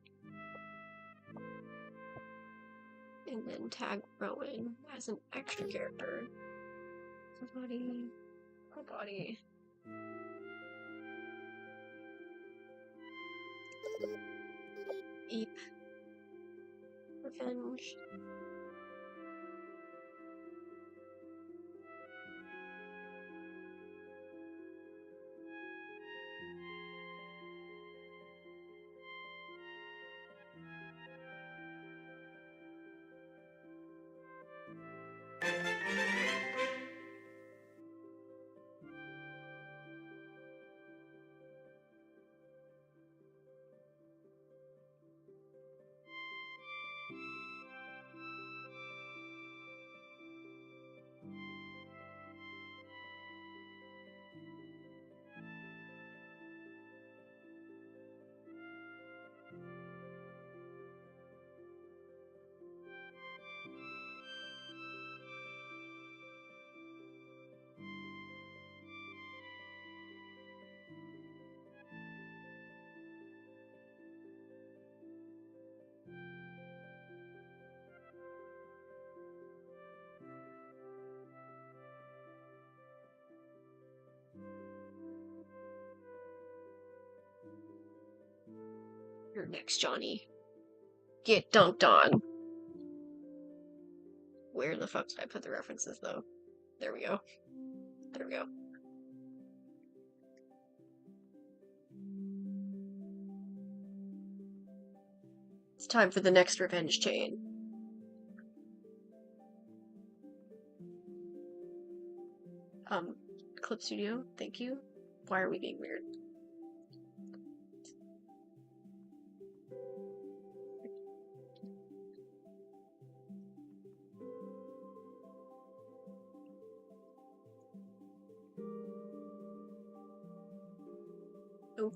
And then tag Rowan as an extra character. Body. Eep. Revenge. You're next, Johnny. Get dunked on. Where the fuck did I put the references, though? There we go. There we go. It's time for the next revenge chain. Clip Studio, thank you. Why are we being weird? Oop.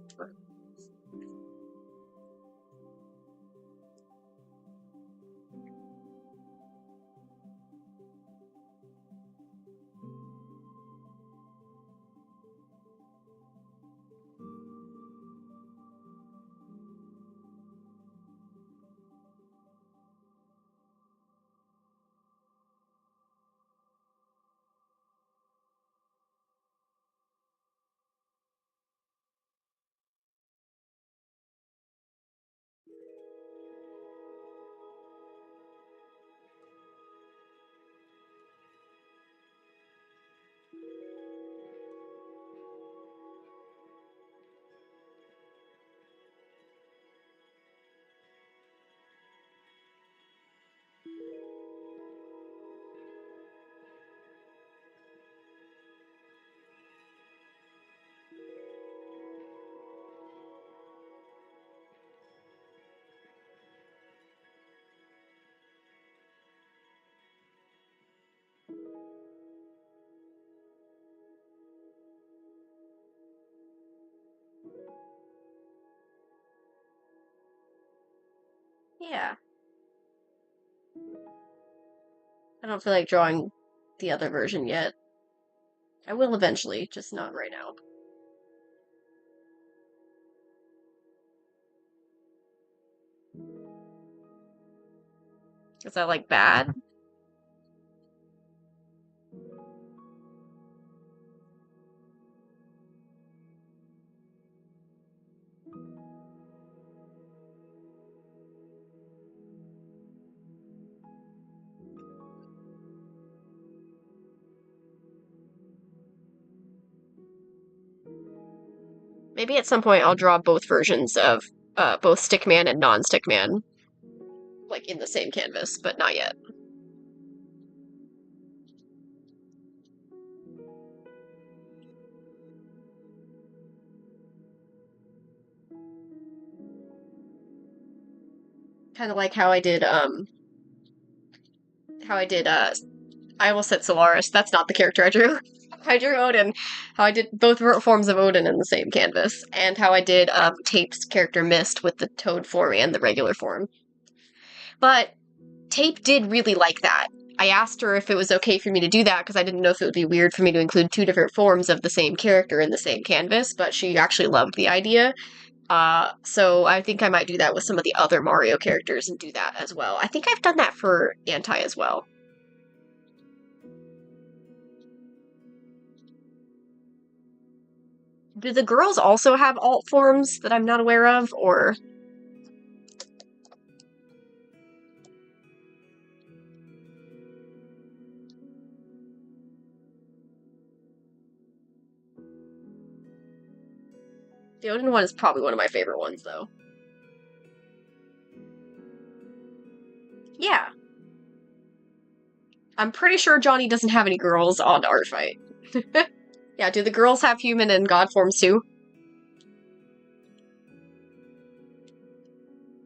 Yeah. I don't feel like drawing the other version yet. I will eventually, just not right now. Is that like bad? Maybe at some point I'll draw both versions of both Stickman and non-Stickman, like in the same canvas, but not yet. Kind of like how I did I almost said Solaris. That's not the character I drew. I drew Odin. How I did both forms of Odin in the same canvas, and how I did Tape's character Mist with the toad form and the regular form. But Tape did really like that. I asked her if it was okay for me to do that because I didn't know if it would be weird for me to include two different forms of the same character in the same canvas, but she actually loved the idea. So I think I might do that with some of the other Mario characters and do that as well. I think I've done that for Anti as well. Do the girls also have alt forms that I'm not aware of, or... The Odin one is probably one of my favorite ones, though. Yeah. I'm pretty sure Johnny doesn't have any girls on Artfight. Yeah, do the girls have human and god forms too?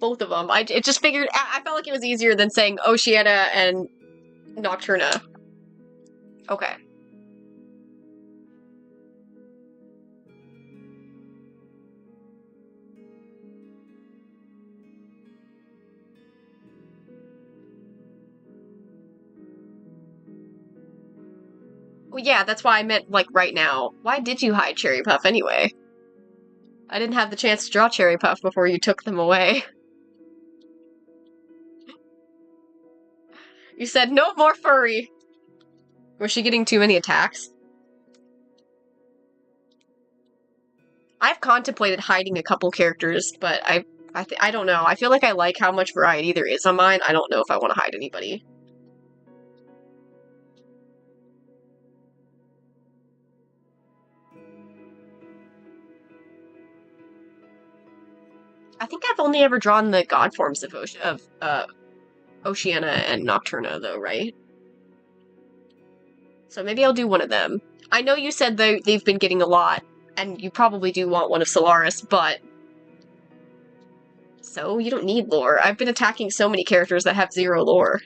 Both of them. It just figured... I felt like it was easier than saying Oceana and Nocturna. Okay. Well, yeah, that's why I meant, like, right now. Why did you hide Cherry Puff anyway? I didn't have the chance to draw Cherry Puff before you took them away. You said, no more furry! Was she getting too many attacks? I've contemplated hiding a couple characters, but I don't know. I feel like I like how much variety there is on mine. I don't know if I want to hide anybody. I think I've only ever drawn the god forms of Oceana and Nocturna, though, right? So maybe I'll do one of them. I know you said they've been getting a lot, and you probably do want one of Solaris, but... So, you don't need lore. I've been attacking so many characters that have 0 lore.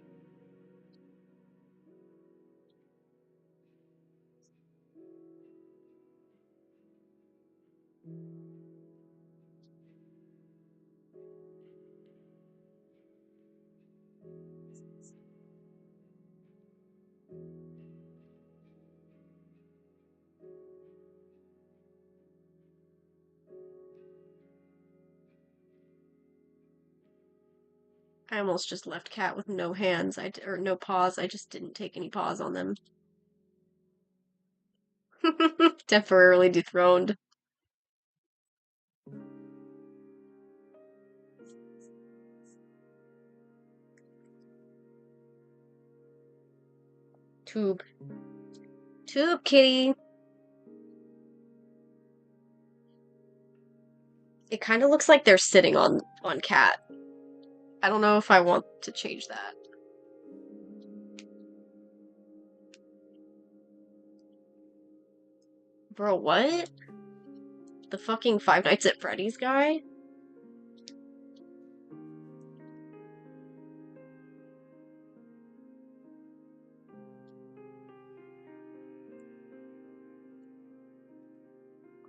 I almost just left Cat with no hands, or no paws. I just didn't take any paws on them. Temporarily dethroned. Tube. Tube, kitty! It kind of looks like they're sitting on Cat. I don't know if I want to change that. Bro, what? The fucking Five Nights at Freddy's guy?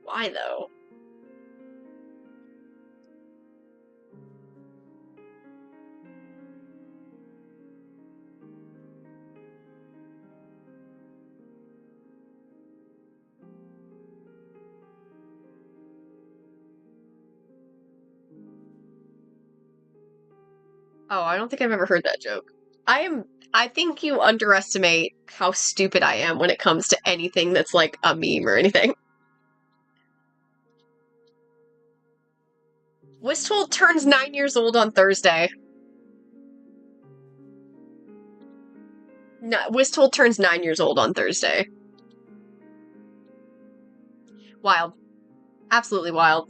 Why, though? Oh, I don't think I've ever heard that joke. I think you underestimate how stupid I am when it comes to anything that's like a meme or anything. Wistful turns 9 years old on Thursday. No, Wistful turns 9 years old on Thursday. Wild. Absolutely wild.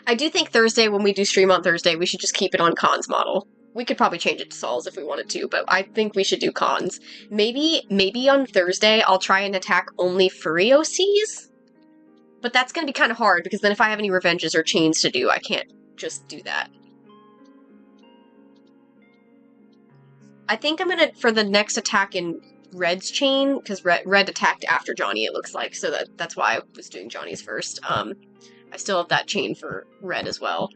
I do think Thursday, when we do stream on Thursday, we should just keep it on Khan's model. We could probably change it to Saul's if we wanted to, but I think we should do Khan's. Maybe on Thursday I'll try and attack only furry OCs? But that's gonna be kind of hard, because then if I have any revenges or chains to do, I can't just do that. I think I'm gonna, for the next attack in Red's chain, because Red attacked after Johnny, it looks like, so that's why I was doing Johnny's first. I still have that chain for Red as well.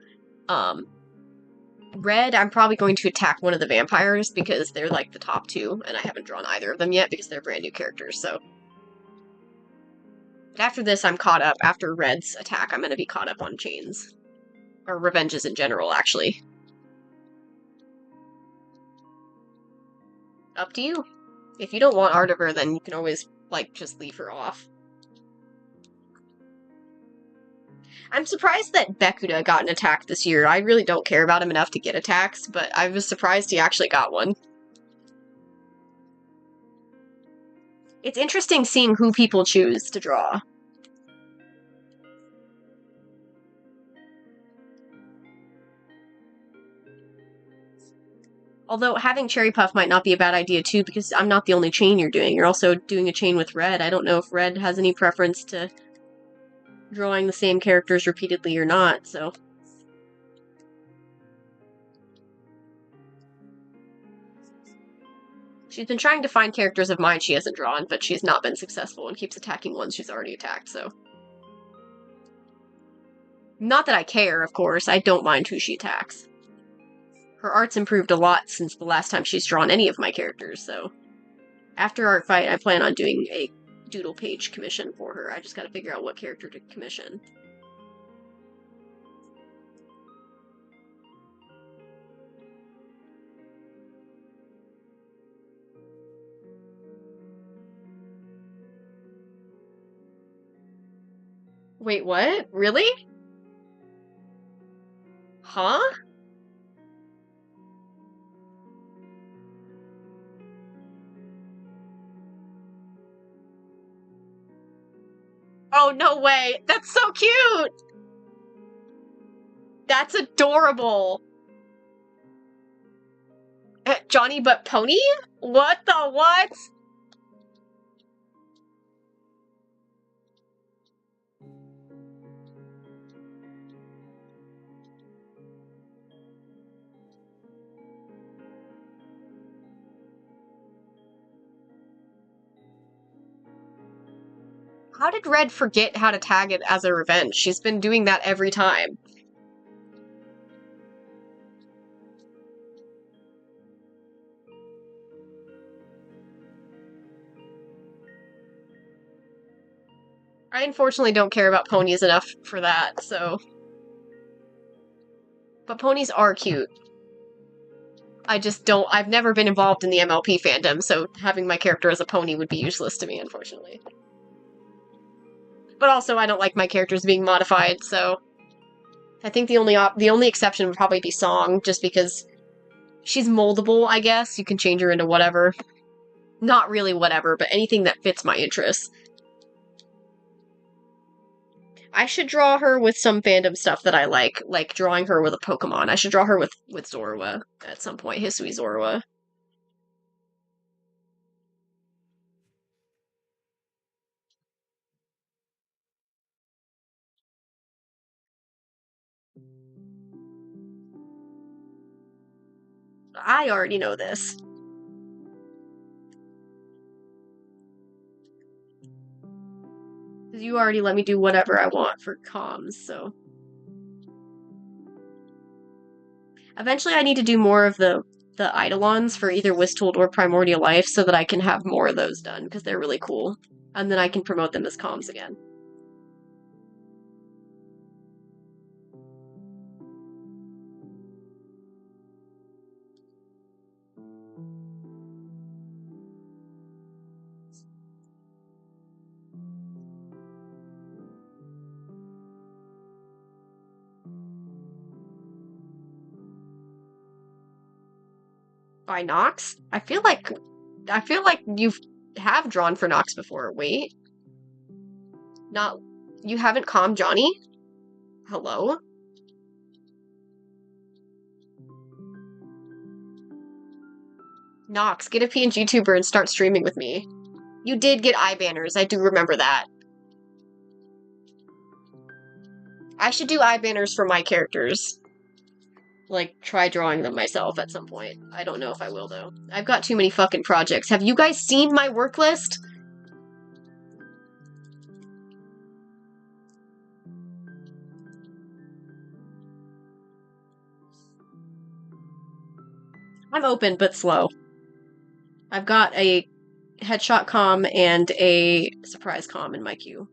Red, I'm probably going to attack one of the vampires, because they're like the top two, and I haven't drawn either of them yet, because they're brand new characters, so. But after this, I'm caught up. After Red's attack, I'm gonna be caught up on chains. Or revenges in general, actually. Up to you. If you don't want Art of Her, then you can always, like, just leave her off. I'm surprised that Bekuda got an attack this year. I really don't care about him enough to get attacks, but I was surprised he actually got one. It's interesting seeing who people choose to draw. Although having Cherry Puff might not be a bad idea too, because I'm not the only chain you're doing. You're also doing a chain with Red. I don't know if Red has any preference to drawing the same characters repeatedly or not, so. She's been trying to find characters of mine she hasn't drawn, but she's not been successful and keeps attacking ones she's already attacked, so. Not that I care, of course. I don't mind who she attacks. Her art's improved a lot since the last time she's drawn any of my characters, so. After Artfight, I plan on doing a doodle page commission for her. I just gotta figure out what character to commission. Wait, what? Really? Huh? Oh, no way! That's so cute! That's adorable! Johnny but Pony? What the what? How did Red forget how to tag it as a revenge? She's been doing that every time. I unfortunately don't care about ponies enough for that, so. But ponies are cute. I've never been involved in the MLP fandom, so having my character as a pony would be useless to me, unfortunately. But also, I don't like my characters being modified, so... I think the only exception would probably be Song, just because she's moldable, I guess. You can change her into whatever. Not really whatever, but anything that fits my interests. I should draw her with some fandom stuff that I like drawing her with a Pokemon. I should draw her with Zorua at some point, Hisui Zorua. I already know this. You already let me do whatever I want for comms, so... Eventually I need to do more of the Eidolons for either Wisttold or Primordial Life so that I can have more of those done, because they're really cool. And then I can promote them as comms again. By Nox? I feel like you have drawn for Nox before. Wait. Not... You haven't calmed Johnny? Hello? Nox, get a PNG tuber and start streaming with me. You did get eye banners, I do remember that. I should do eye banners for my characters. Like, try drawing them myself at some point. I don't know if I will, though. I've got too many fucking projects. Have you guys seen my work list? I'm open, but slow. I've got a headshot comm and a surprise comm in my queue.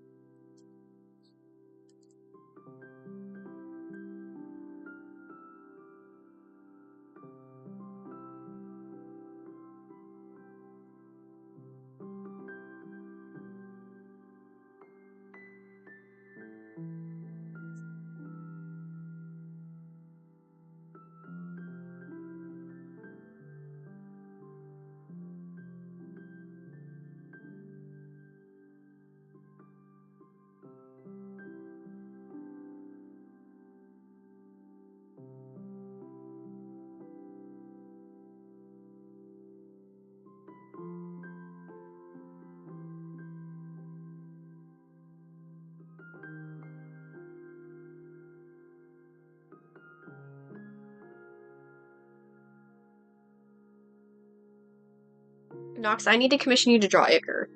Nox, I need to commission you to draw Iker.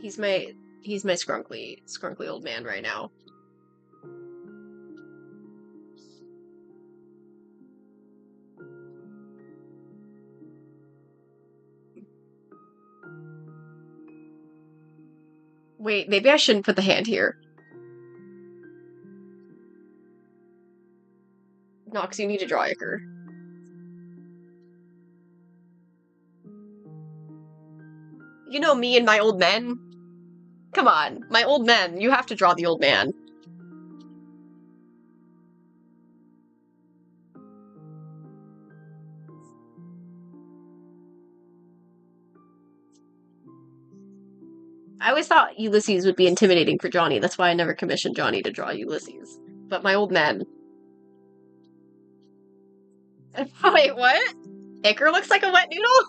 He's my scrunkly old man right now. Wait, maybe I shouldn't put the hand here. Nox, you need to draw Iker. You know me and my old men? Come on, my old men. You have to draw the old man. I always thought Ulysses would be intimidating for Johnny. That's why I never commissioned Johnny to draw Ulysses. But my old men. Wait, what? Iker looks like a wet noodle?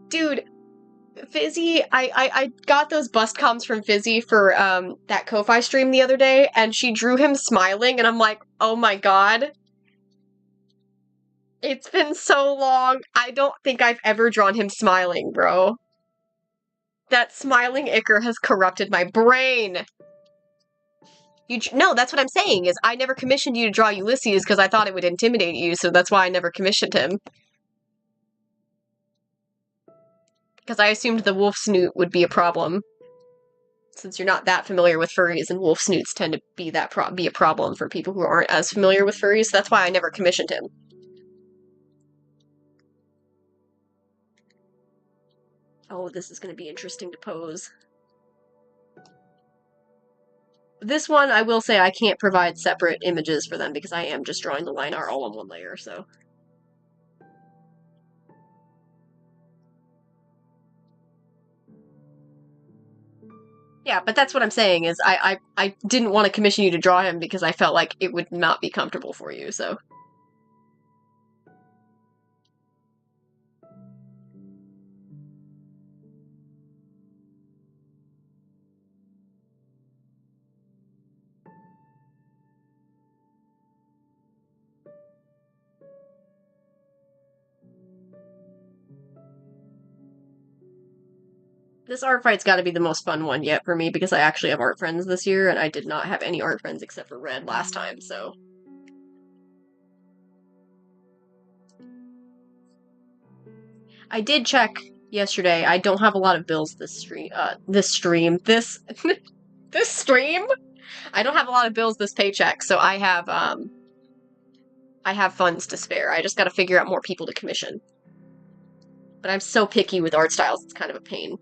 Dude, Fizzy, I got those bust comms from Fizzy for that Ko-Fi stream the other day, and she drew him smiling, and I'm like, oh my god. It's been so long. I don't think I've ever drawn him smiling, bro. That smiling Iker has corrupted my brain. No, that's what I'm saying, is I never commissioned you to draw Ulysses because I thought it would intimidate you, so that's why I never commissioned him. Because I assumed the wolf snoot would be a problem. Since you're not that familiar with furries, and wolf snoots tend to be be a problem for people who aren't as familiar with furries. That's why I never commissioned him. Oh, this is going to be interesting to pose. This one, I will say I can't provide separate images for them because I am just drawing the line art all on one layer, so. Yeah, but that's what I'm saying is I didn't want to commission you to draw him because I felt like it would not be comfortable for you, so. This art fight's got to be the most fun one yet for me because I actually have art friends this year and I did not have any art friends except for Red last time, so. I did check yesterday. I don't have a lot of bills this stream. This stream. This stream. I don't have a lot of bills this paycheck, so I have funds to spare. I just got to figure out more people to commission. But I'm so picky with art styles; it's kind of a pain.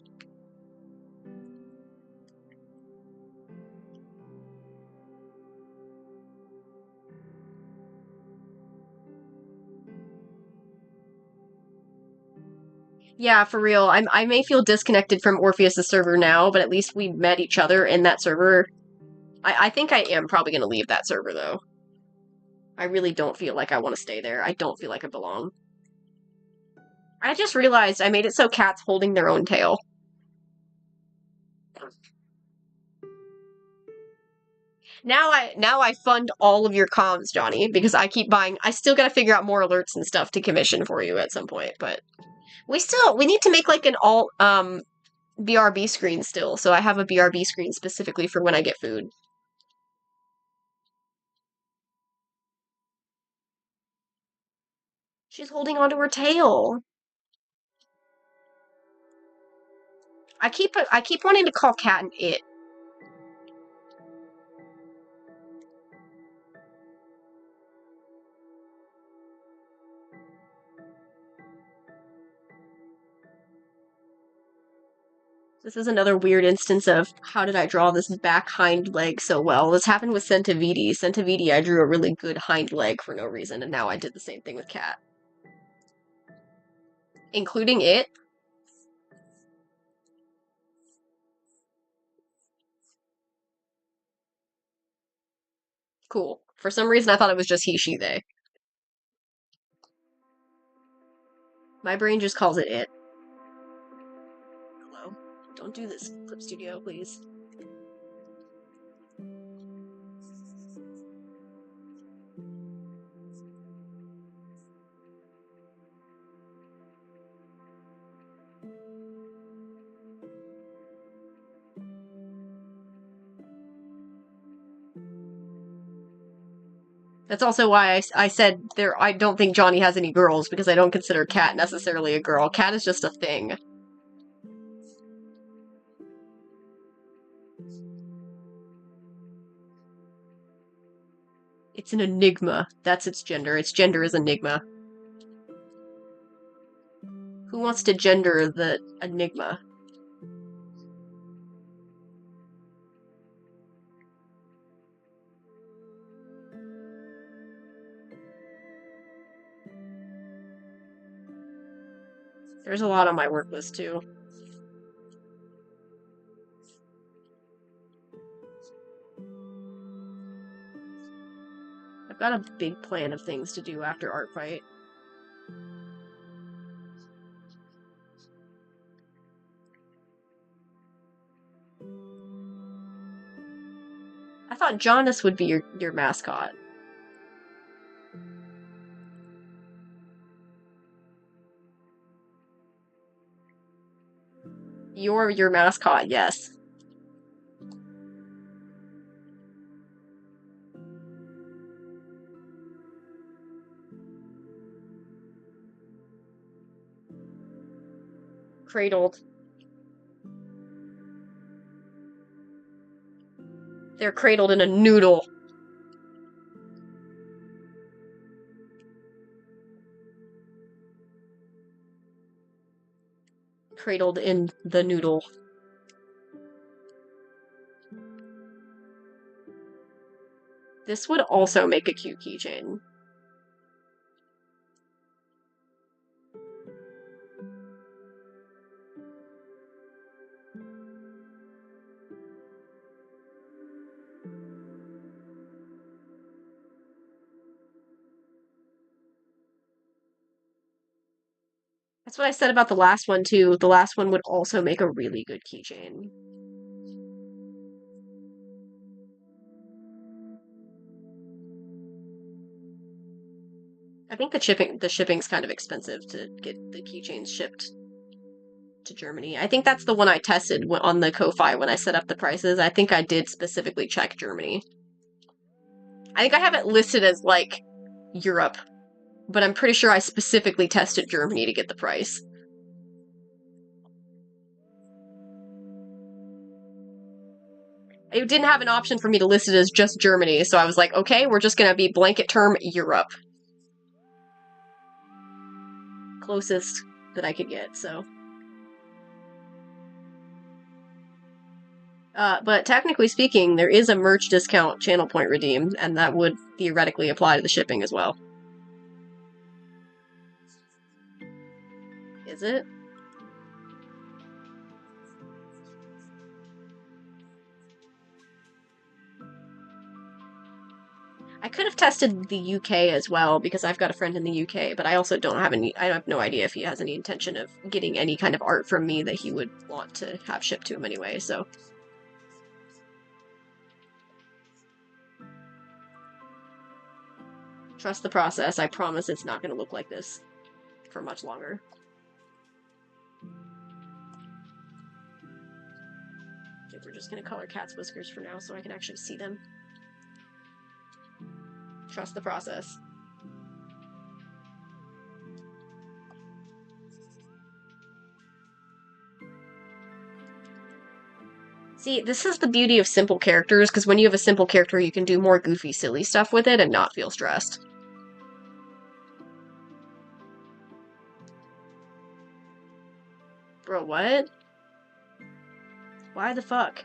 Yeah, for real. I may feel disconnected from Orpheus' server now, but at least we met each other in that server. I think I am probably going to leave that server, though. I really don't feel like I want to stay there. I don't feel like I belong. I just realized I made it so cats holding their own tail. Now I fund all of your comms, Johnny, because I keep buying. I still got to figure out more alerts and stuff to commission for you at some point, but we need to make like an all BRB screen still. So I have a BRB screen specifically for when I get food. She's holding onto her tail. I keep wanting to call Cat an it. This is another weird instance of how did I draw this back hind leg so well. This happened with Centividi. Centividi, I drew a really good hind leg for no reason, and now I did the same thing with Cat. Including it? Cool. For some reason, I thought it was just he, she, they. My brain just calls it. Hello. Don't do this, Clip Studio, please. That's also why I said I don't think Johnny has any girls, because I don't consider Cat necessarily a girl. Cat is just a thing. It's an enigma. That's its gender. Its gender is enigma. Who wants to gender the enigma? There's a lot on my work list, too. I've got a big plan of things to do after Artfight. I thought Jonas would be your mascot. You're your mascot, yes. Cradled. They're cradled in a noodle. Cradled in the noodle. This would also make a cute keychain. That's what I said about the last one, too. The last one would also make a really good keychain. I think the shipping's kind of expensive to get the keychains shipped to Germany. I think that's the one I tested on the Ko-Fi when I set up the prices. I think I did specifically check Germany. I think I have it listed as, like, Europe, but I'm pretty sure I specifically tested Germany to get the price. It didn't have an option for me to list it as just Germany, so I was like, okay, we're just gonna be blanket term Europe. Closest that I could get, so. But technically speaking, there is a merch discount channel point redeem, and that would theoretically apply to the shipping as well. Is it? I could have tested the UK as well, because I've got a friend in the UK, but I also don't have I have no idea if he has any intention of getting any kind of art from me that he would want to have shipped to him anyway, so. Trust the process, I promise it's not going to look like this for much longer. I think we're just going to color Cat's whiskers for now so I can actually see them. Trust the process. See, this is the beauty of simple characters, because when you have a simple character, you can do more goofy, silly stuff with it and not feel stressed. Bro, what? Why the fuck?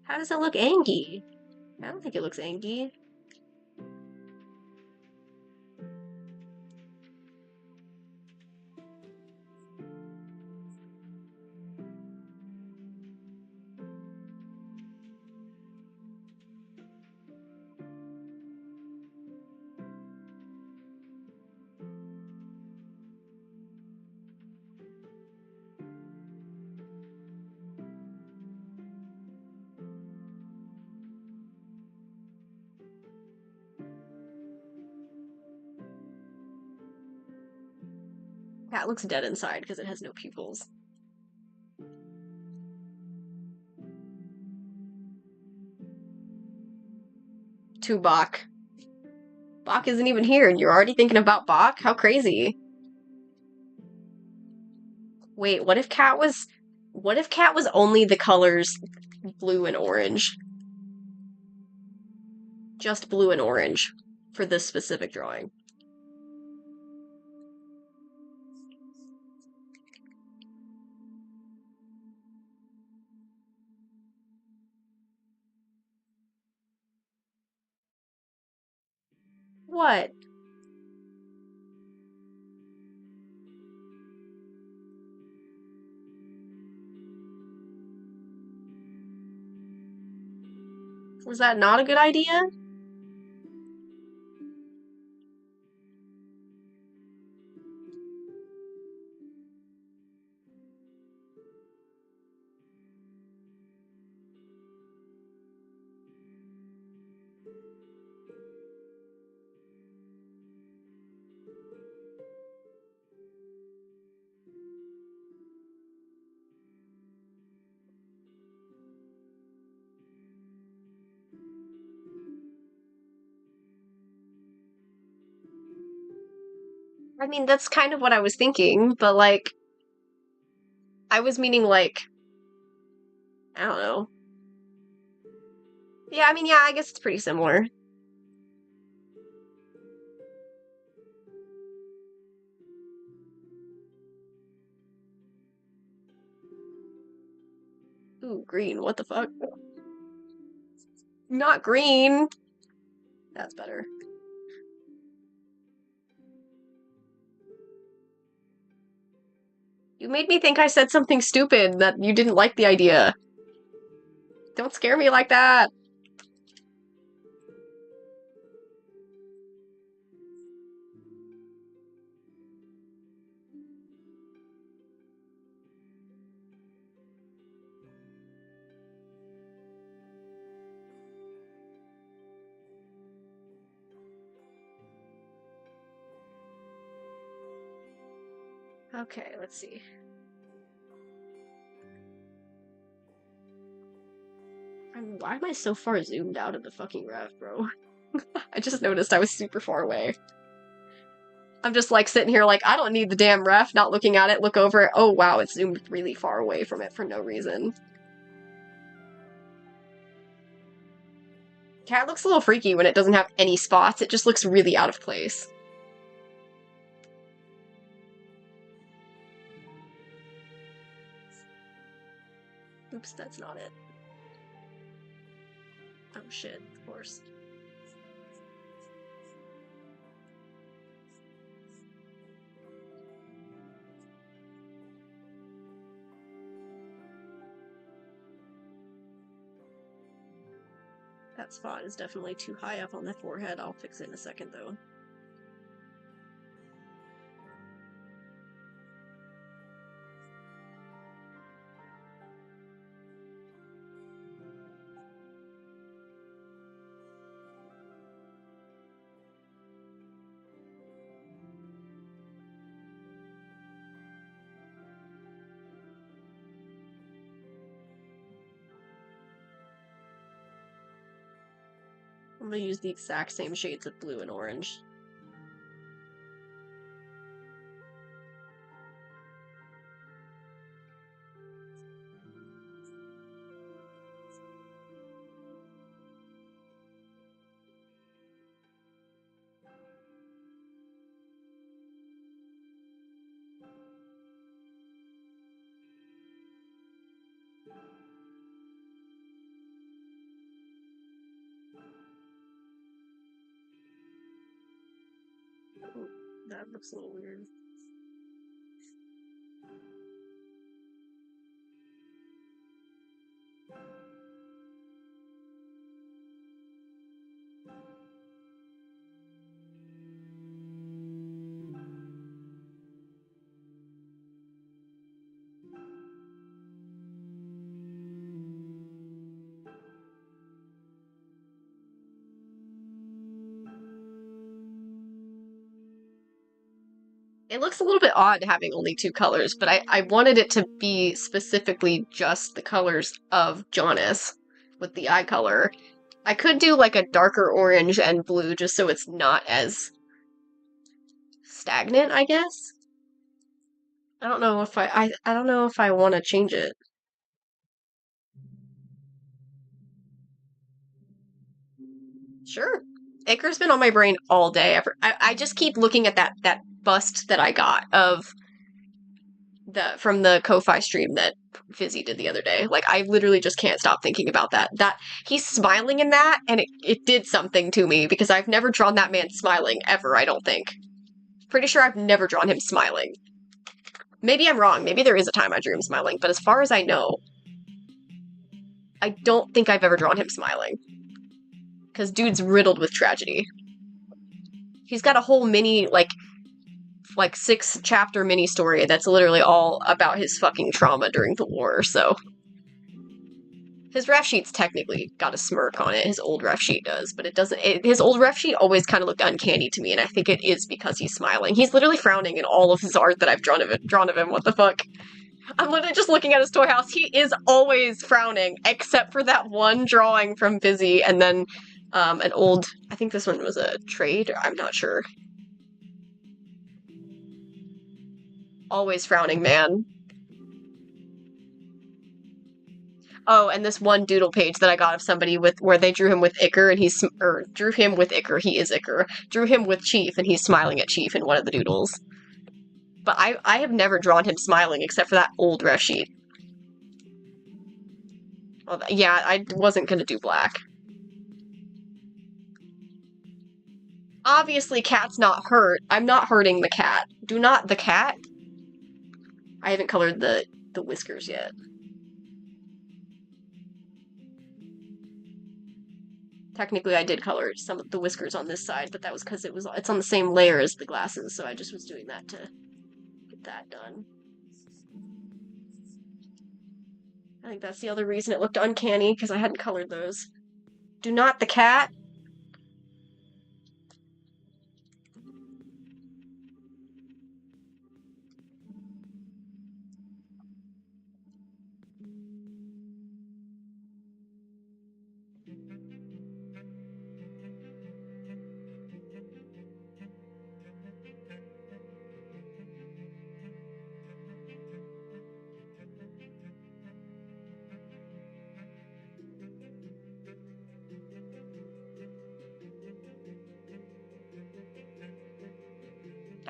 How does it look angy? I don't think it looks angy. Cat looks dead inside because it has no pupils. To Bach. Bach isn't even here and you're already thinking about Bach? How crazy. Wait, what if Cat was only the colors blue and orange? Just blue and orange for this specific drawing. What? Was that not a good idea? I mean, that's kind of what I was thinking, but like, I was meaning like, I don't know. Yeah, I mean, yeah, I guess it's pretty similar. Ooh, green, what the fuck? Not green! That's better. You made me think I said something stupid that you didn't like the idea. Don't scare me like that! Okay, let's see. Why am I so far zoomed out of the fucking ref, bro? I just noticed I was super far away. I'm just like sitting here like, I don't need the damn ref, not looking at it, look over it. Oh wow, it's zoomed really far away from it for no reason. Cat looks a little freaky when it doesn't have any spots. It just looks really out of place. Oops, that's not it. Oh shit, of course. That spot is definitely too high up on the forehead. I'll fix it in a second though. I'm gonna use the exact same shades of blue and orange. Ooh, that looks a little weird. It looks a little bit odd having only two colors, but I wanted it to be specifically just the colors of Jonas with the eye color. I could do like a darker orange and blue just so it's not as stagnant, I guess. I don't know if I don't know if I want to change it. Sure. Icar's been on my brain all day. I just keep looking at that bust that I got of from the Ko-Fi stream that Fizzy did the other day. Like I literally just can't stop thinking about that. That he's smiling in that, and it did something to me because I've never drawn that man smiling ever, I don't think. Pretty sure I've never drawn him smiling. Maybe I'm wrong. Maybe there is a time I drew him smiling, but as far as I know, I don't think I've ever drawn him smiling. Because dude's riddled with tragedy. He's got a whole mini, like 6-chapter mini story that's literally all about his fucking trauma during the war, so. His ref sheet's technically got a smirk on it. His old ref sheet does, but it doesn't. His old ref sheet always kind of looked uncanny to me, and I think it is because he's smiling. He's literally frowning in all of his art that I've drawn of him. What the fuck? I'm literally just looking at his toy house. He is always frowning, except for that one drawing from Busy, and then an old. I think this one was a trade. I'm not sure. Always frowning man. Oh, and this one doodle page that I got of somebody with where they drew him with Icker and he's or drew him with Icker, he is Icker. Drew him with Chief and he's smiling at Chief in one of the doodles. But I have never drawn him smiling except for that old ref sheet. Well, yeah, I wasn't gonna do black. Obviously, cat's not hurt. I'm not hurting the cat. Do not the cat. I haven't colored the whiskers yet. Technically, I did color some of the whiskers on this side, but that was because it's on the same layer as the glasses, so I just was doing that to get that done. I think that's the other reason it looked uncanny, because I hadn't colored those. Do not the cat.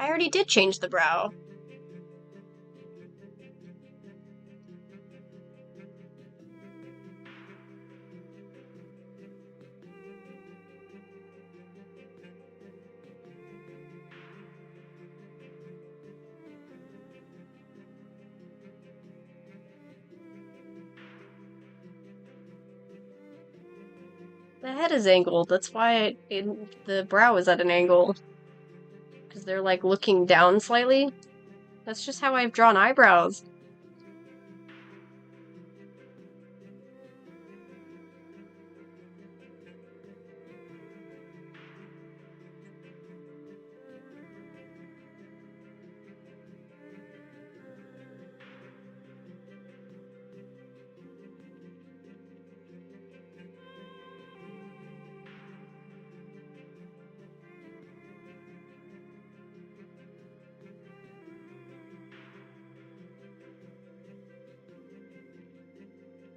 I already did change the brow. The head is angled, that's why the brow is at an angle. Because they're like looking down slightly. That's just how I've drawn eyebrows.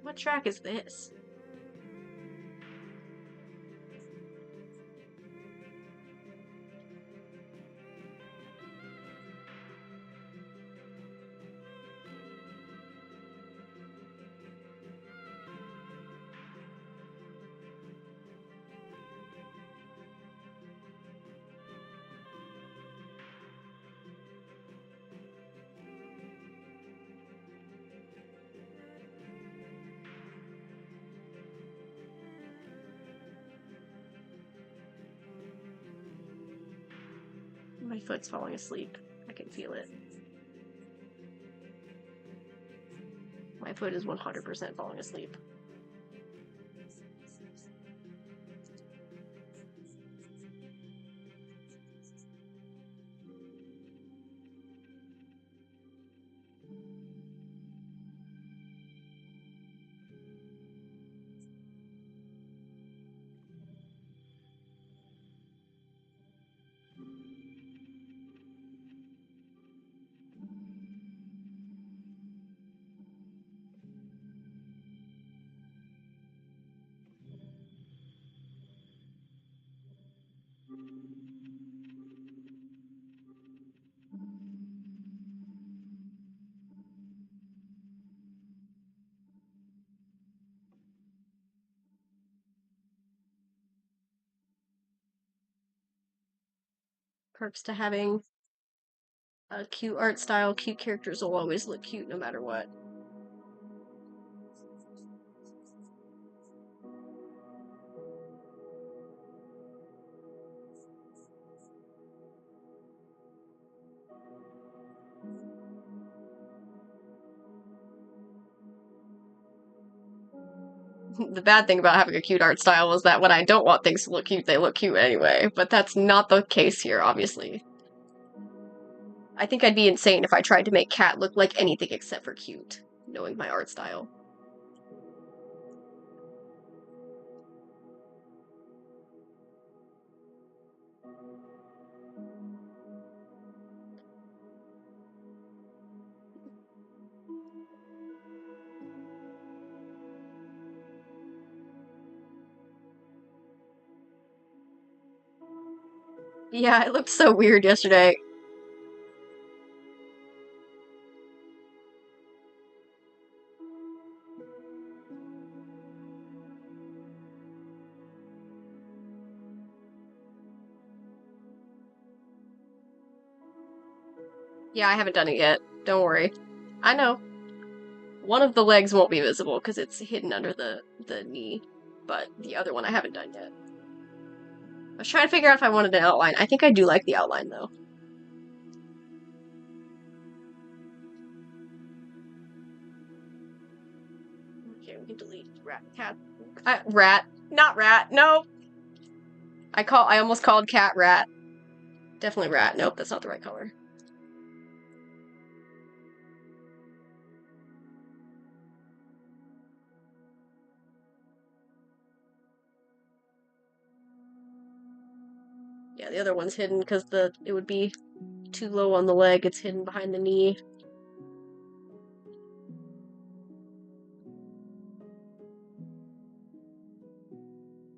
What track is this? My foot's falling asleep. I can feel it. My foot is 100% falling asleep. Perks to having a cute art style, cute characters will always look cute no matter what. The bad thing about having a cute art style is that when I don't want things to look cute, they look cute anyway. But that's not the case here, obviously. I think I'd be insane if I tried to make Cat look like anything except for cute, knowing my art style. Yeah, it looked so weird yesterday. Yeah, I haven't done it yet. Don't worry. I know. One of the legs won't be visible because it's hidden under the knee, but the other one I haven't done yet. I was trying to figure out if I wanted an outline. I think I do like the outline, though. Okay, we can delete rat, cat, rat, not rat. No, I almost called cat rat. Definitely rat. Nope, that's not the right color. Yeah, the other one's hidden because it would be too low on the leg. It's hidden behind the knee.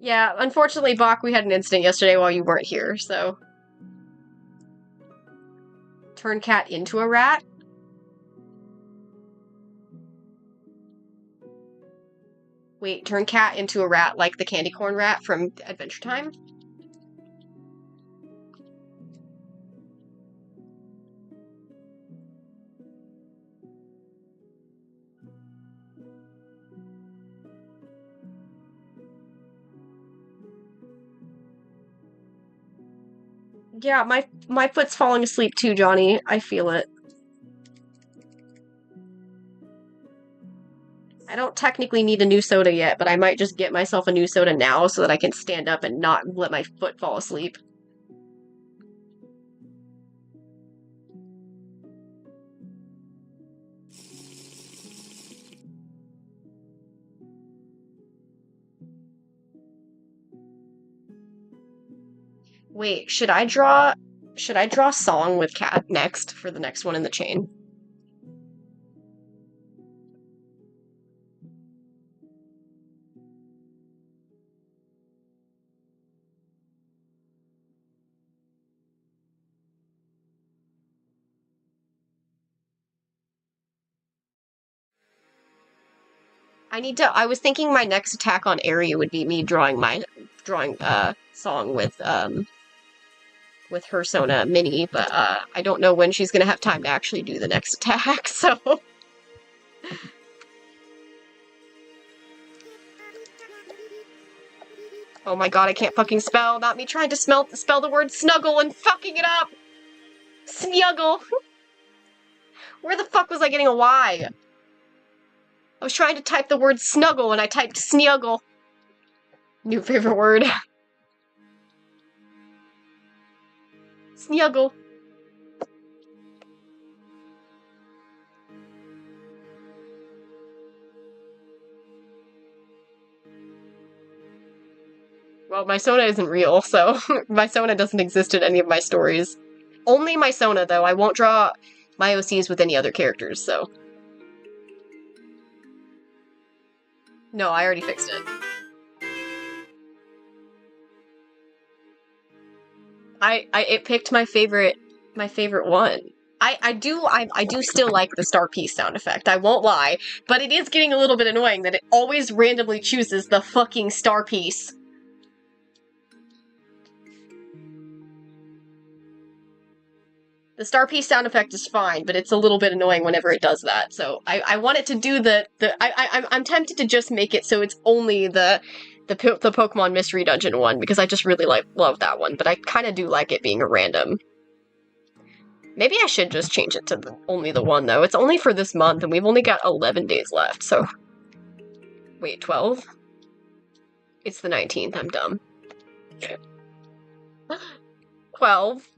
Yeah, unfortunately, Bach, we had an incident yesterday while you weren't here, so... Turn cat into a rat? Wait, turn cat into a rat like the candy corn rat from Adventure Time? Yeah, my foot's falling asleep too, Johnny. I feel it. I don't technically need a new soda yet, but I might just get myself a new soda now so that I can stand up and not let my foot fall asleep. Wait, should I draw song with cat next for the next one in the chain? I was thinking my next attack on Aerie would be me drawing song with her Sona Mini, but I don't know when she's gonna have time to actually do the next attack, so oh my god, I can't fucking spell. Not me trying to spell the word snuggle and fucking it up! Snuggle! Where the fuck was I getting a Y? I was trying to type the word snuggle and I typed snuggle. New favorite word. Snuggle. Well, my Sona isn't real, so my Sona doesn't exist in any of my stories. Only my Sona, though. I won't draw my OCs with any other characters, so... No, I already fixed it. It picked my favorite one. I do still like the star piece sound effect, I won't lie, but it is getting a little bit annoying that it always randomly chooses the fucking star piece. The star piece sound effect is fine, but it's a little bit annoying whenever it does that. So I want it to do I'm tempted to just make it so it's only the Pokemon Mystery Dungeon one, because I just really love that one, but I kind of do like it being a random. Maybe I should just change it to only the one, though. It's only for this month, and we've only got 11 days left, so... Wait, 12? It's the 19th, I'm dumb. 12.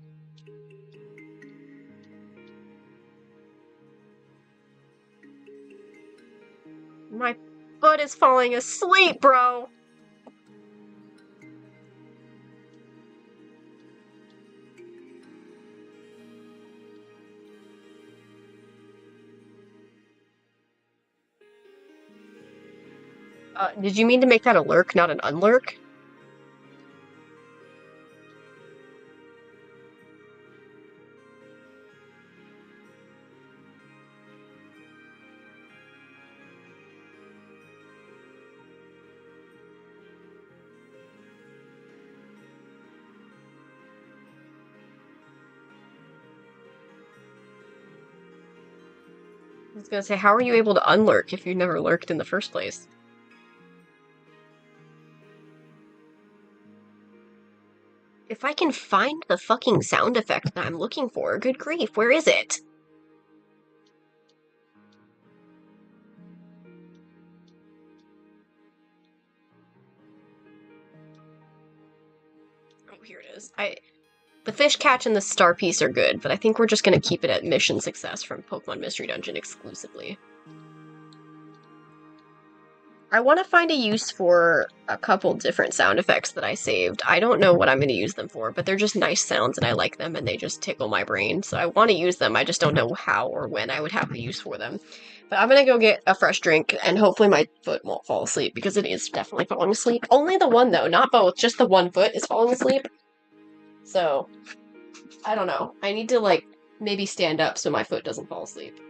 My foot is falling asleep, bro! Did you mean to make that a lurk, not an unlurk? I was gonna say, how are you able to unlurk if you never lurked in the first place? If I can find the fucking sound effect that I'm looking for, good grief, where is it? Oh, here it is. The fish catch and the star piece are good, but I think we're just gonna keep it at mission success from Pokemon Mystery Dungeon exclusively. I want to find a use for a couple different sound effects that I saved. I don't know what I'm going to use them for, but they're just nice sounds and I like them and they just tickle my brain. So I want to use them, I just don't know how or when I would have a use for them. But I'm going to go get a fresh drink and hopefully my foot won't fall asleep because it is definitely falling asleep. Only the one though, not both, just the one foot is falling asleep. So, I don't know. I need to like maybe stand up so my foot doesn't fall asleep.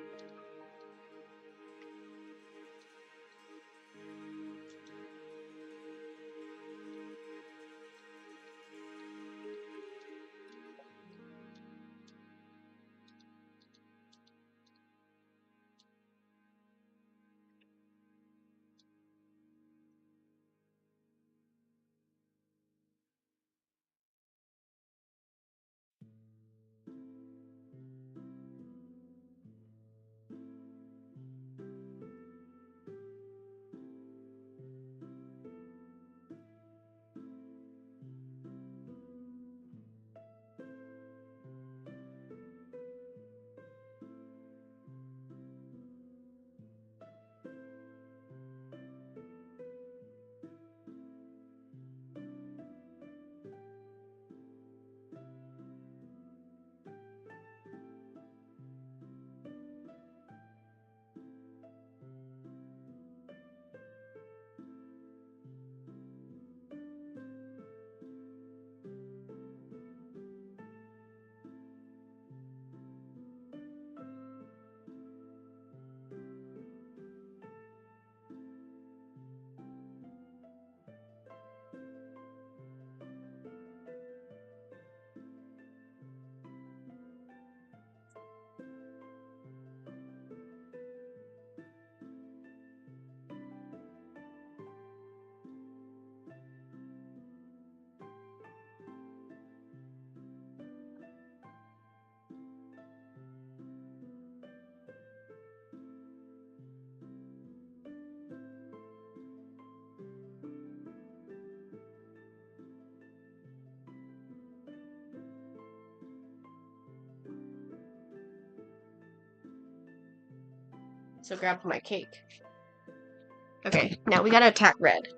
So grab my cake. Okay, now we gotta attack red.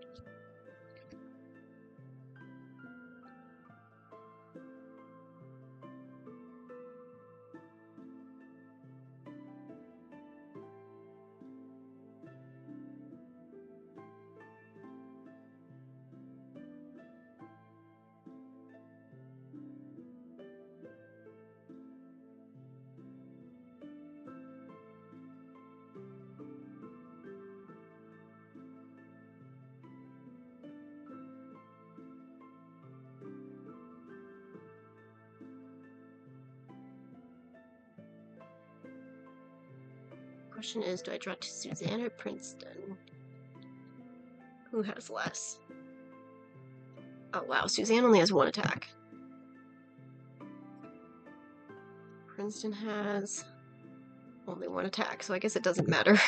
Question is, do I draw to Suzanne or Princeton? Who has less? Oh wow, Suzanne only has one attack. Princeton has only one attack, so I guess it doesn't matter.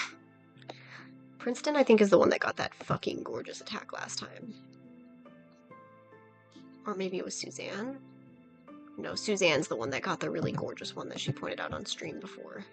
Princeton, I think, is the one that got that fucking gorgeous attack last time. Or maybe it was Suzanne? No, Suzanne's the one that got the really gorgeous one that she pointed out on stream before.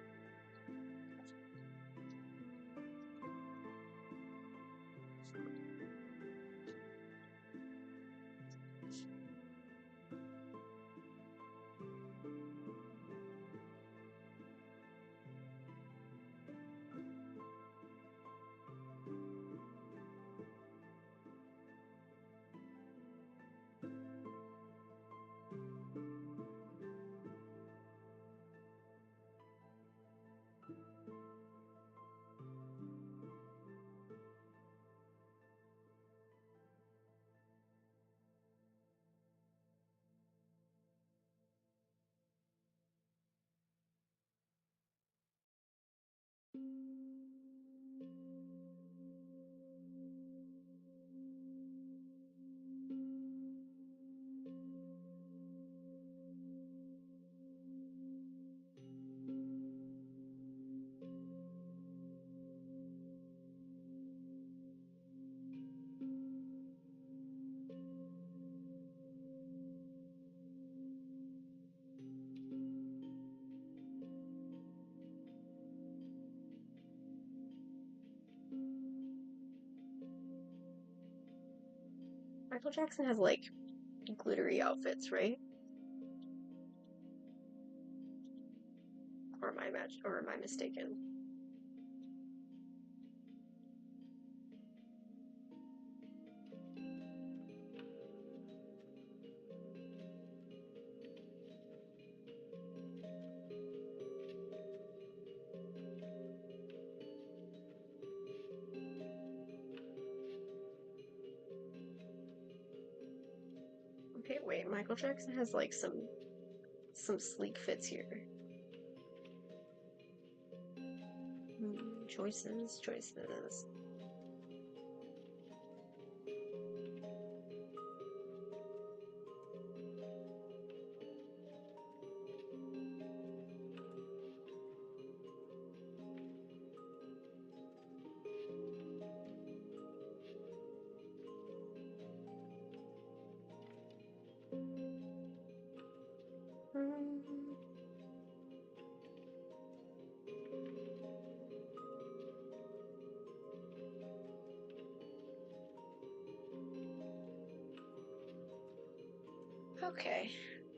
Michael Jackson has, like, glittery outfits, right? Or am I mistaken? Okay, wait, Michael Jackson has, like, some sleek fits here. Choices, choices. Okay,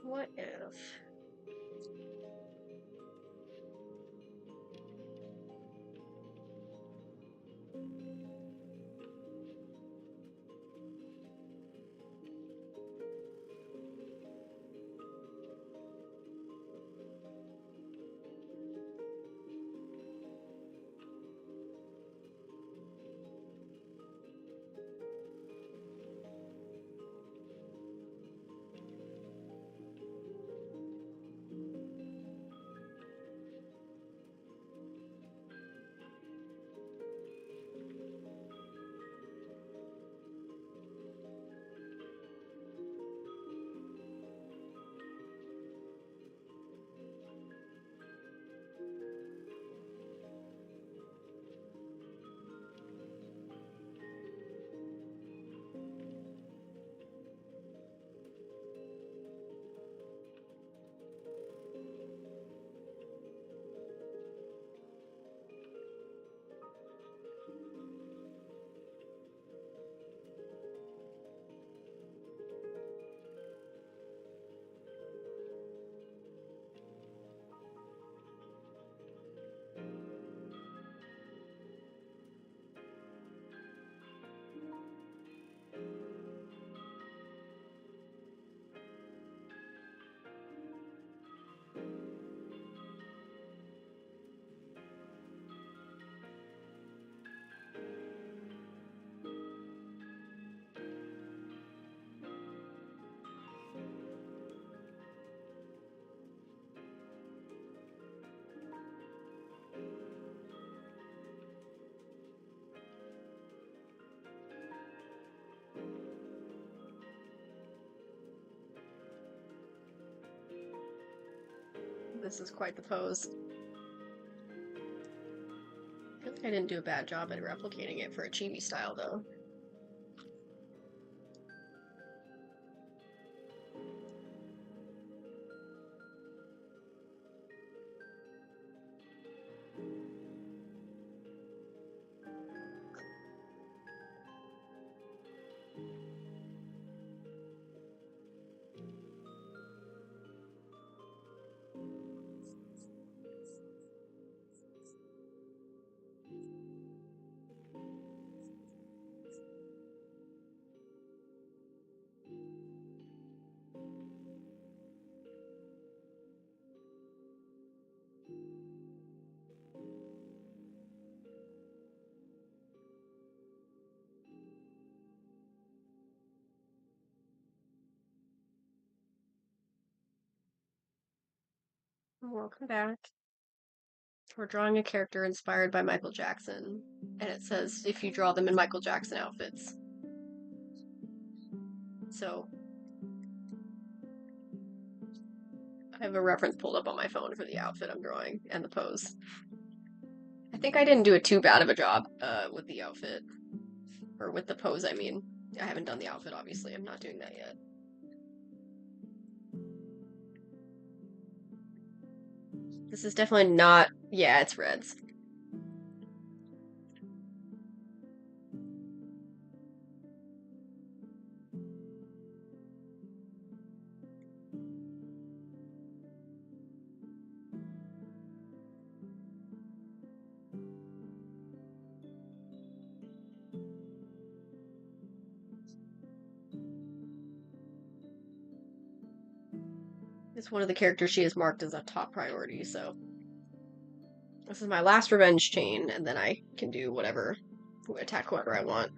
what if... This is quite the pose. I feel like I didn't do a bad job at replicating it for a chibi style, though. Welcome back. We're drawing a character inspired by Michael Jackson, and it says if you draw them in Michael Jackson outfits. So, I have a reference pulled up on my phone for the outfit I'm drawing and the pose. I think I didn't do it too bad of a job with the outfit. Or with the pose, I mean. I haven't done the outfit, obviously. I'm not doing that yet. This is definitely not... Yeah, it's reds. It's one of the characters she has marked as a top priority, so... This is my last revenge chain, and then I can do whatever, attack whoever I want.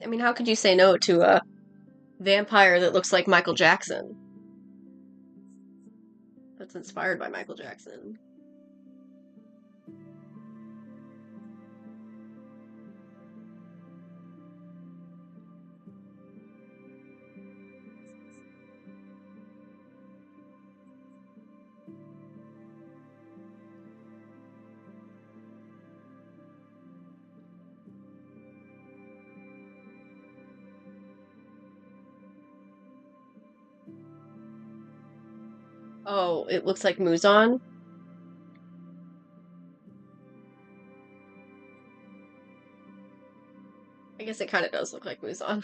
I mean, how could you say no to a vampire that looks like Michael Jackson? That's inspired by Michael Jackson. Oh, it looks like Muzan? I guess it kind of does look like Muzan. I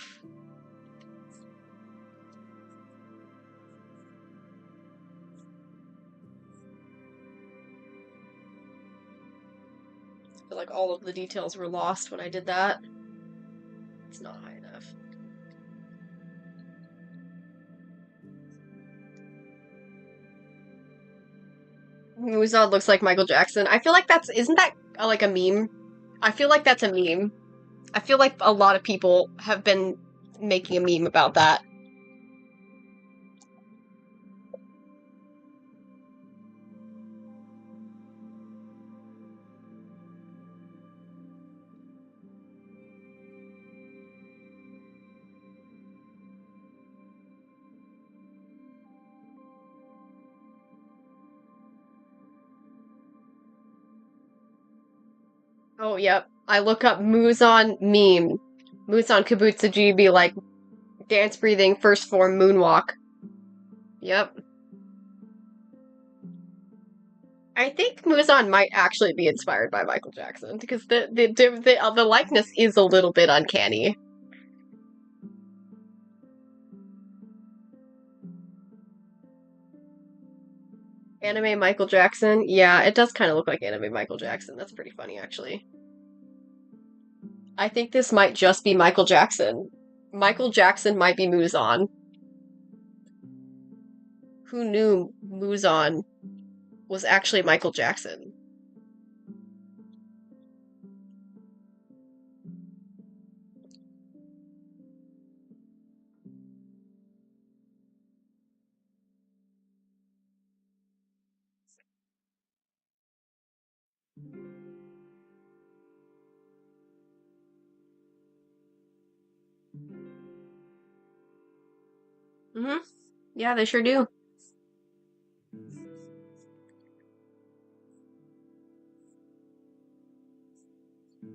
feel like all of the details were lost when I did that. It's not high enough. Muzan looks like Michael Jackson. I feel like isn't that like a meme? I feel like that's a meme. I feel like a lot of people have been making a meme about that. Oh, yep. I look up Muzan meme. Muzan Kabutsuji be like, dance breathing, first form moonwalk. Yep. I think Muzan might actually be inspired by Michael Jackson because the likeness is a little bit uncanny. Anime Michael Jackson? Yeah, it does kind of look like anime Michael Jackson. That's pretty funny, actually. I think this might just be Michael Jackson. Michael Jackson might be Muzan. Who knew Muzan was actually Michael Jackson? Mm-hmm. Yeah, they sure do.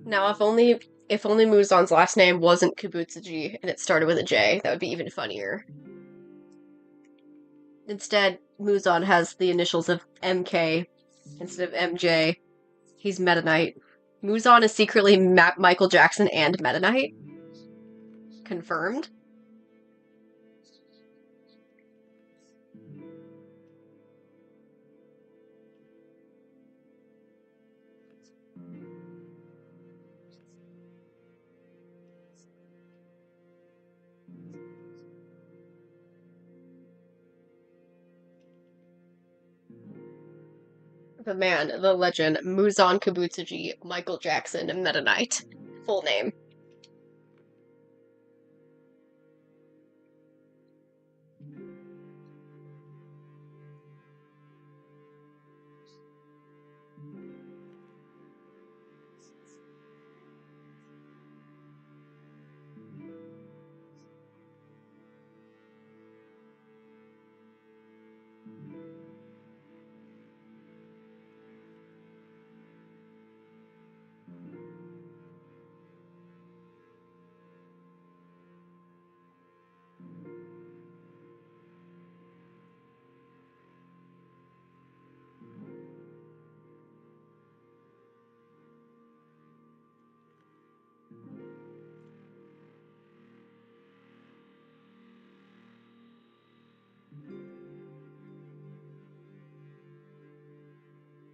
Now, if only If only Muzan's last name wasn't Kabutsuji and it started with a J, that would be even funnier. Instead, Muzan has the initials of MK instead of MJ. He's Meta Knight. Muzan is secretly Michael Jackson and Meta Knight. Confirmed. The man, the legend, Muzan Kabutsuji, Michael Jackson, and Meta Knight. Full name.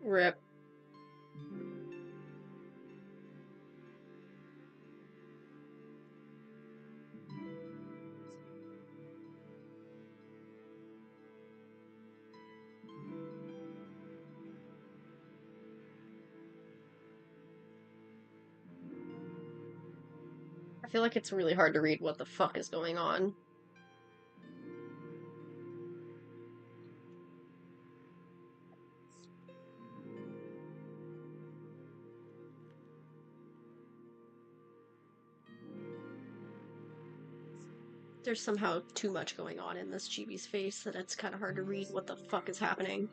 Rip. I feel like it's really hard to read what the fuck is going on. There's somehow too much going on in this chibi's face that it's kind of hard to read what the fuck is happening.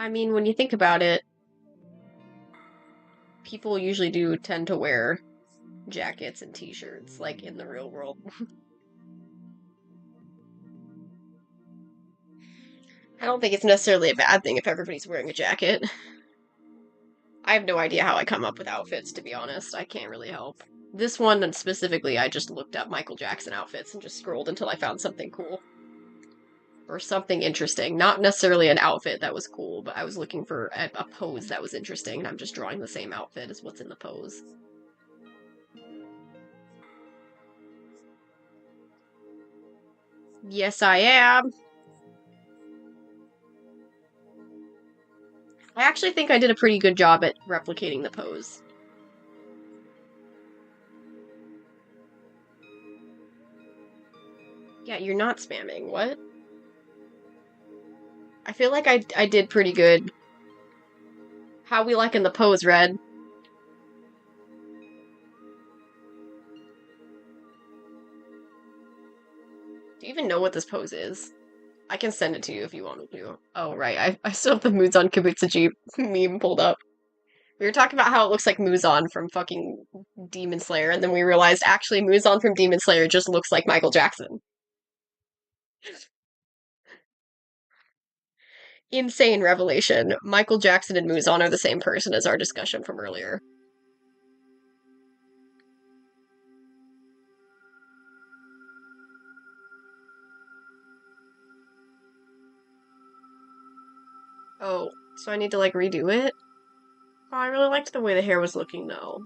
I mean, when you think about it, people usually do tend to wear jackets and t-shirts, like in the real world. I don't think it's necessarily a bad thing if everybody's wearing a jacket. I have no idea how I come up with outfits, to be honest. I can't really help. This one specifically, I just looked up Michael Jackson outfits and just scrolled until I found something cool. Or something interesting. Not necessarily an outfit that was cool, but I was looking for a pose that was interesting, and I'm just drawing the same outfit as what's in the pose. Yes, I am! I actually think I did a pretty good job at replicating the pose. Yeah, you're not spamming. What? I feel like I did pretty good. How we liking the pose, Red? Do you even know what this pose is? I can send it to you if you want me to. Oh, right. I still have the Muzan Kabutsuji meme pulled up. We were talking about how it looks like Muzan from fucking Demon Slayer, and then we realized actually Muzan from Demon Slayer just looks like Michael Jackson. Insane revelation. Michael Jackson and Muzan are the same person as our discussion from earlier. Oh, so I need to like redo it? Oh, I really liked the way the hair was looking though.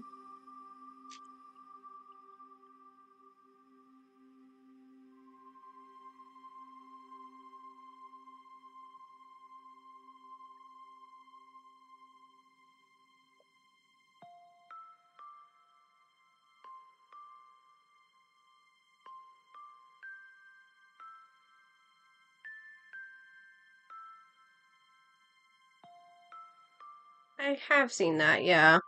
I have seen that, yeah.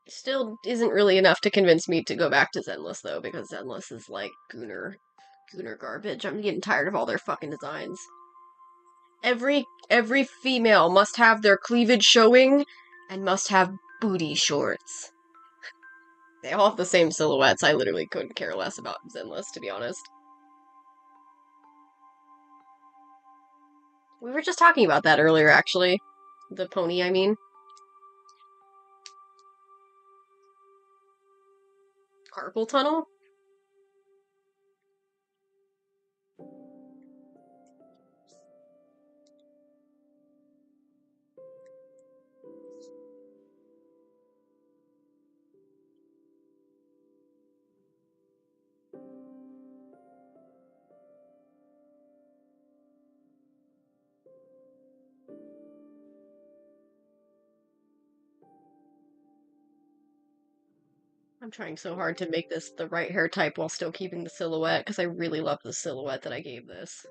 Still isn't really enough to convince me to go back to Zenless though, because Zenless is like Gooner garbage. I'm getting tired of all their fucking designs. Every female must have their cleavage showing and must have booty shorts. They all have the same silhouettes. I literally couldn't care less about Zenless, to be honest. We were just talking about that earlier, actually. The pony, I mean. Carpal tunnel? I'm trying so hard to make this the right hair type while still keeping the silhouette, because I really love the silhouette that I gave this.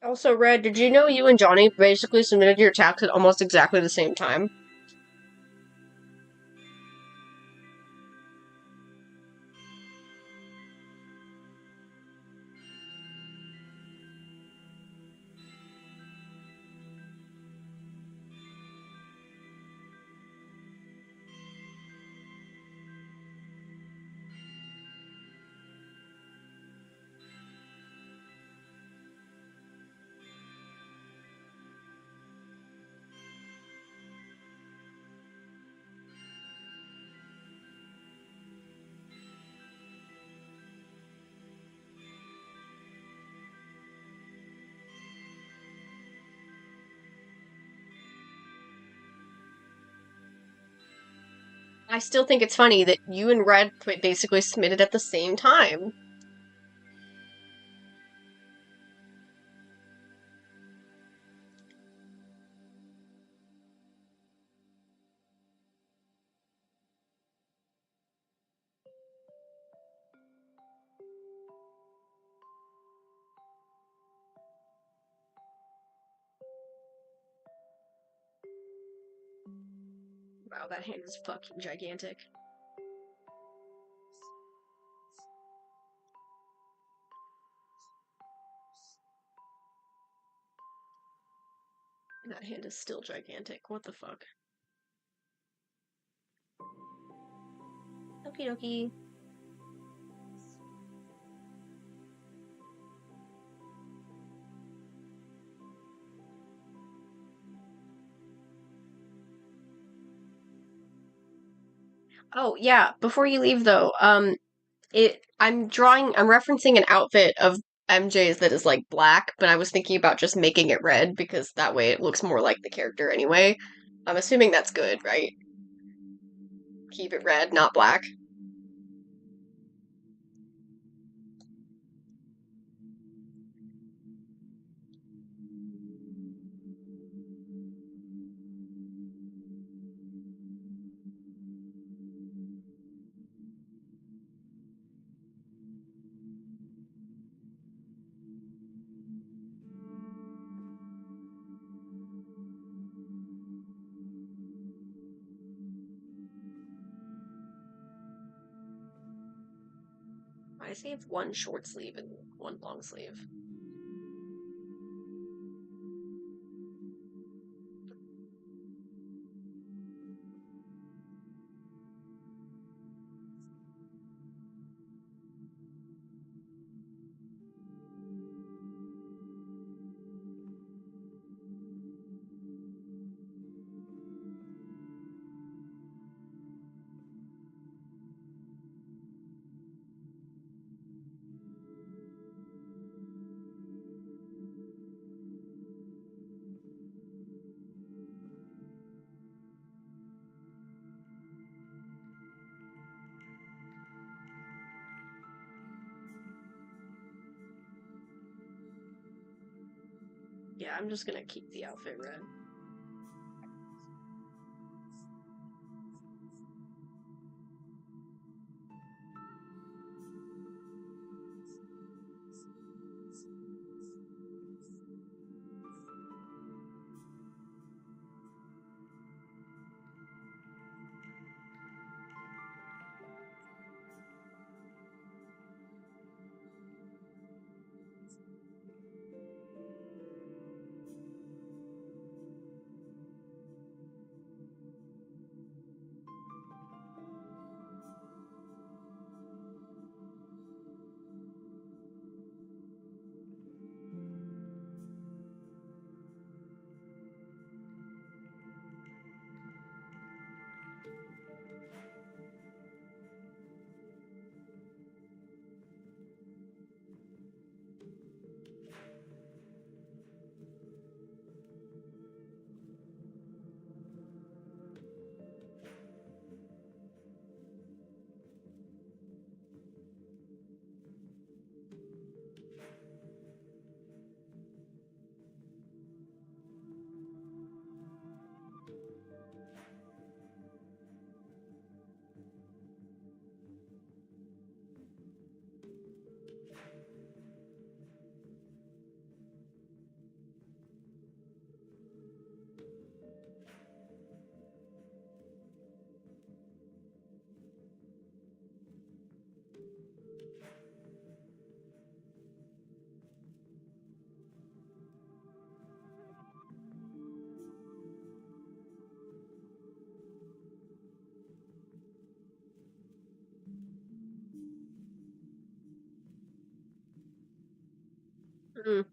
Also, Red, did you know you and Johnny basically submitted your tax at almost exactly the same time? I still think it's funny that you and Red basically submitted at the same time. Wow, that hand is fucking gigantic. That hand is still gigantic. What the fuck? Okie dokie. Oh, yeah, before you leave though, I'm referencing an outfit of MJ's that is like black, but I was thinking about just making it red because that way it looks more like the character anyway. I'm assuming that's good, right? Keep it red, not black. I saved one short sleeve and one long sleeve. Yeah, I'm just gonna keep the outfit red. Mm.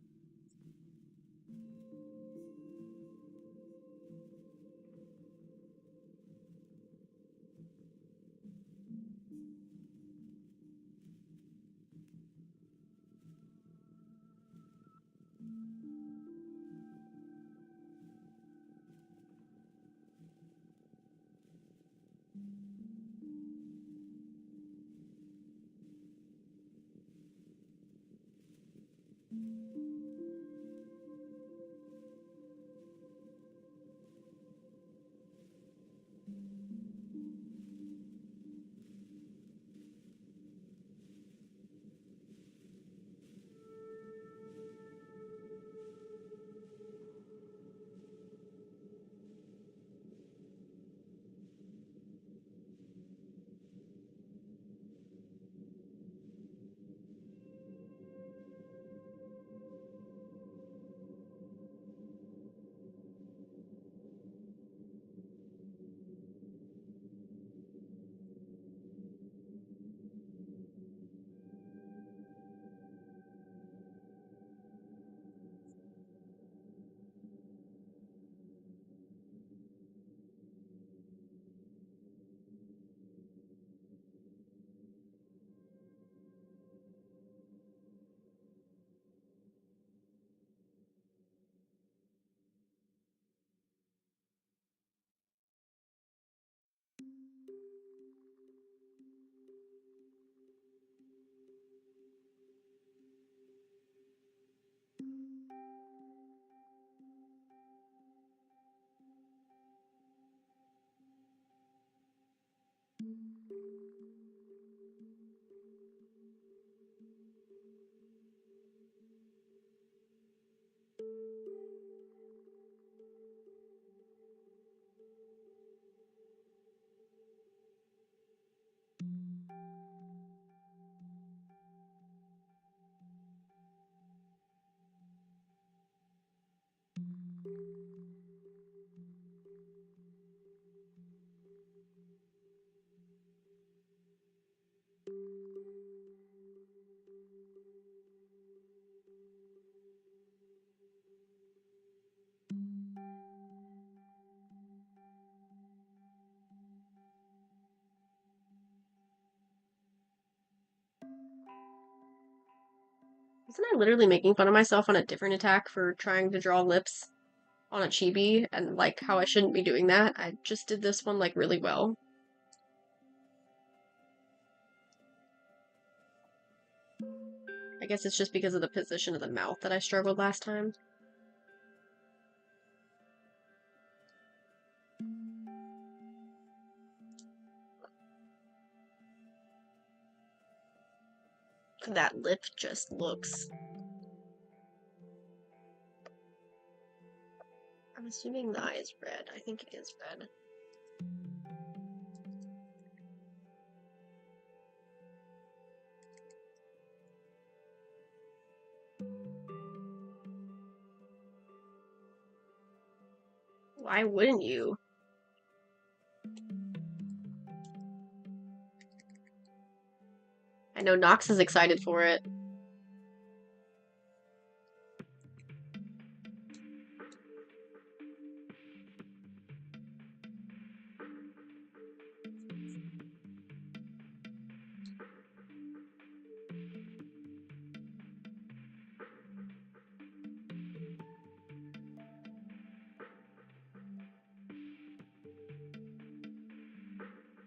Wasn't I literally making fun of myself on a different attack for trying to draw lips on a chibi and like how I shouldn't be doing that? I just did this one like really well. I guess it's just because of the position of the mouth that I struggled last time. That lip just looks... I'm assuming the eye is red. I think it is red. Why wouldn't you? I know Nox is excited for it.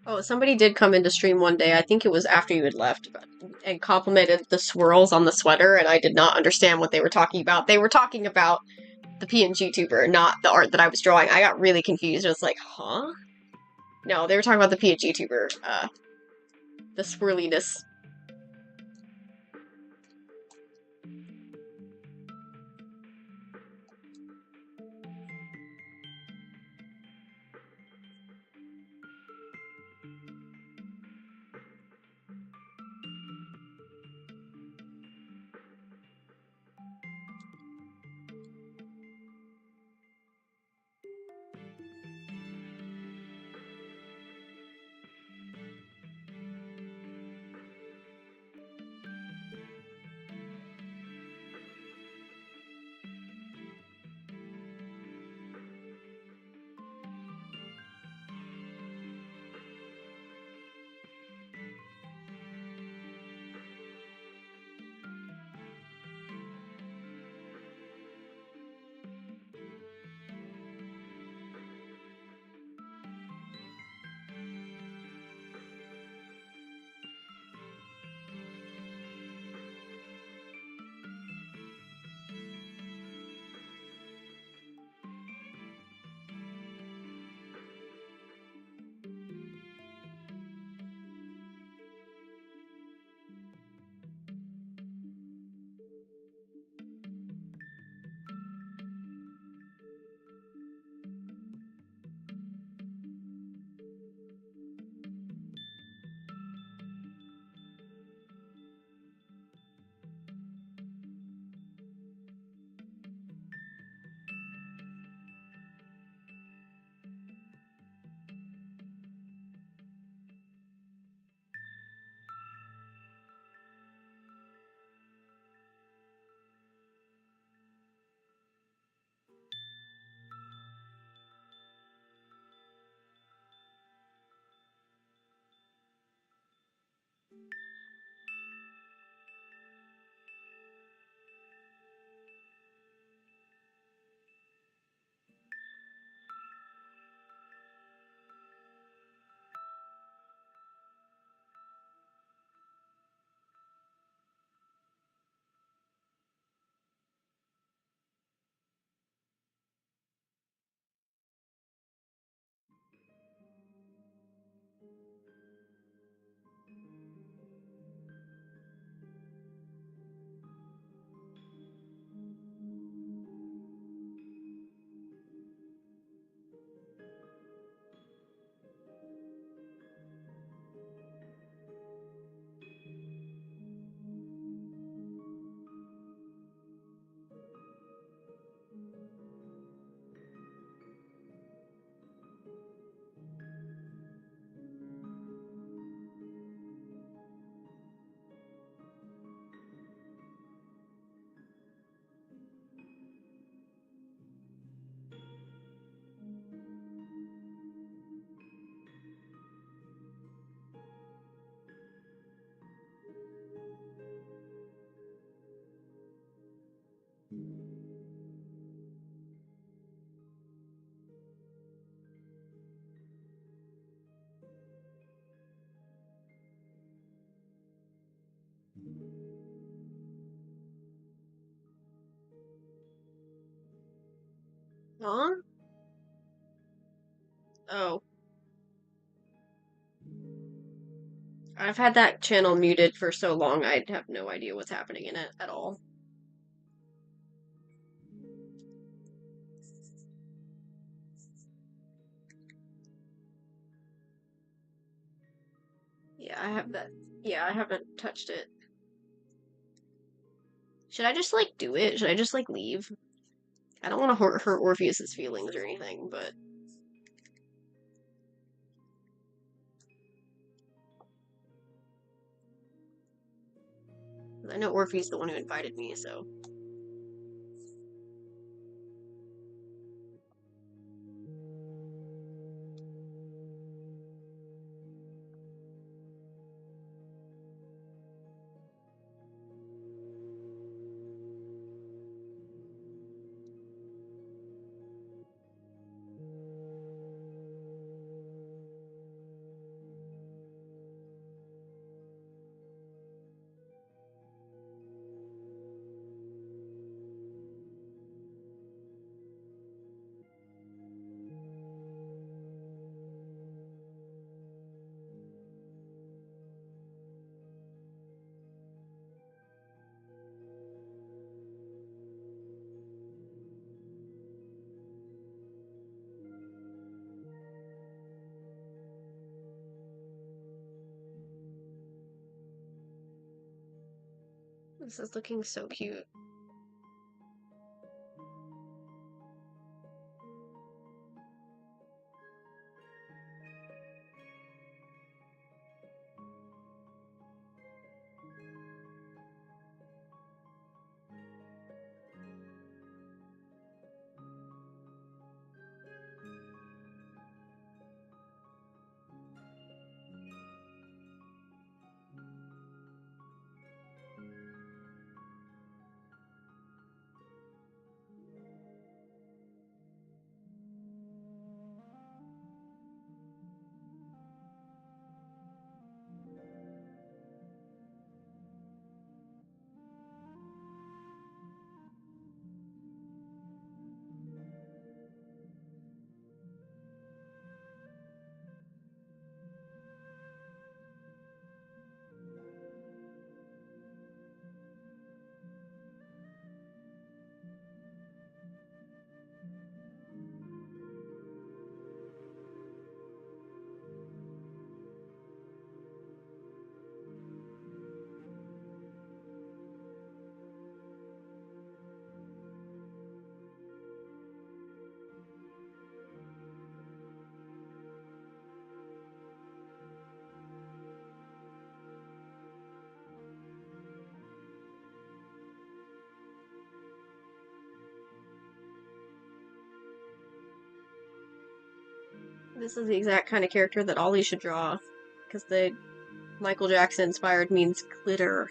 Oh, somebody did come into stream one day, I think it was after you had left, and complimented the swirls on the sweater, and I did not understand what they were talking about. They were talking about the PNG tuber, not the art that I was drawing. I got really confused. I was like, huh? No, they were talking about the PNG tuber, the swirliness. Huh? Oh. I've had that channel muted for so long, I'd have no idea what's happening in it at all. Yeah, I have that. Yeah, I haven't touched it. Should I just, like, do it? Should I just, like, leave? I don't want to hurt Orpheus's feelings or anything, but I know Orpheus is the one who invited me, so. This is looking so cute. This is the exact kind of character that Ollie should draw, because the Michael Jackson inspired means glitter.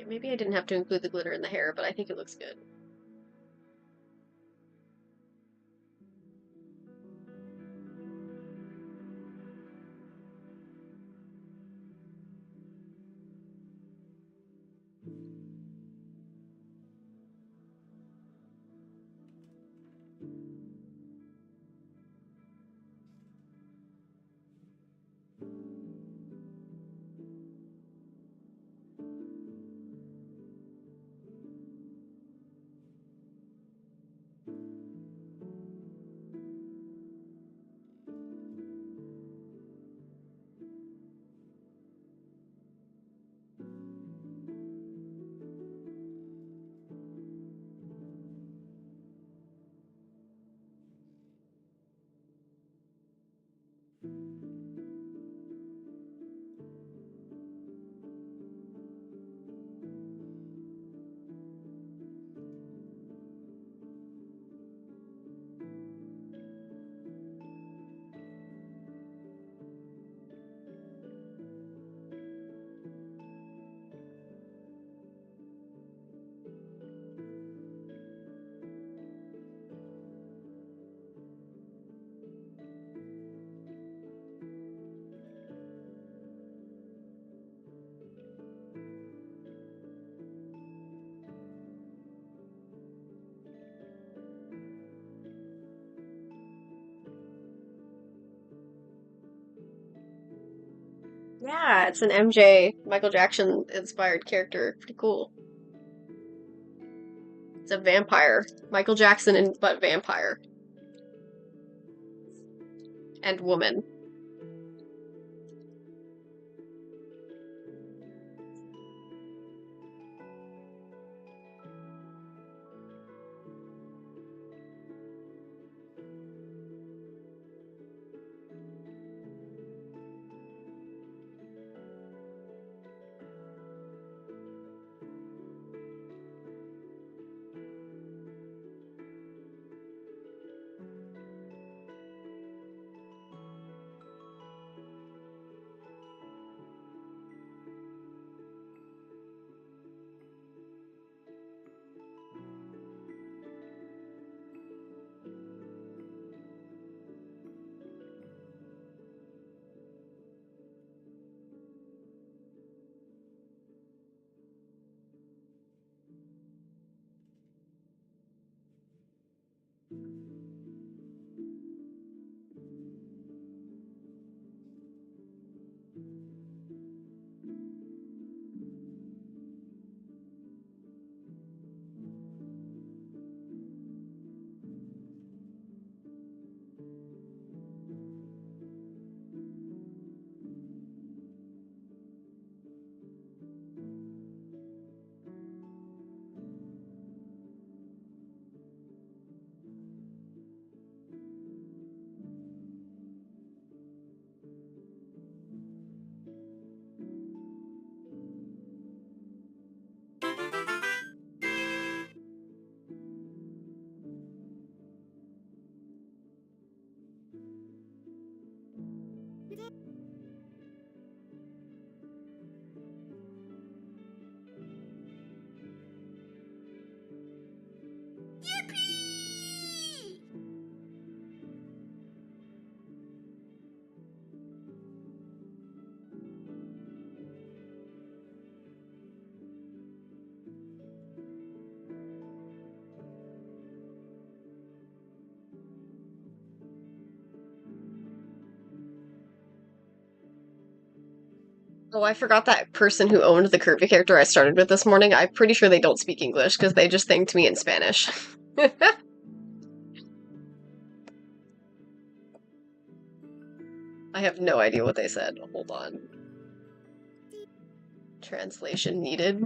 Maybe I didn't have to include the glitter in the hair, but I think it looks good. Yeah, it's an MJ, Michael Jackson inspired character. Pretty cool. It's a vampire. Michael Jackson and but vampire. And woman. Oh, I forgot that person who owned the curvy character I started with this morning. I'm pretty sure they don't speak English because they just thanked me in Spanish. I have no idea what they said. Hold on. Translation needed.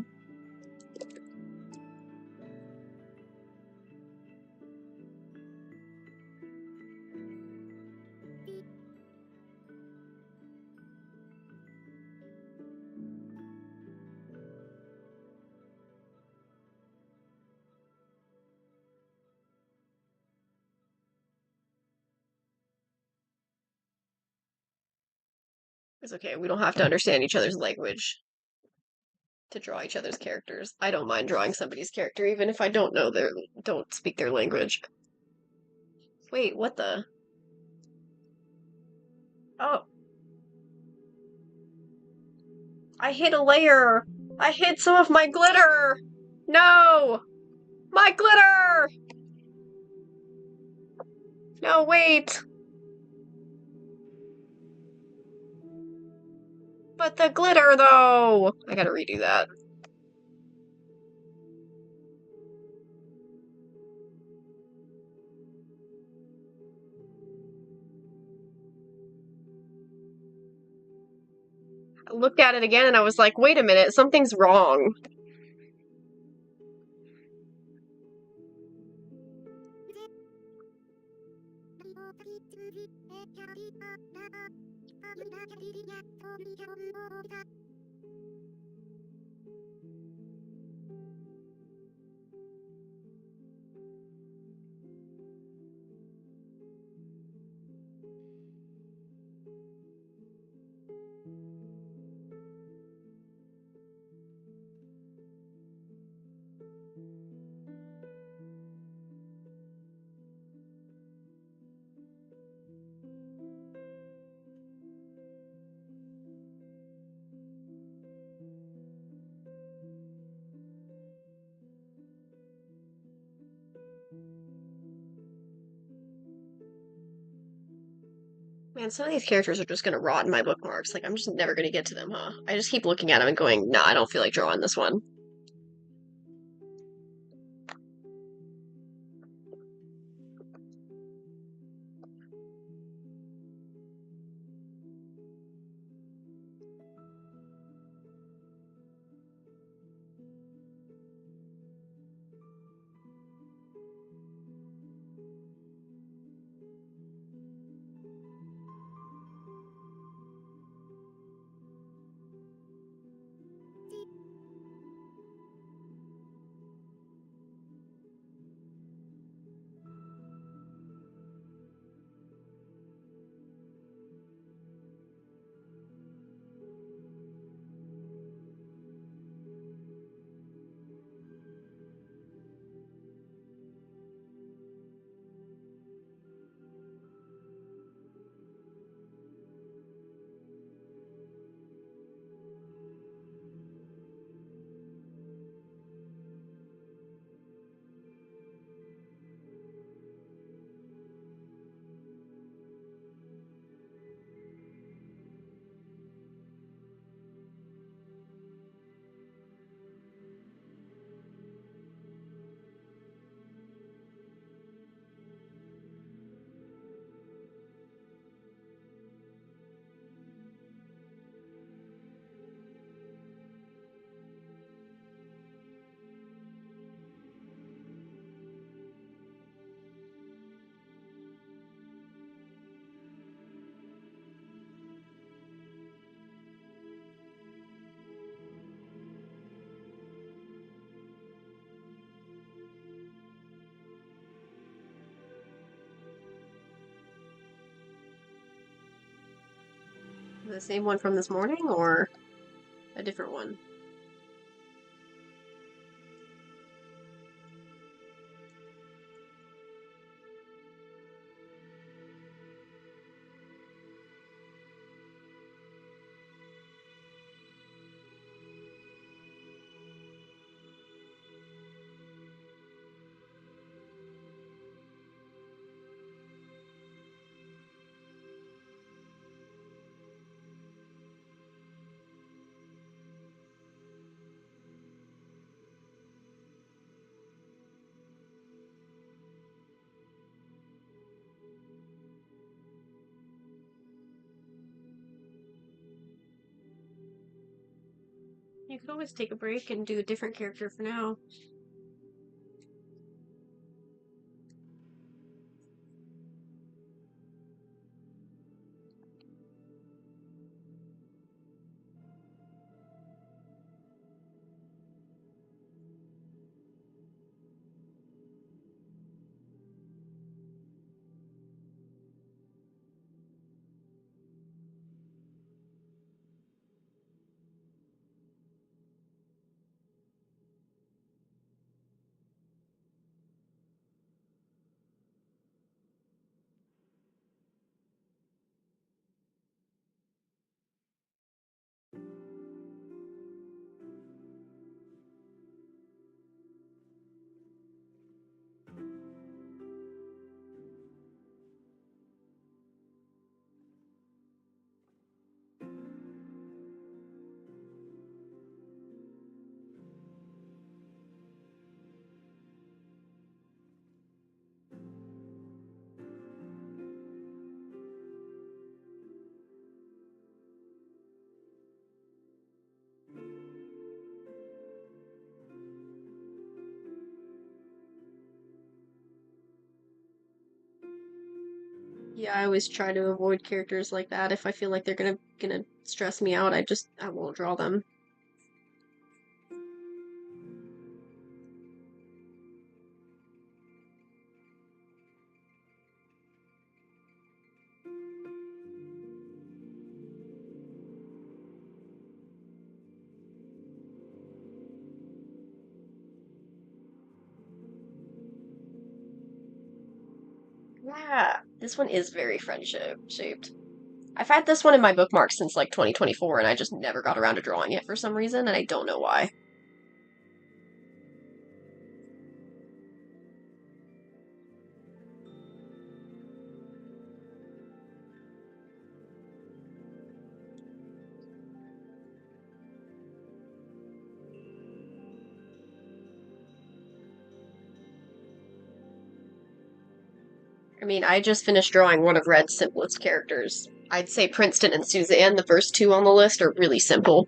It's okay, we don't have to understand each other's language. to draw each other's characters. I don't mind drawing somebody's character, even if I don't speak their language. Wait, what the? Oh. I hit a layer! I hit some of my glitter! No! My glitter! No, wait! But the glitter, though! I gotta redo that. I looked at it again and I was like, wait a minute, something's wrong. Man, some of these characters are just gonna rot in my bookmarks. Like, I'm just never gonna get to them, huh? I just keep looking at them and going, nah, I don't feel like drawing this one. The same one from this morning, or a different one? You could always take a break and do a different character for now. Yeah, I always try to avoid characters like that. If I feel like they're gonna stress me out, I won't draw them. Yeah, this one is very friendship shaped. I've had this one in my bookmarks since like 2024, and I just never got around to drawing it for some reason, and I don't know why. I mean, I just finished drawing one of Red's simplest characters. I'd say Princeton and Suzanne, the first two on the list, are really simple.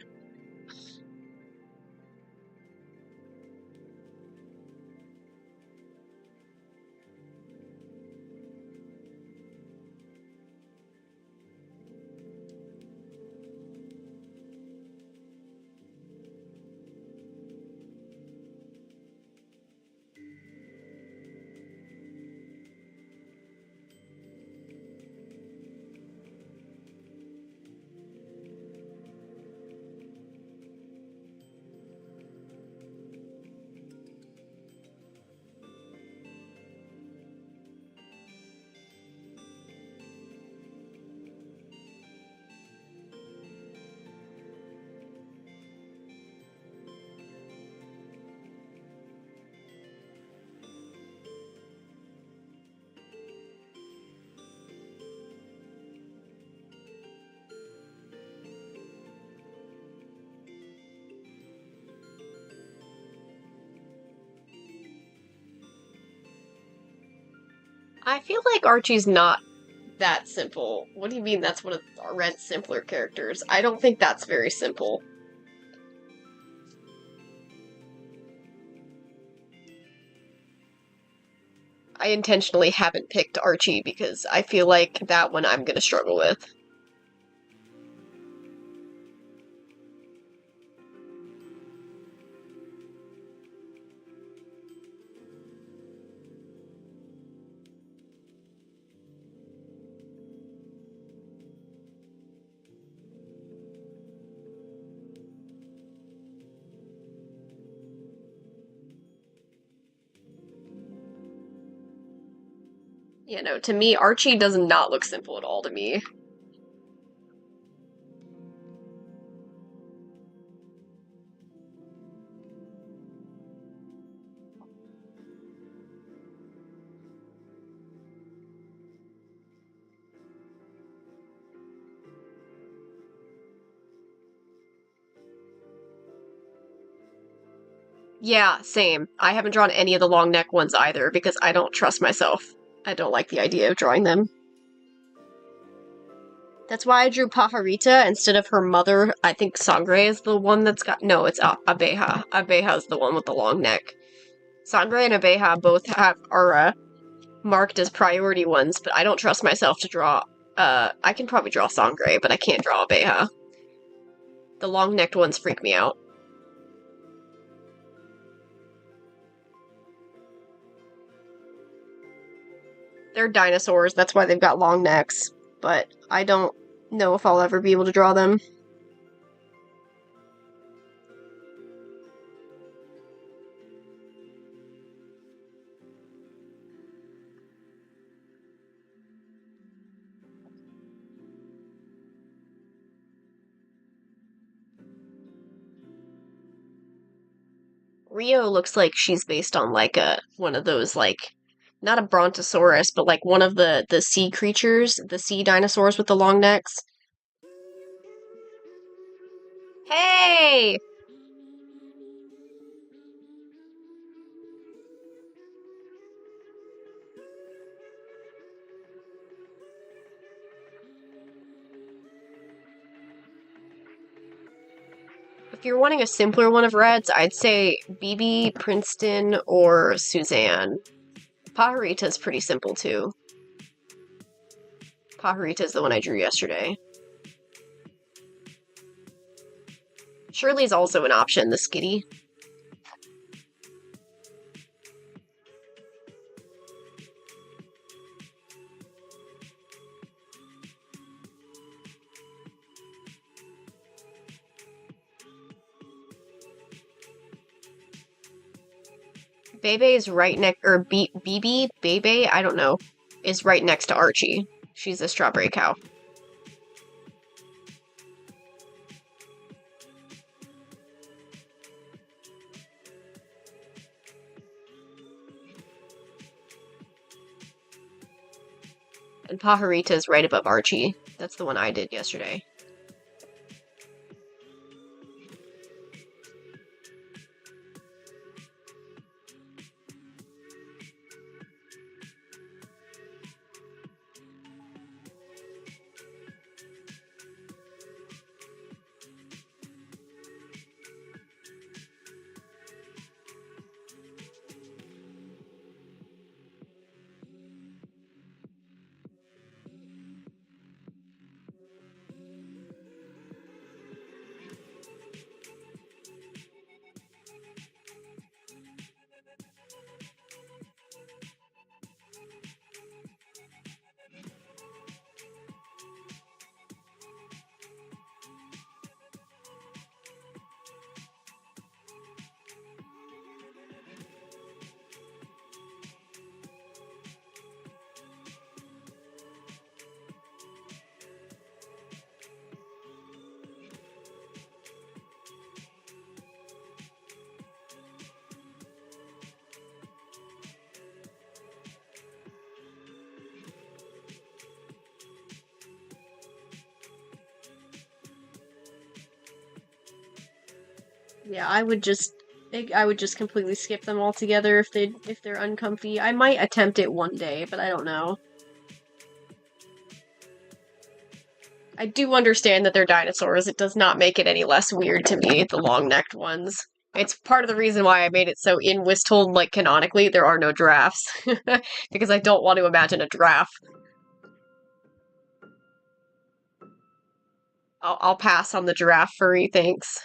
I feel like Archie's not that simple. What do you mean that's one of Red's simpler characters? I don't think that's very simple. I intentionally haven't picked Archie because I feel like that one I'm gonna struggle with. You know, to me, Archie does not look simple at all to me. Yeah, same. I haven't drawn any of the long neck ones either because I don't trust myself. I don't like the idea of drawing them. That's why I drew Pajarita instead of her mother. I think Sangre is the one that's got. No, it's Abeja. Abeja's the one with the long neck. Sangre and Abeja both are marked as priority ones, but I don't trust myself to draw. I can probably draw Sangre, but I can't draw Abeja. The long necked ones freak me out. They're dinosaurs, that's why they've got long necks, but I don't know if I'll ever be able to draw them. Rio looks like she's based on like one of those like not a brontosaurus, but like one of the sea creatures, the sea dinosaurs with the long necks. Hey! If you're wanting a simpler one of Red's, I'd say BB, Princeton, or Suzanne. Pajarita's pretty simple too. Pajarita's the one I drew yesterday. Shirley's also an option, the Skitty. Bebe is right next, or Bebe, I don't know, is right next to Archie. She's a strawberry cow. And Pajarita's right above Archie. That's the one I did yesterday. Yeah, I would just completely skip them altogether if they're uncomfy. I might attempt it one day, but I don't know. I do understand that they're dinosaurs. It does not make it any less weird to me, the long-necked ones. It's part of the reason why I made it so in Wisthold, like, canonically, there are no giraffes. Because I don't want to imagine a giraffe. I'll pass on the giraffe furry, thanks.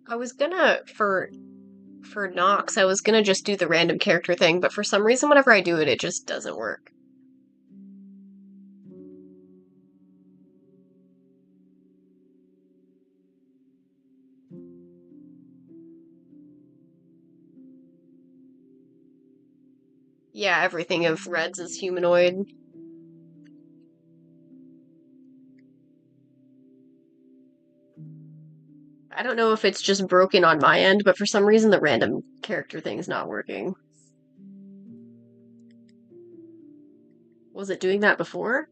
I was gonna, for Nox, I was gonna just do the random character thing, but for some reason, whenever I do it, it just doesn't work. Yeah, everything of Red's is humanoid. I don't know if it's just broken on my end, but for some reason the random character thing's not working. Was it doing that before?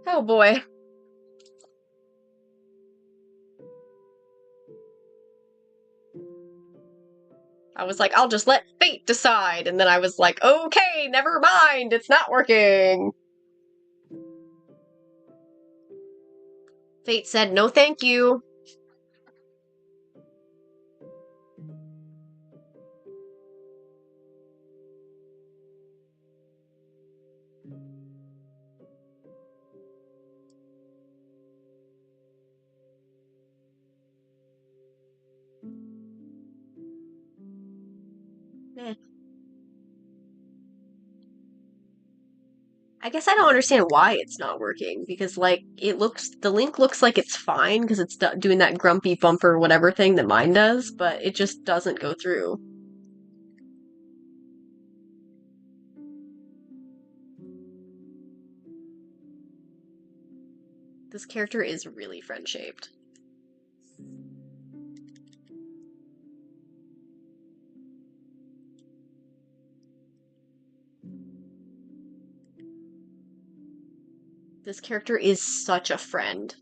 Oh boy. I was like, I'll just let fate decide, and then I was like, okay, never mind, it's not working. Fate said no thank you. Eh. I guess I don't understand why it's not working because like the link looks like it's fine because it's doing that grumpy bumper whatever thing that mine does, but it just doesn't go through. This character is really friend-shaped. This character is such a friend.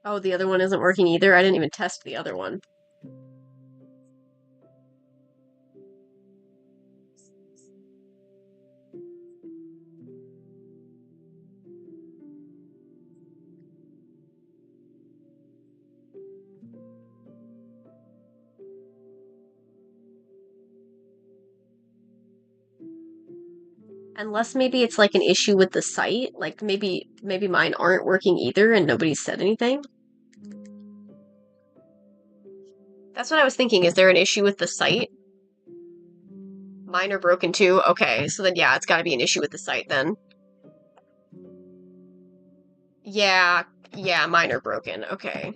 Oh, the other one isn't working either. I didn't even test the other one. Unless maybe it's like an issue with the site, like maybe mine aren't working either and nobody's said anything. That's what I was thinking. Is there an issue with the site? Mine are broken too? Okay, so then yeah, it's gotta be an issue with the site then. Yeah, yeah, mine are broken. Okay.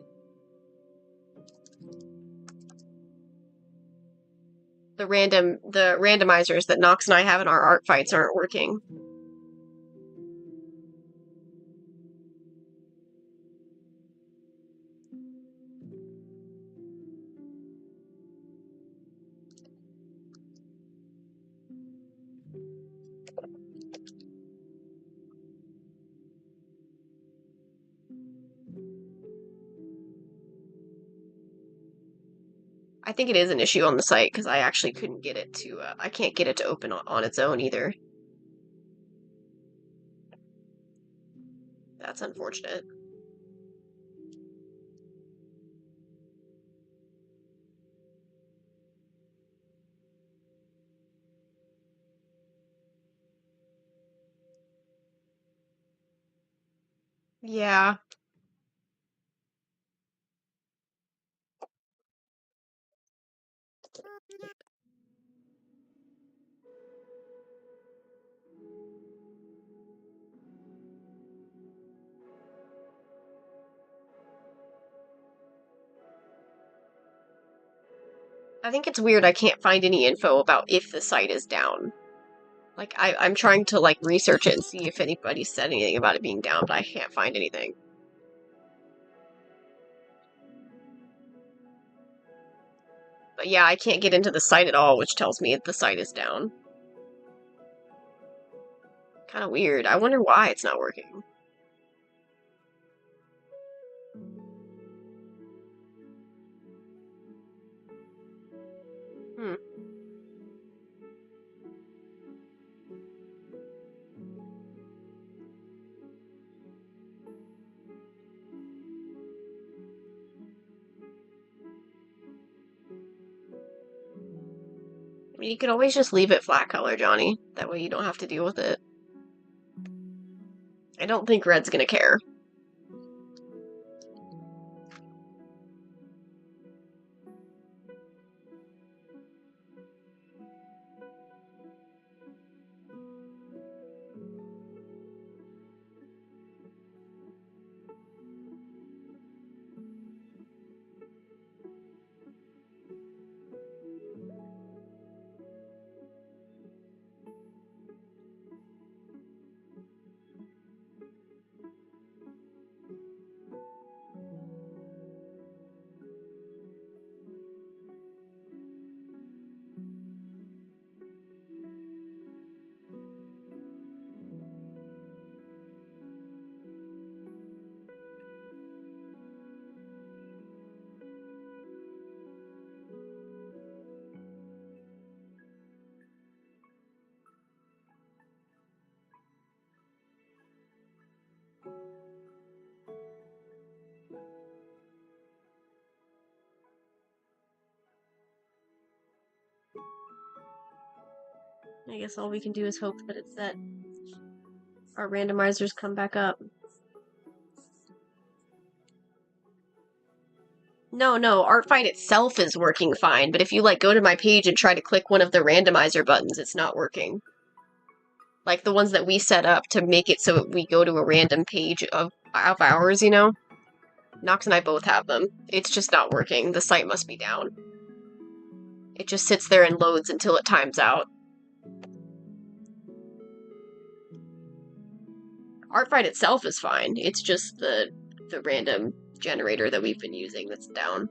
The randomizers that Nox and I have in our art fights aren't working. I think it is an issue on the site because I actually couldn't get it to, I can't get it to open on its own either. That's unfortunate. Yeah. I think it's weird I can't find any info about if the site is down. Like, I'm trying to, like, research it and see if anybody said anything about it being down, but I can't find anything. But yeah, I can't get into the site at all, which tells me the site is down. Kind of weird. I wonder why it's not working. Hmm. mean, you could always just leave it flat color, Johnny. That way you don't have to deal with it. I don't think Red's gonna care. I guess all we can do is hope that it's that our randomizers come back up. No, Artfight itself is working fine, but if you, like, go to my page and try to click one of the randomizer buttons, it's not working. Like, the ones that we set up to make it so we go to a random page of ours, you know? Nox and I both have them. It's just not working. The site must be down. It just sits there and loads until it times out. Artfight itself is fine. It's just the random generator that we've been using that's down.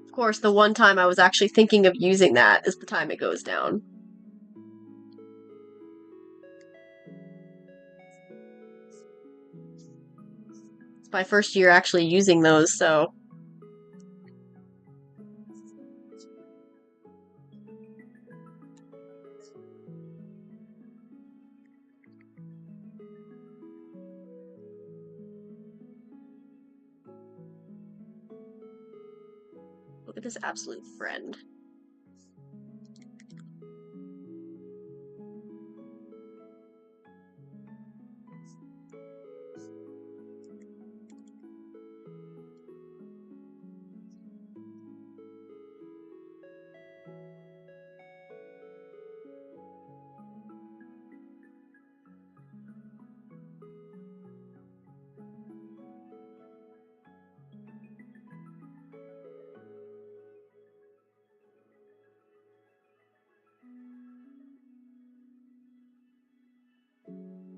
Of course, the one time I was actually thinking of using that is the time it goes down. It's my first year actually using those, so... Look at this absolute friend.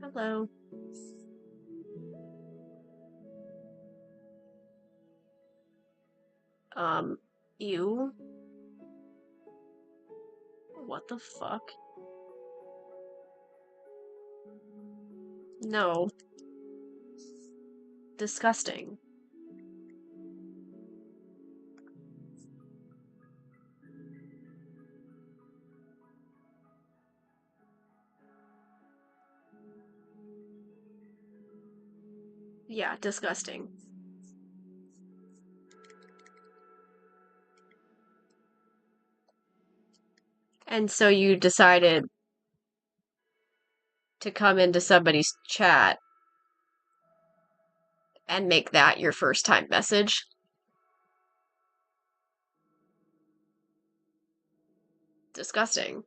Hello. Ew. What the fuck? No. Disgusting. Yeah, disgusting. And so you decided to come into somebody's chat and make that your first time message? Disgusting.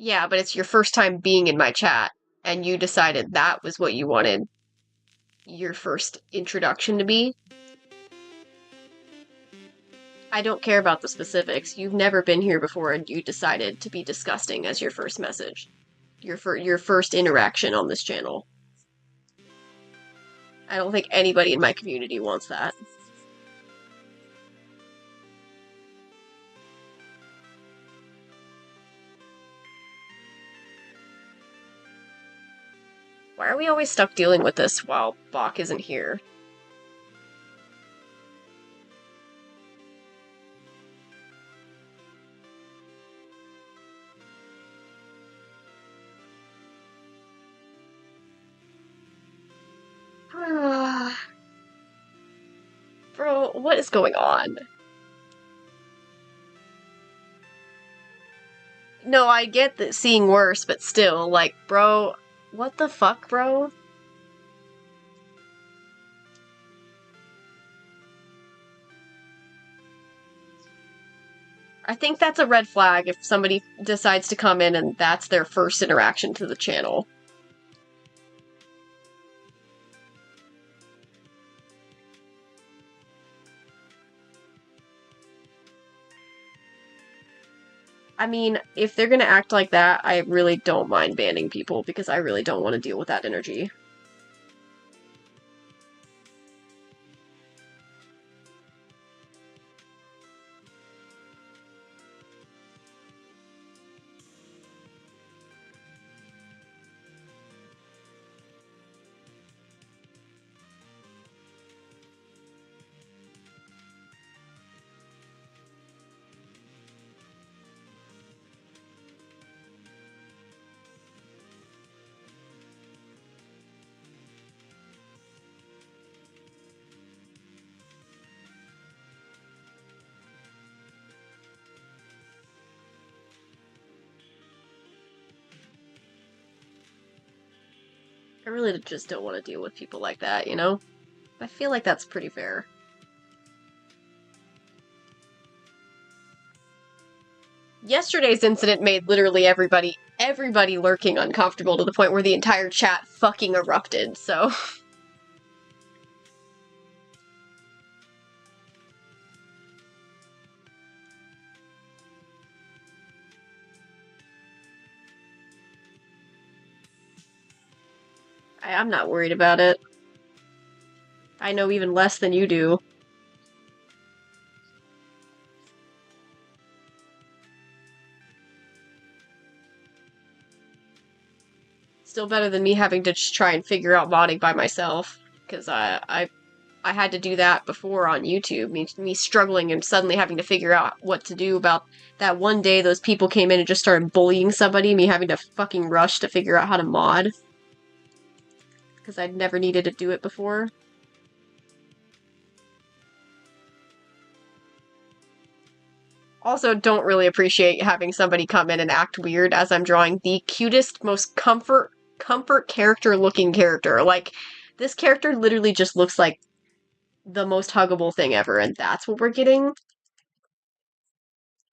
Yeah, but it's your first time being in my chat, and you decided that was what you wanted your first introduction to be? I don't care about the specifics. You've never been here before, and you decided to be disgusting as your first message. Your first interaction on this channel. I don't think anybody in my community wants that. Why are we always stuck dealing with this while Bach isn't here? what is going on? No, I get that seeing worse, but still, like, bro, what the fuck, bro? I think that's a red flag if somebody decides to come in and that's their first interaction to the channel. I mean, if they're gonna act like that, I really don't mind banning people because I really don't want to deal with that energy. I really just don't want to deal with people like that, you know? I feel like that's pretty fair. Yesterday's incident made literally everybody lurking uncomfortable to the point where the entire chat fucking erupted, so... I'm not worried about it. I know even less than you do. Still better than me having to just try and figure out modding by myself, because I had to do that before on YouTube, me struggling and suddenly having to figure out what to do about that one day those people came in and just started bullying somebody, me having to fucking rush to figure out how to mod. Because I'd never needed to do it before. Also, don't really appreciate having somebody come in and act weird as I'm drawing the cutest, most comfort character looking character. Like, this character literally just looks like the most huggable thing ever, and that's what we're getting?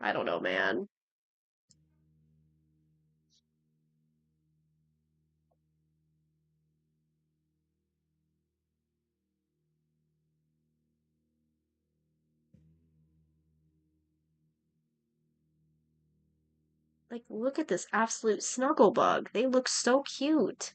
I don't know, man. Like, look at this absolute snuggle bug. They look so cute.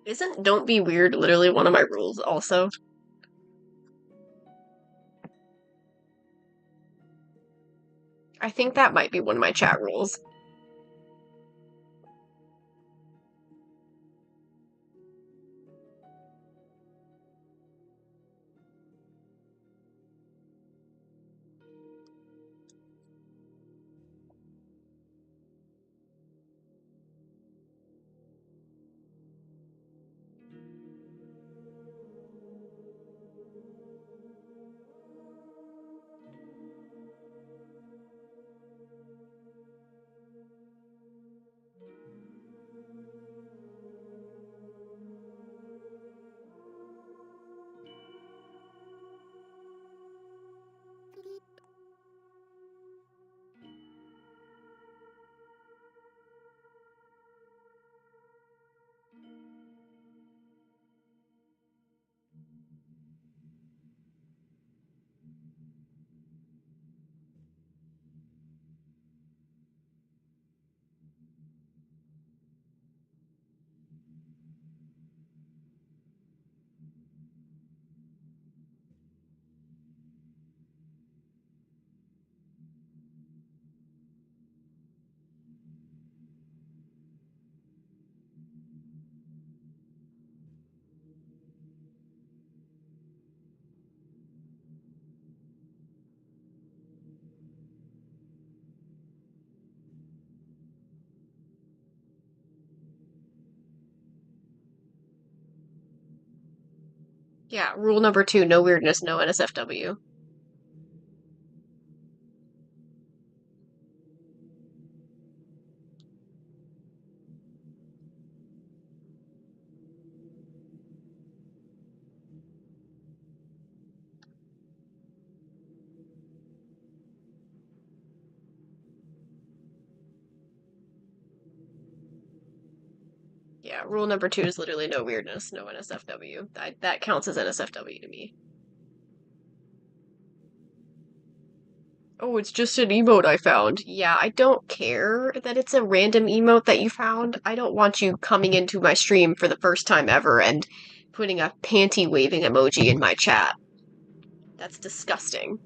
Isn't don't be weird literally one of my rules also? I think that might be one of my chat rules. Yeah, rule number 2, no weirdness, no NSFW. Yeah, rule number 2 is literally no weirdness, no NSFW. That counts as NSFW to me. Oh, it's just an emote I found. Yeah, I don't care that it's a random emote that you found. I don't want you coming into my stream for the first time ever and putting a panty waving emoji in my chat. That's disgusting.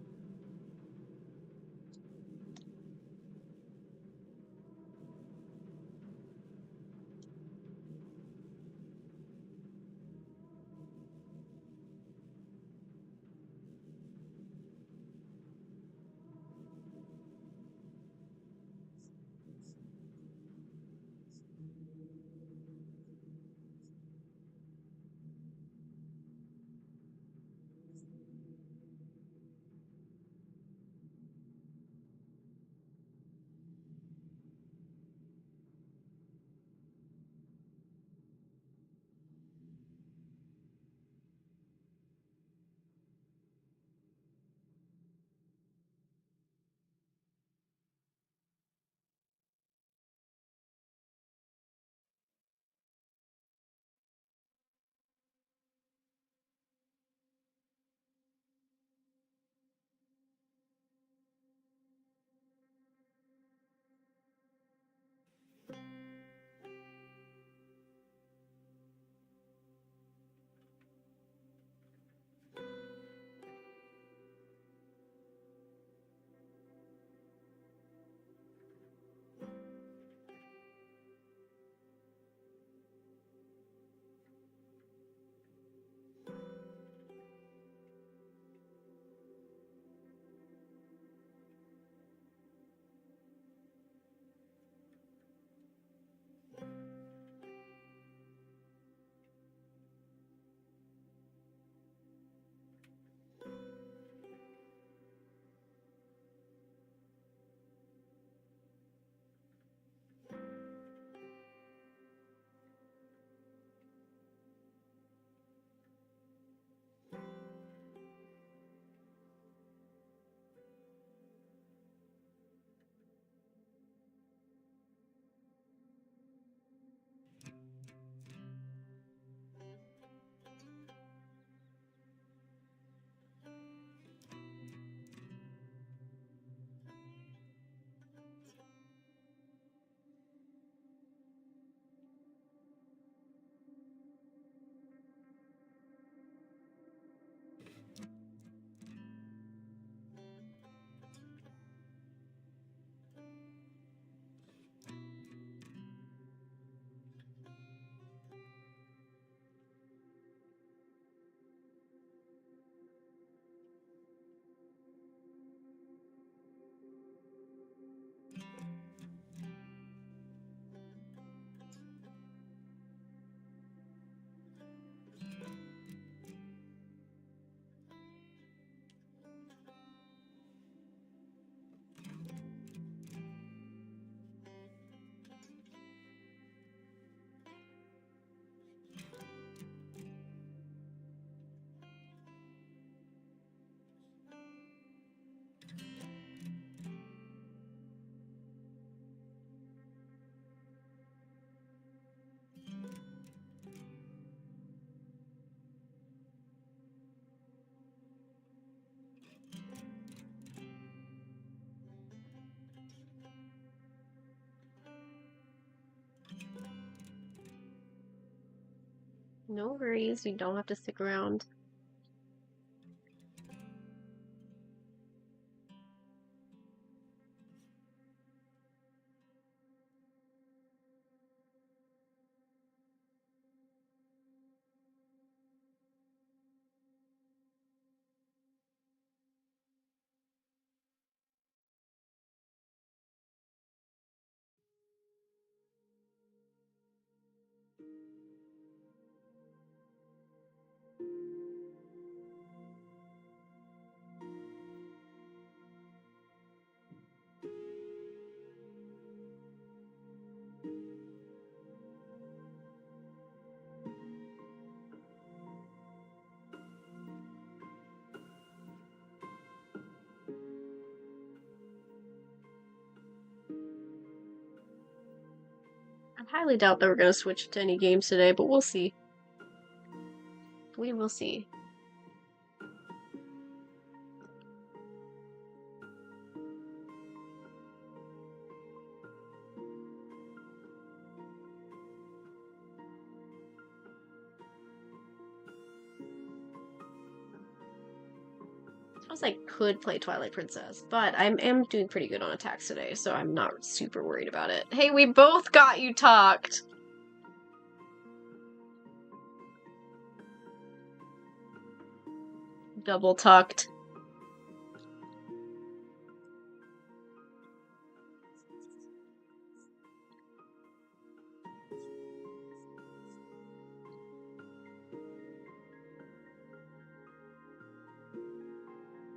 No worries, you don't have to stick around. I highly doubt that we're gonna switch to any games today, but we'll see. We will see. I was like, could play Twilight Princess, but I am doing pretty good on attacks today, so I'm not super worried about it. Hey, we both got you talked! Double tucked.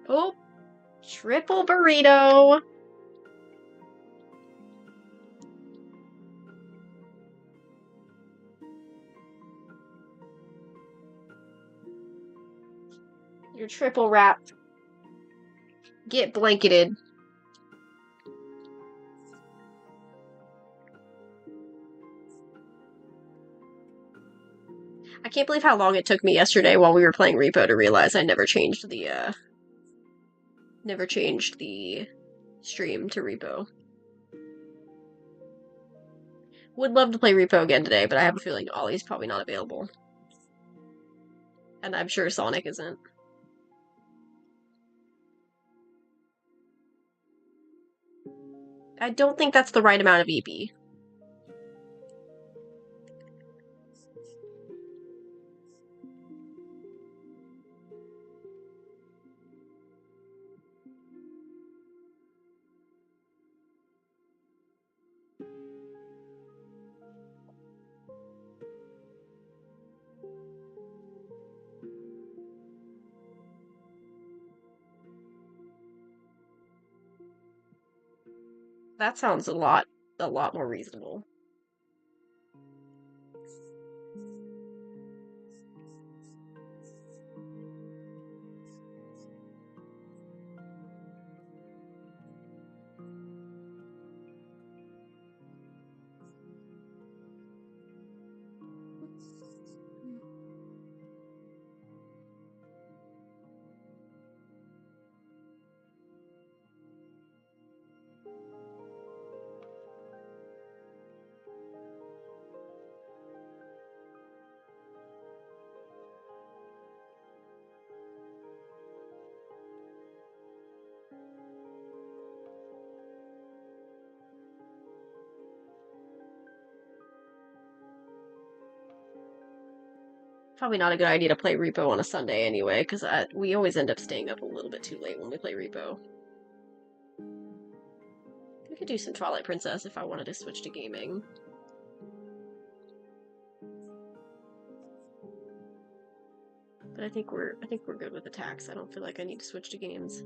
Oh, triple burrito! You're triple wrapped. Get blanketed. I can't believe how long it took me yesterday while we were playing Repo to realize I never changed the stream to Repo. Would love to play Repo again today, but I have a feeling Ollie's probably not available. And I'm sure Sonic isn't. I don't think that's the right amount of EP. That sounds a lot more reasonable. Probably not a good idea to play Repo on a Sunday anyway, because we always end up staying up a little bit too late when we play Repo. We could do some Twilight Princess if I wanted to switch to gaming. But I think we're good with attacks. I don't feel like I need to switch to games.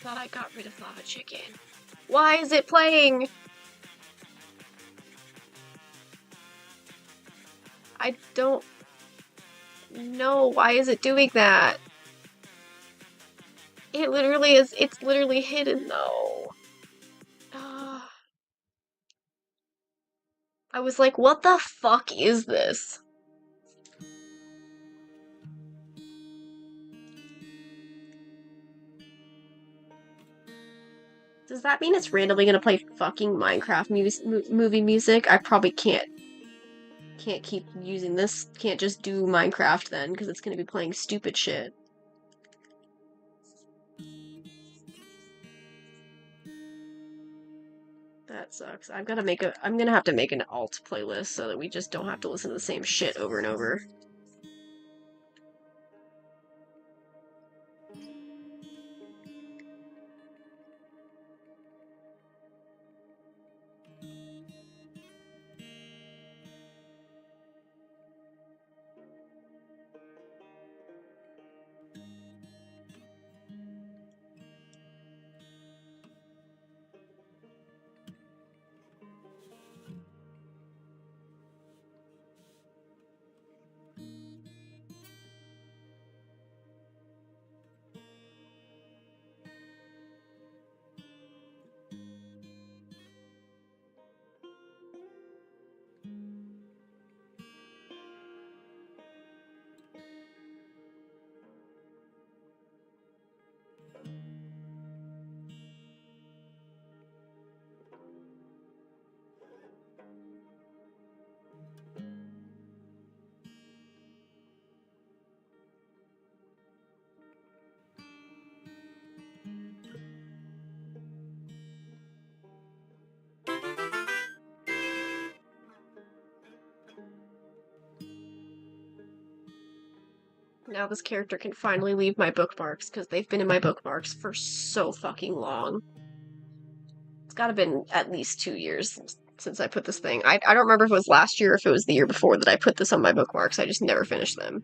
thought I got rid of lava chicken. Why is it playing? I don't know. Why is it doing that? It literally is. It's literally hidden though. I was like, what the fuck is this? Does that mean it's randomly gonna play fucking Minecraft movie music? I probably can't keep using this. Can't just do Minecraft then, because it's gonna be playing stupid shit. That sucks. I'm gonna have to make an alt playlist so that we just don't have to listen to the same shit over and over. Now this character can finally leave my bookmarks, because they've been in my bookmarks for so fucking long. It's gotta been at least 2 years since I put this thing. I don't remember if it was last year or if it was the year before that I put this on my bookmarks. I just never finished them.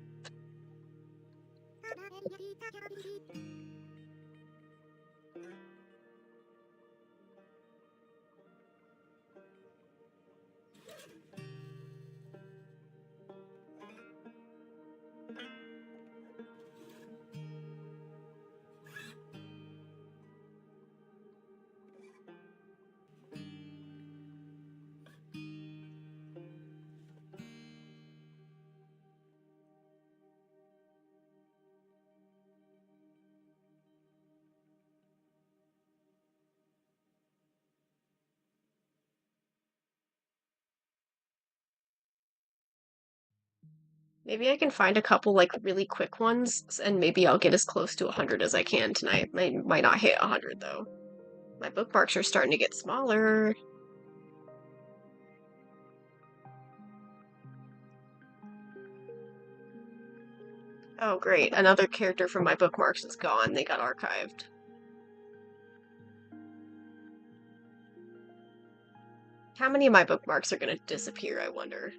Maybe I can find a couple like really quick ones, and maybe I'll get as close to 100 as I can tonight. I might not hit 100 though. My bookmarks are starting to get smaller. Oh great, another character from my bookmarks is gone. They got archived. How many of my bookmarks are gonna disappear, I wonder?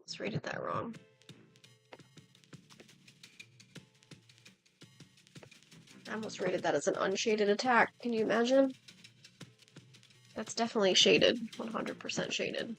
almost rated that wrong. I almost rated that as an unshaded attack. Can you imagine? That's definitely shaded. 100% shaded.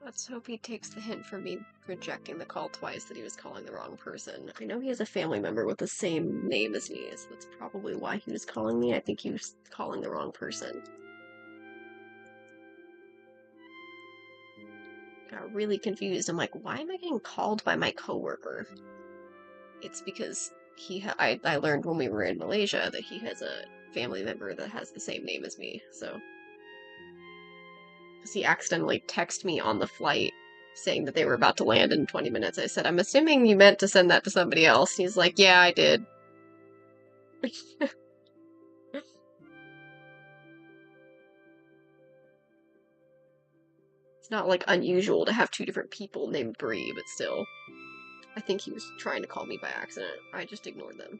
Let's hope he takes the hint from me rejecting the call twice that he was calling the wrong person. I know he has a family member with the same name as me, so that's probably why he was calling me. I think he was calling the wrong person. Got really confused. I'm like, why am I getting called by my coworker? It's because I learned when we were in Malaysia that he has a family member that has the same name as me, so. Because he accidentally texted me on the flight saying that they were about to land in 20 minutes. I said, I'm assuming you meant to send that to somebody else. He's like, yeah, I did. It's not like unusual to have two different people named Bree, but still. I think he was trying to call me by accident. I just ignored them.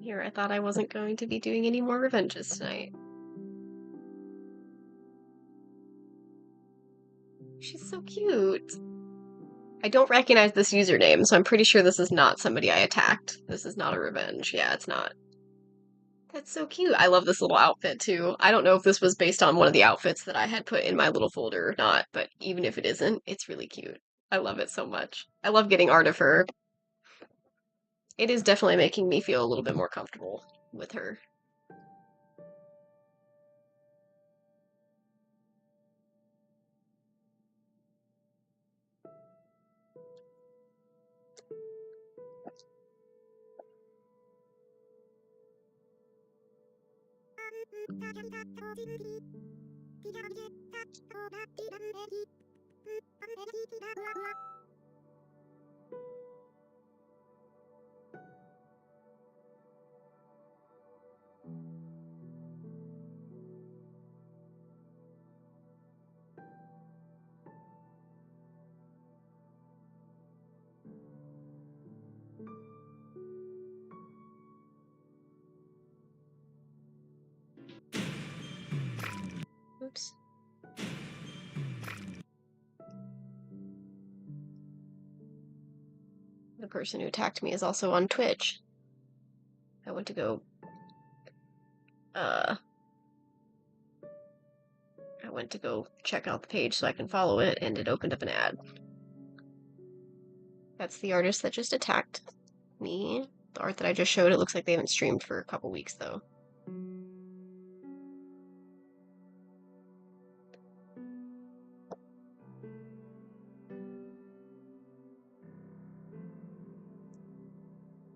Here, I thought I wasn't going to be doing any more revenges tonight. She's so cute. I don't recognize this username, so I'm pretty sure this is not somebody I attacked. This is not a revenge. Yeah, it's not. That's so cute. I love this little outfit too. I don't know if this was based on one of the outfits that I had put in my little folder or not, but even if it isn't, it's really cute. I love it so much. I love getting art of her. It is definitely making me feel a little bit more comfortable with her. Oops. The person who attacked me is also on Twitch. I went to go, I went to go check out the page so I can follow it, and it opened up an ad. That's the artist that just attacked me. The art that I just showed, it looks like they haven't streamed for a couple weeks, though.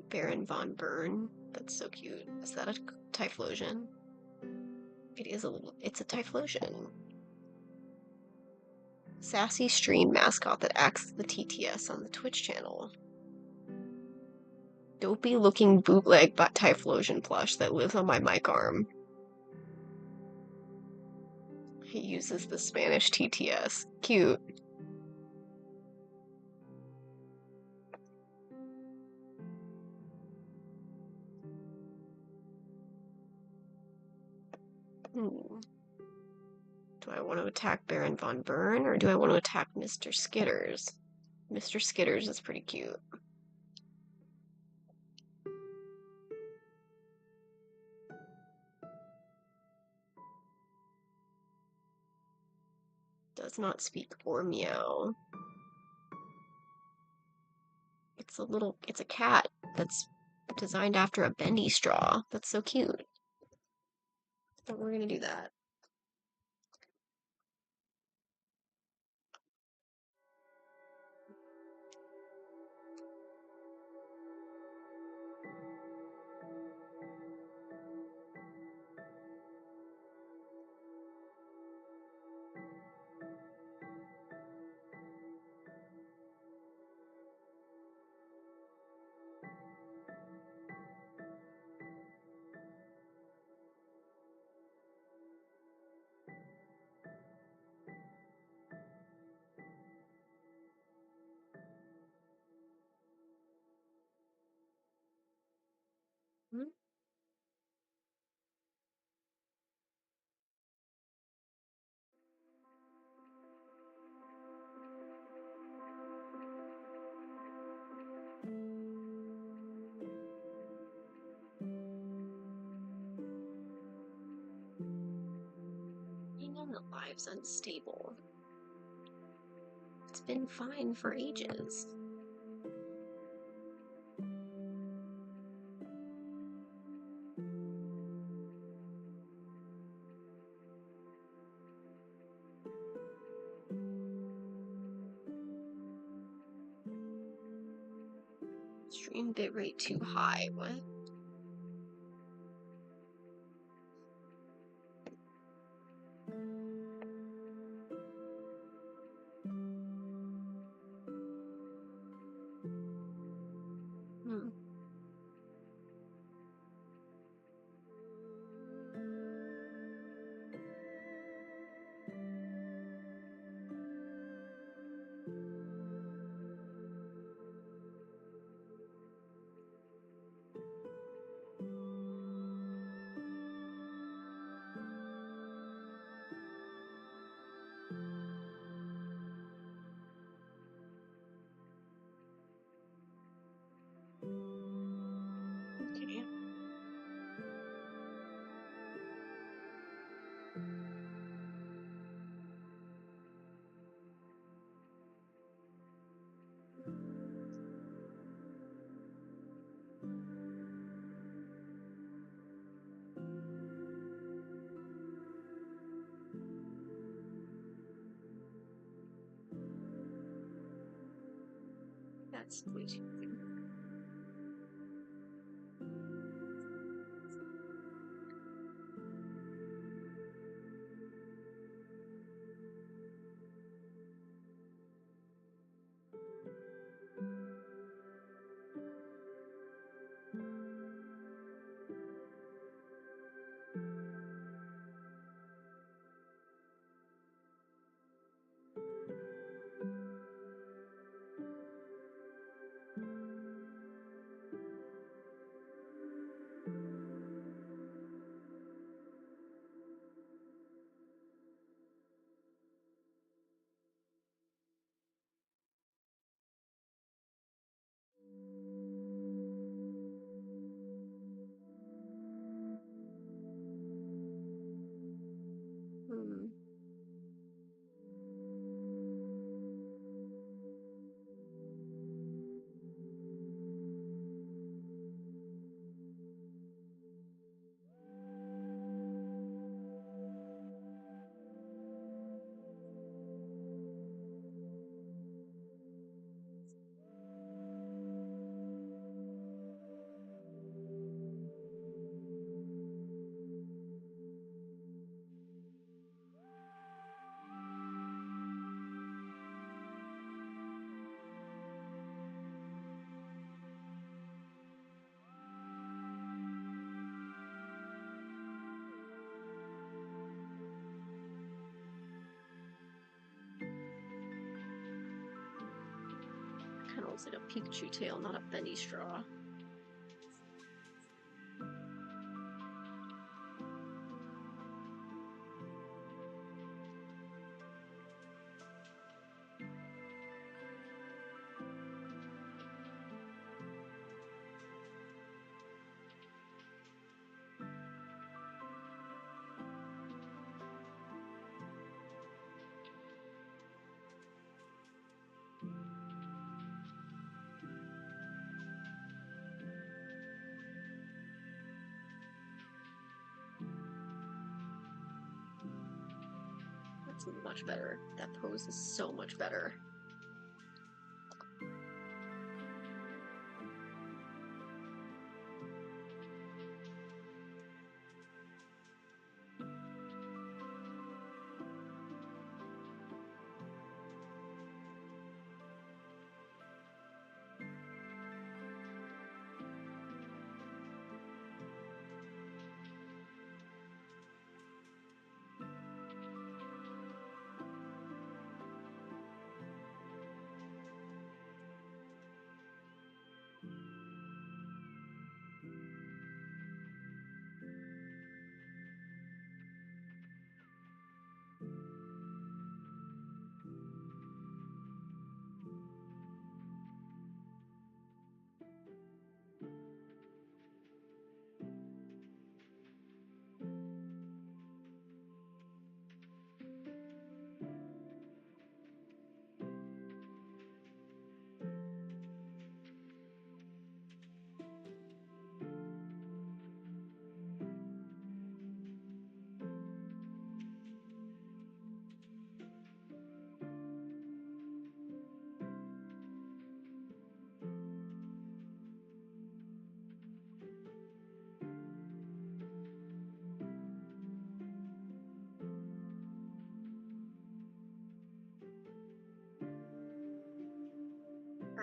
Baron von Bern. That's so cute. Is that a Typhlosion? It is a little... It's a Typhlosion. Sassy stream mascot that acts as the TTS on the Twitch channel. Dopey looking bootleg Typhlosion plush that lives on my mic arm. He uses the Spanish TTS. Cute. Do I want to attack Baron von Bern, or do I want to attack Mr. Skitters? Mr. Skitters is pretty cute. Does not speak or meow. It's a cat that's designed after a bendy straw. That's so cute. But we're gonna do that. Hmm? Internet live's unstable. It's been fine for ages. Stream bitrate too high. What? Hmm. Okay. That's way too. Hmm. Kind of looks like a Pikachu tail, not a bendy straw. That's much better. That pose is so much better.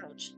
crunch.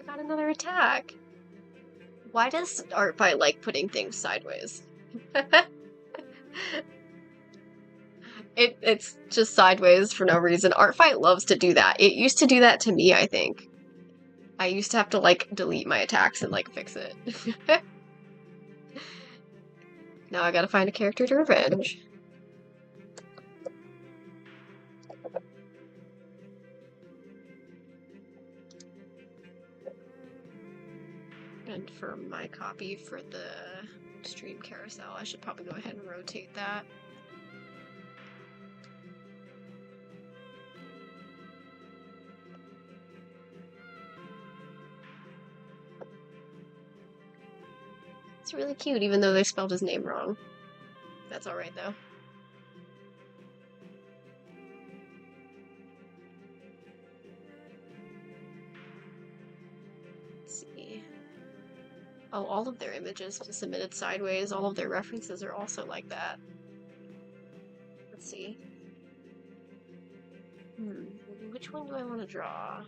I got another attack. Why does Artfight like putting things sideways? It's just sideways for no reason. Artfight loves to do that. It used to do that to me, I think. I used to have to, like, delete my attacks and, like, fix it. Now I gotta find a character to revenge. And for my copy for the stream carousel, I should probably go ahead and rotate that. It's really cute, even though they spelled his name wrong. That's alright, though. Let's see. Oh, all of their images submitted sideways. All of their references are also like that. Let's see. Which one do I want to draw?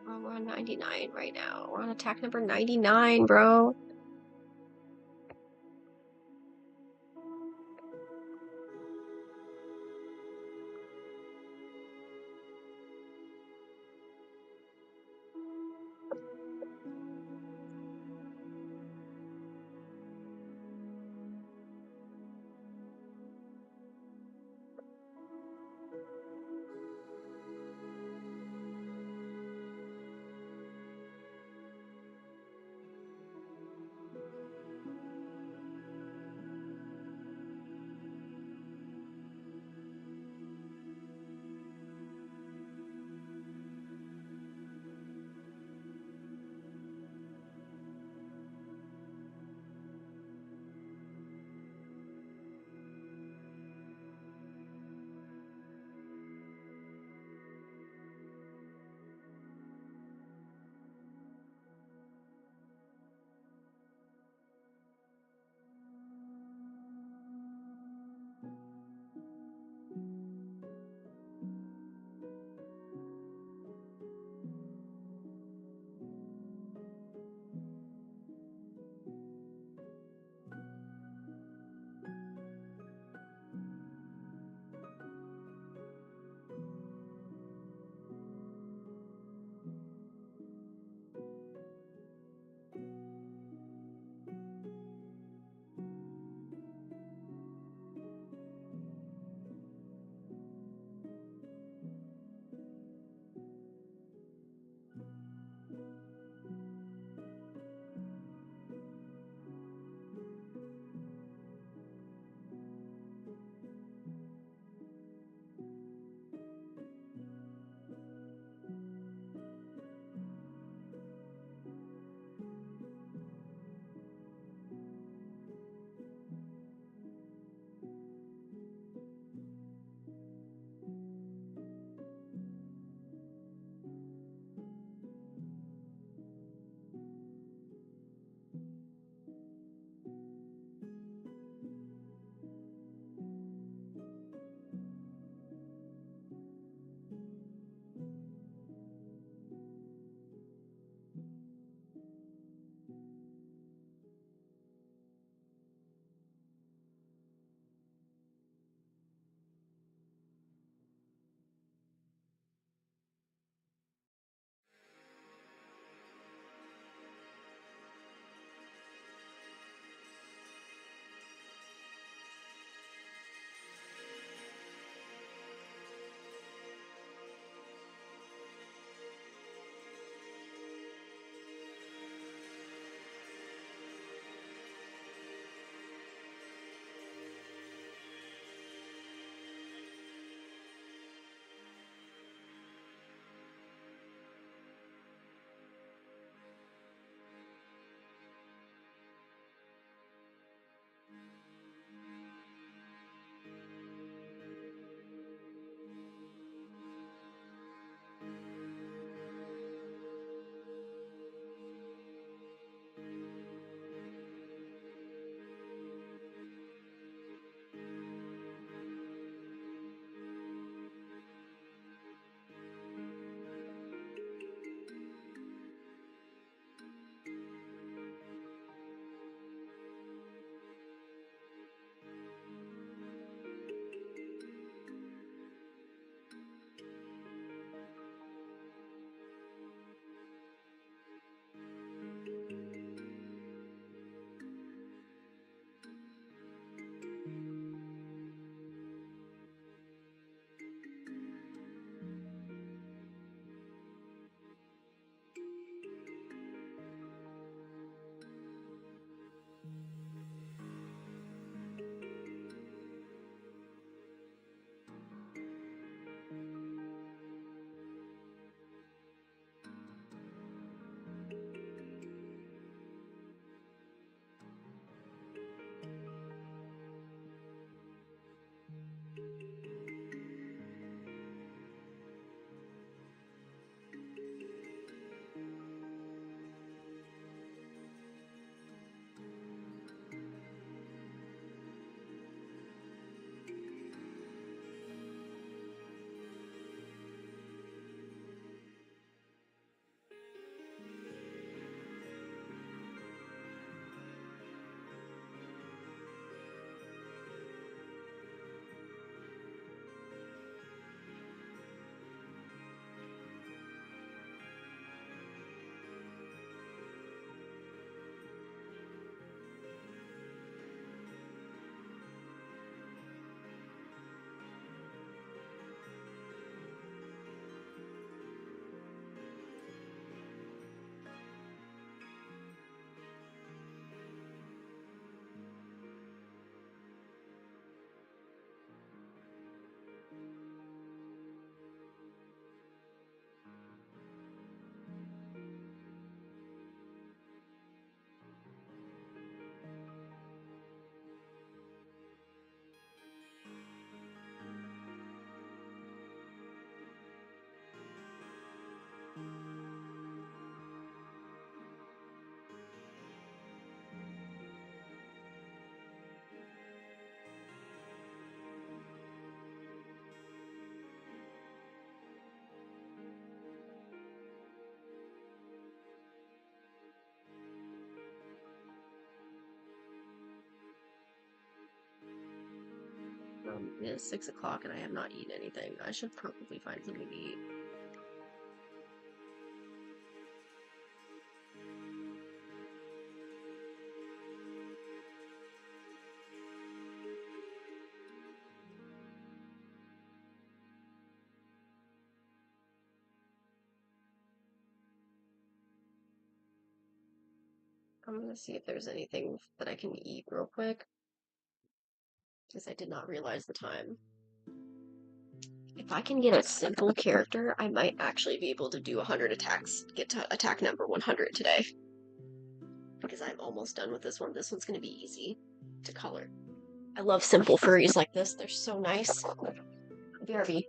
Oh, we're on 99 right now. We're on attack number 99, bro. It's 6 o'clock and I have not eaten anything. I should probably find something to eat. I'm gonna see if there's anything that I can eat real quick, because I did not realize the time. If I can get a simple character, I might actually be able to do 100 attacks, get to attack number 100 today. Because I'm almost done with this one. This one's gonna be easy to color. I love simple furries like this. They're so nice. BRB.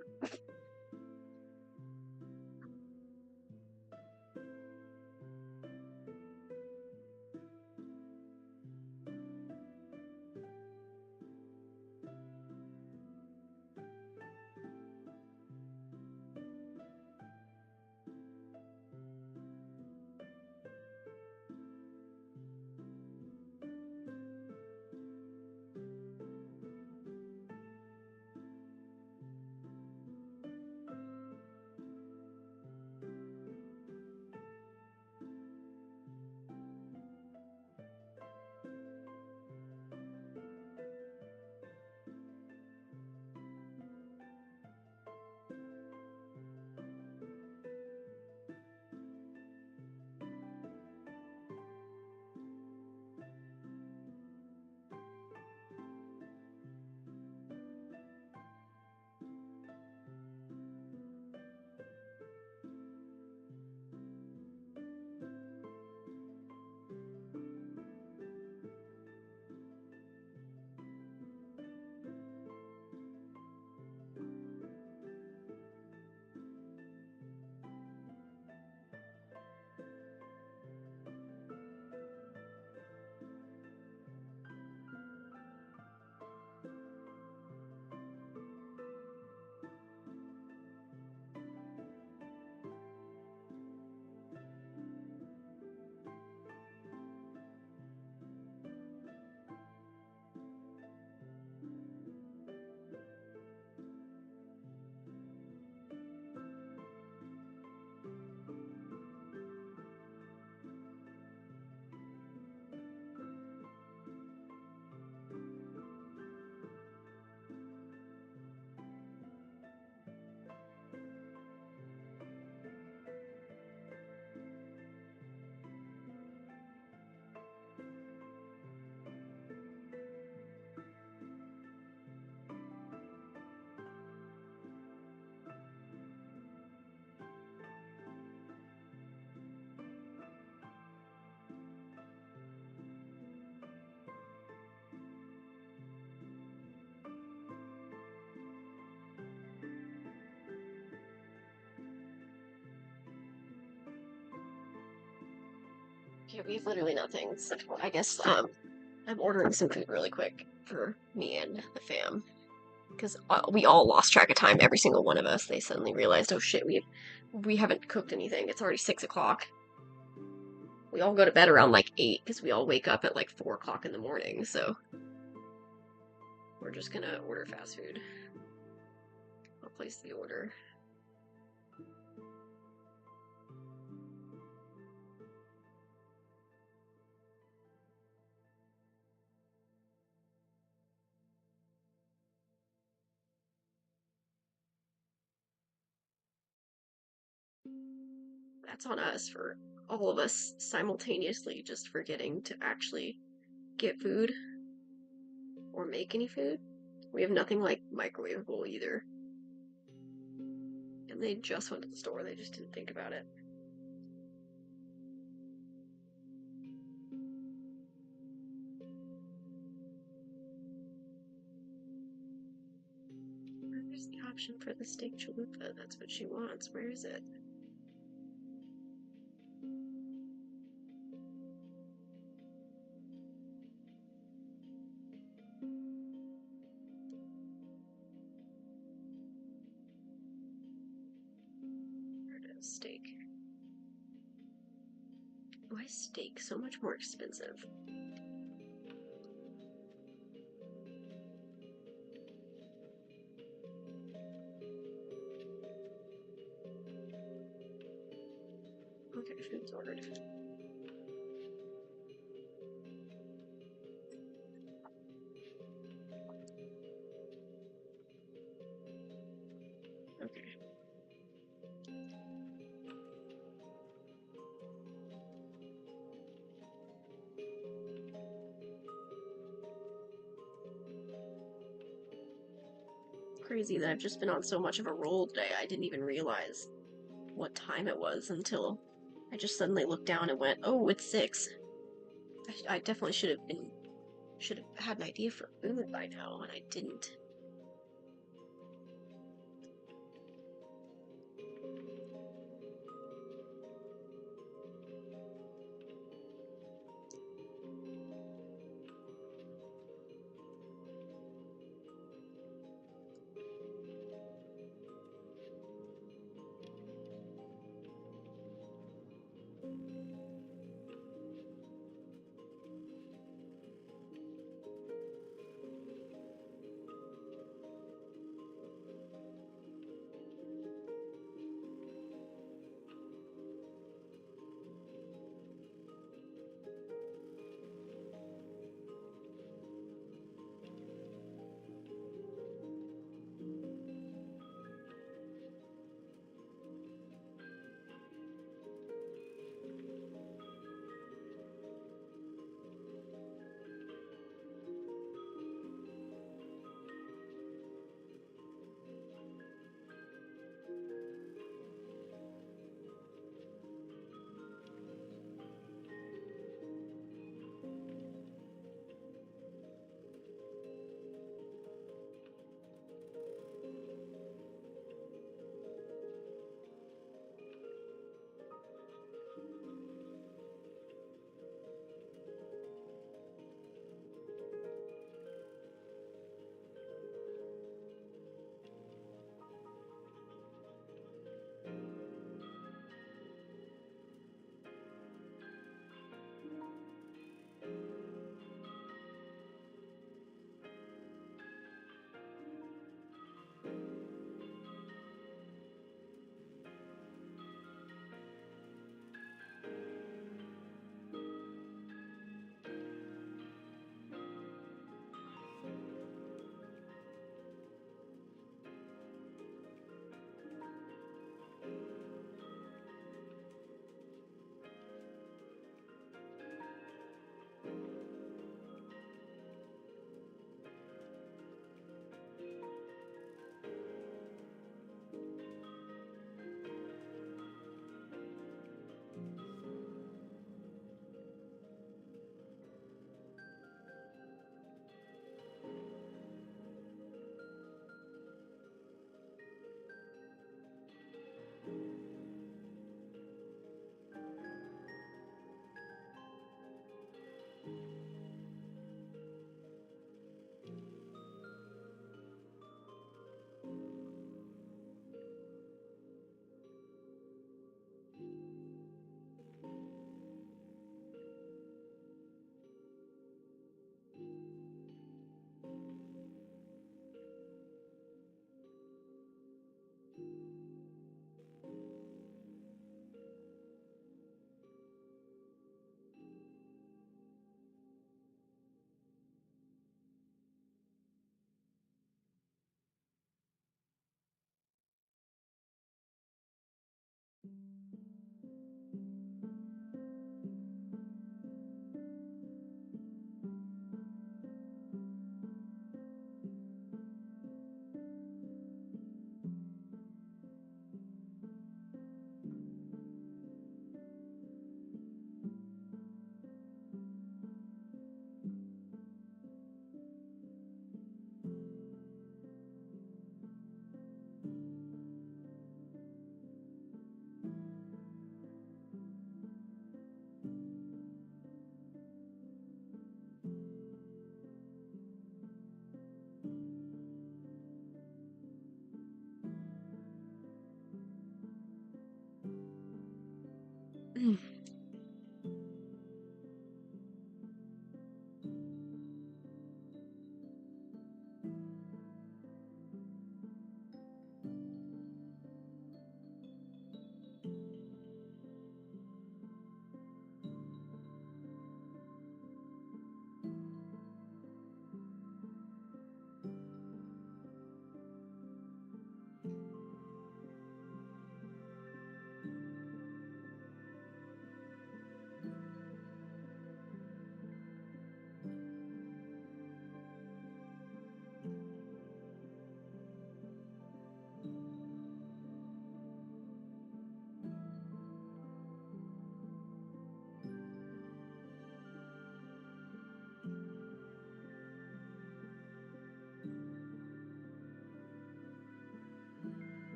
Okay, we have literally nothing. So I guess I'm ordering some food really quick for me and the fam. Because we all lost track of time, every single one of us. They suddenly realized, oh shit, we haven't cooked anything. It's already 6 o'clock. We all go to bed around like 8 because we all wake up at like 4 o'clock in the morning, so we're just gonna order fast food. I'll place the order. That's on us for all of us simultaneously just forgetting to actually get food or make any food. We have nothing like microwavable either. And they just went to the store, they just didn't think about it. Where's the option for the steak chalupa? That's what she wants. Where is it? Where is steak? Why is steak so much more expensive? Okay, food's ordered. Okay. Crazy that I've just been on so much of a roll today. I didn't even realize what time it was until I just suddenly looked down and went, "Oh, it's 6." I definitely should have had an idea for food by now, and I didn't.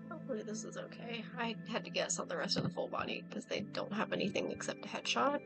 Hopefully this is okay. I had to guess on the rest of the full body because they don't have anything except a headshot.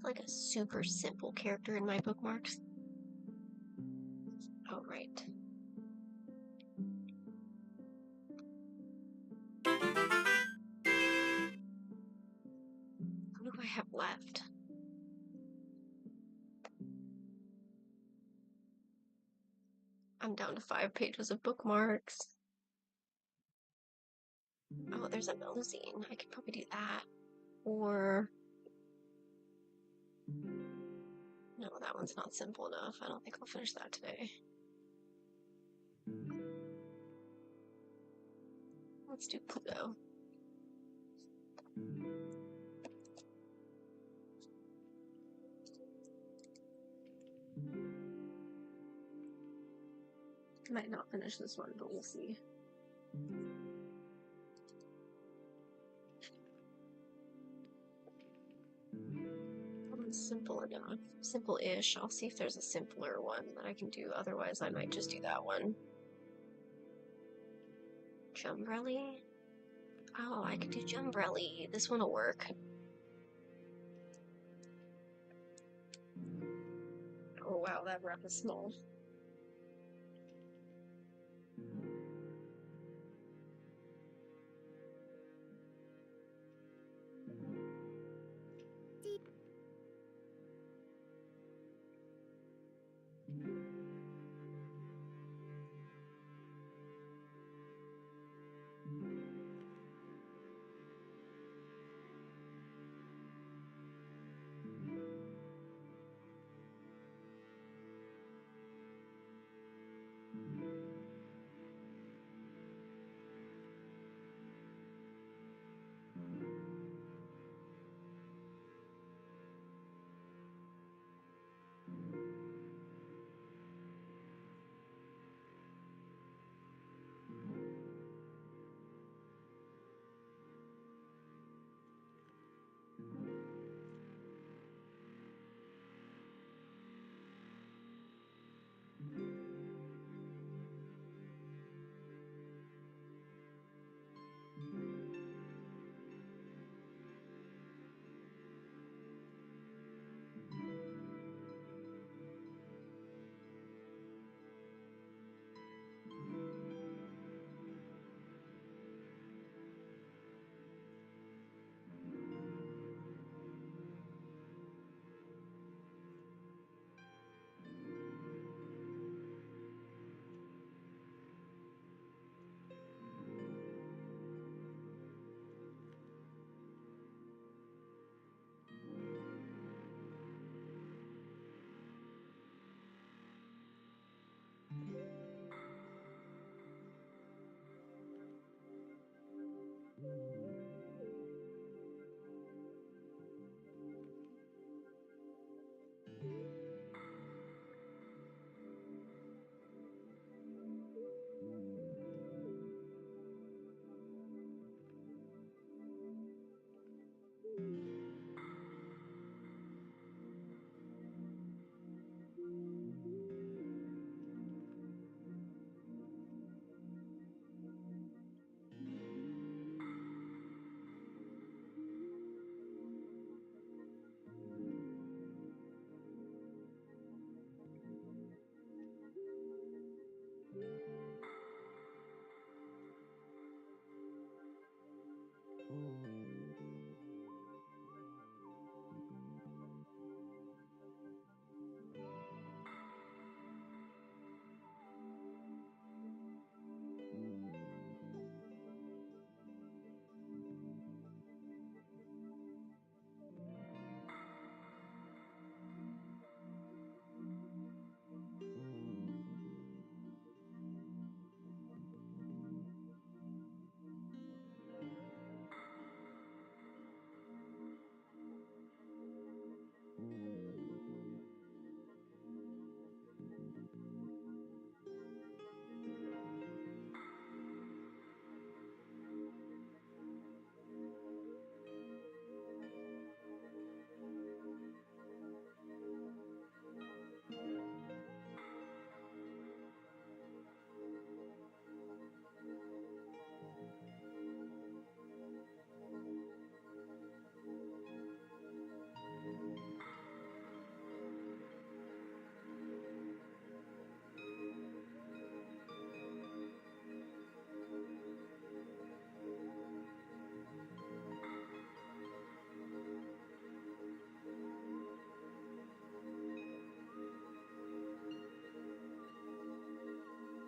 Like a super simple character in my bookmarks. Oh, right. What do I have left? I'm down to 5 pages of bookmarks. Oh, there's a Melazine. I could probably do that. Or... no, that one's not simple enough. I don't think I'll finish that today. Let's do Pluto. Might not finish this one, but we'll see. That one's simple enough. Simple-ish. I'll see if there's a simpler one that I can do. Otherwise, I might just do that one. Jumbrelli? Oh, I could do Jumbrelli. This one will work. Oh wow, that rep is small.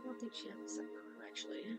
I don't think she has a second arm, actually.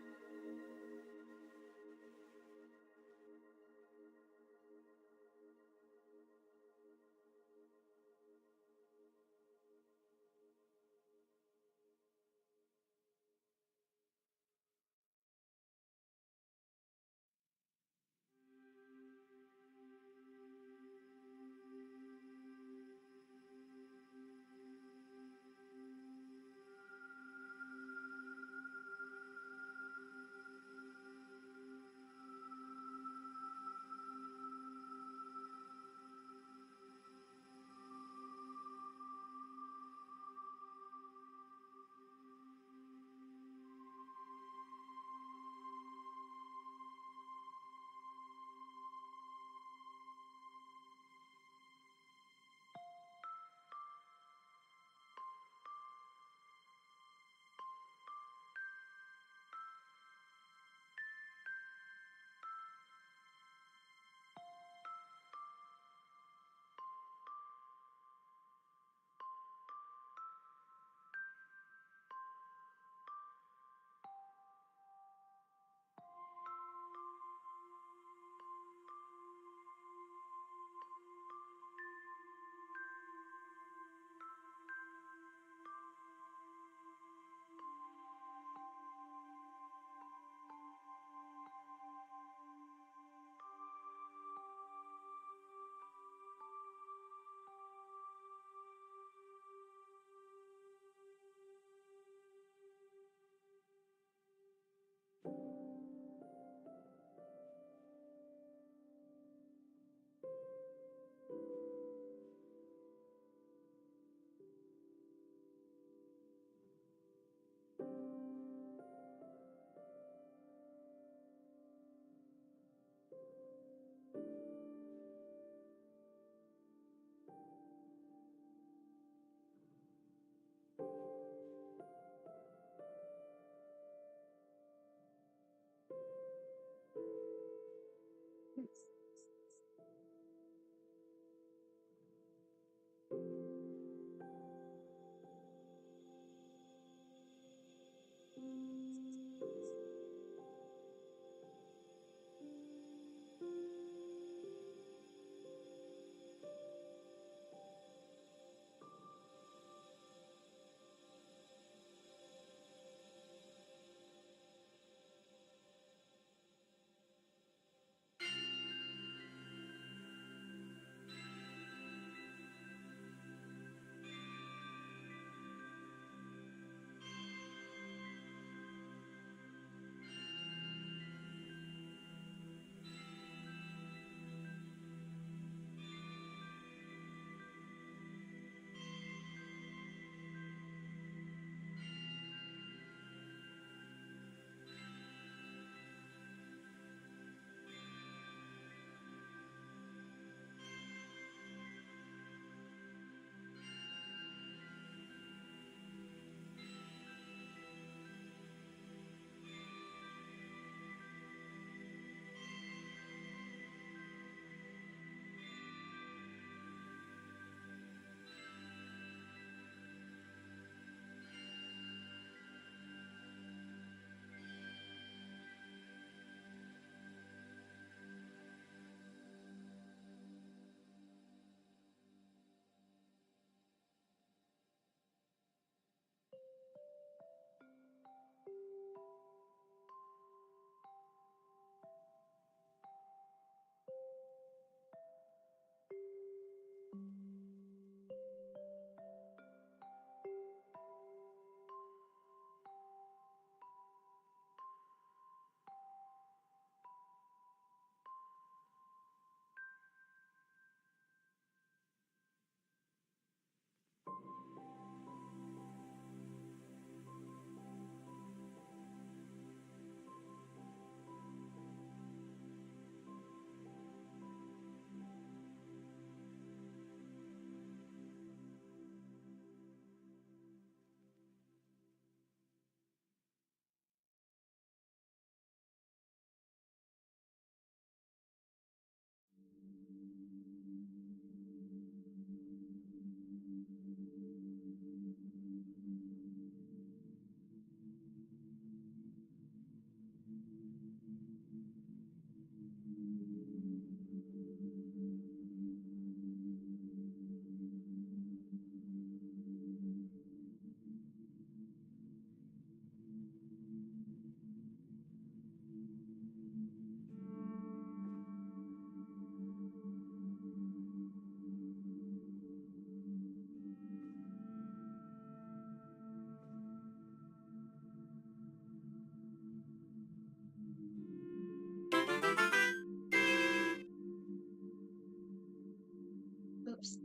Oops.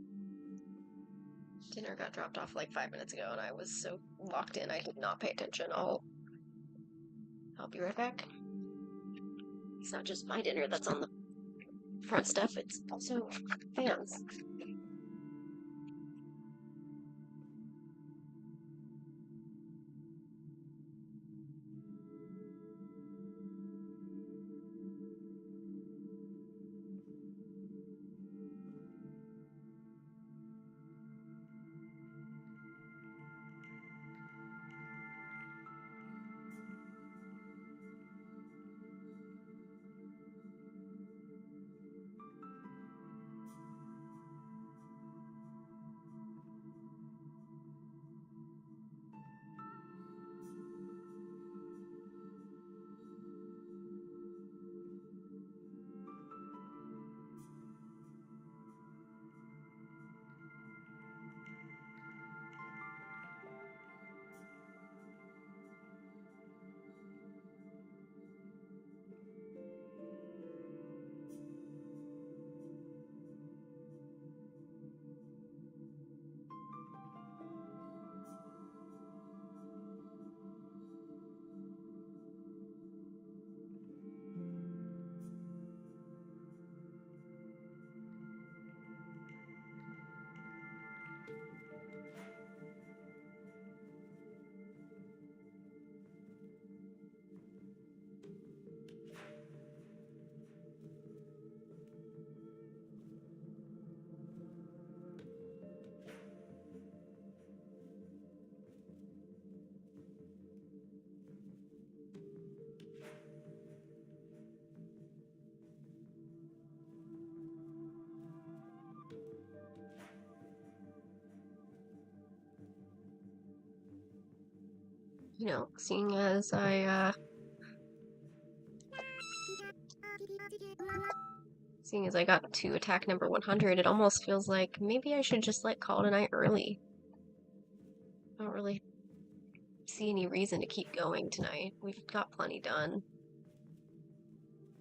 Dinner got dropped off like 5 minutes ago and I was so locked in I did not pay attention. I'll be right back. It's not just my dinner that's on the front step, it's also fans. You know, seeing as I got to attack number 100, it almost feels like maybe I should just like call it a night early. I don't really see any reason to keep going tonight. We've got plenty done.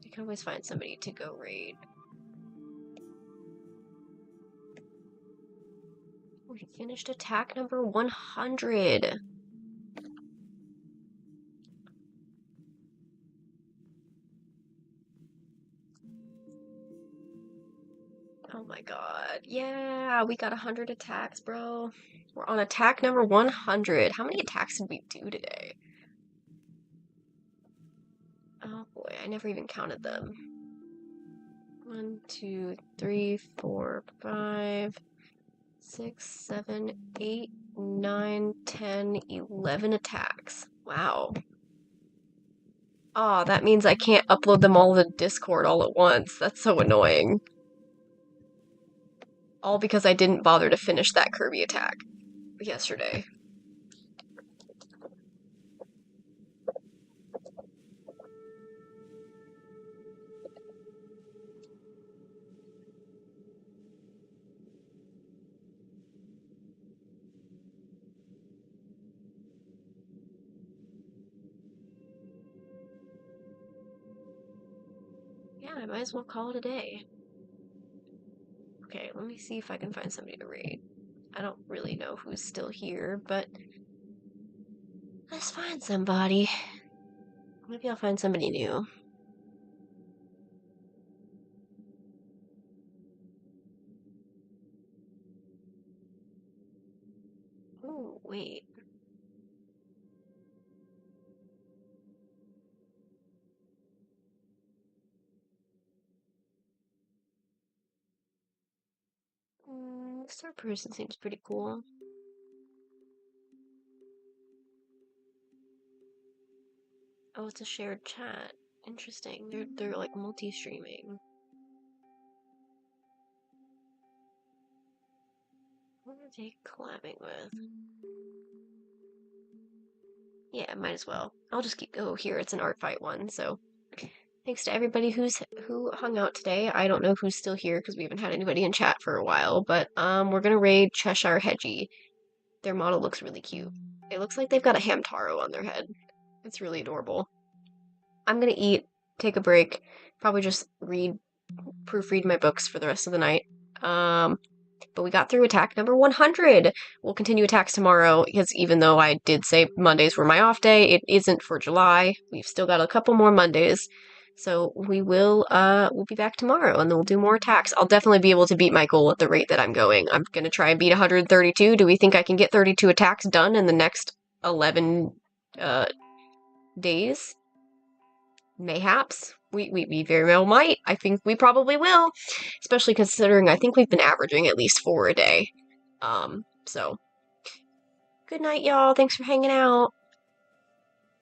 I can always find somebody to go raid. We finished attack number 100. Oh my god. Yeah, we got 100 attacks, bro. We're on attack number 100. How many attacks did we do today? Oh boy, I never even counted them. 1, 2, 3, 4, 5, 6, 7, 8, 9, 10, 11 attacks. Wow. Oh, that means I can't upload them all to Discord all at once. That's so annoying. All because I didn't bother to finish that Kirby attack yesterday. Yeah, I might as well call it a day. Okay, let me see if I can find somebody to raid. I don't really know who's still here, but let's find somebody. Maybe I'll find somebody new. Oh, wait. This third person seems pretty cool. Oh, it's a shared chat. Interesting. They're like multi-streaming. What are they collabing with? Yeah, might as well. I'll just keep. Oh, here it's an Artfight one. So thanks to everybody who hung out today. I don't know who's still here because we haven't had anybody in chat for a while. But we're gonna raid Cheshire Hedgie. Their model looks really cute. It looks like they've got a Hamtaro on their head. It's really adorable. I'm gonna eat, take a break, probably just proofread my books for the rest of the night. But we got through attack number 100. We'll continue attacks tomorrow because even though I did say Mondays were my off day, it isn't for July. We've still got a couple more Mondays. So we'll be back tomorrow and then we'll do more attacks. I'll definitely be able to beat my goal at the rate that I'm going. I'm gonna try and beat 132. Do we think I can get 32 attacks done in the next 11 days? Mayhaps. We very well might. I think we probably will. Especially considering I think we've been averaging at least 4 a day. So. Good night, y'all. Thanks for hanging out.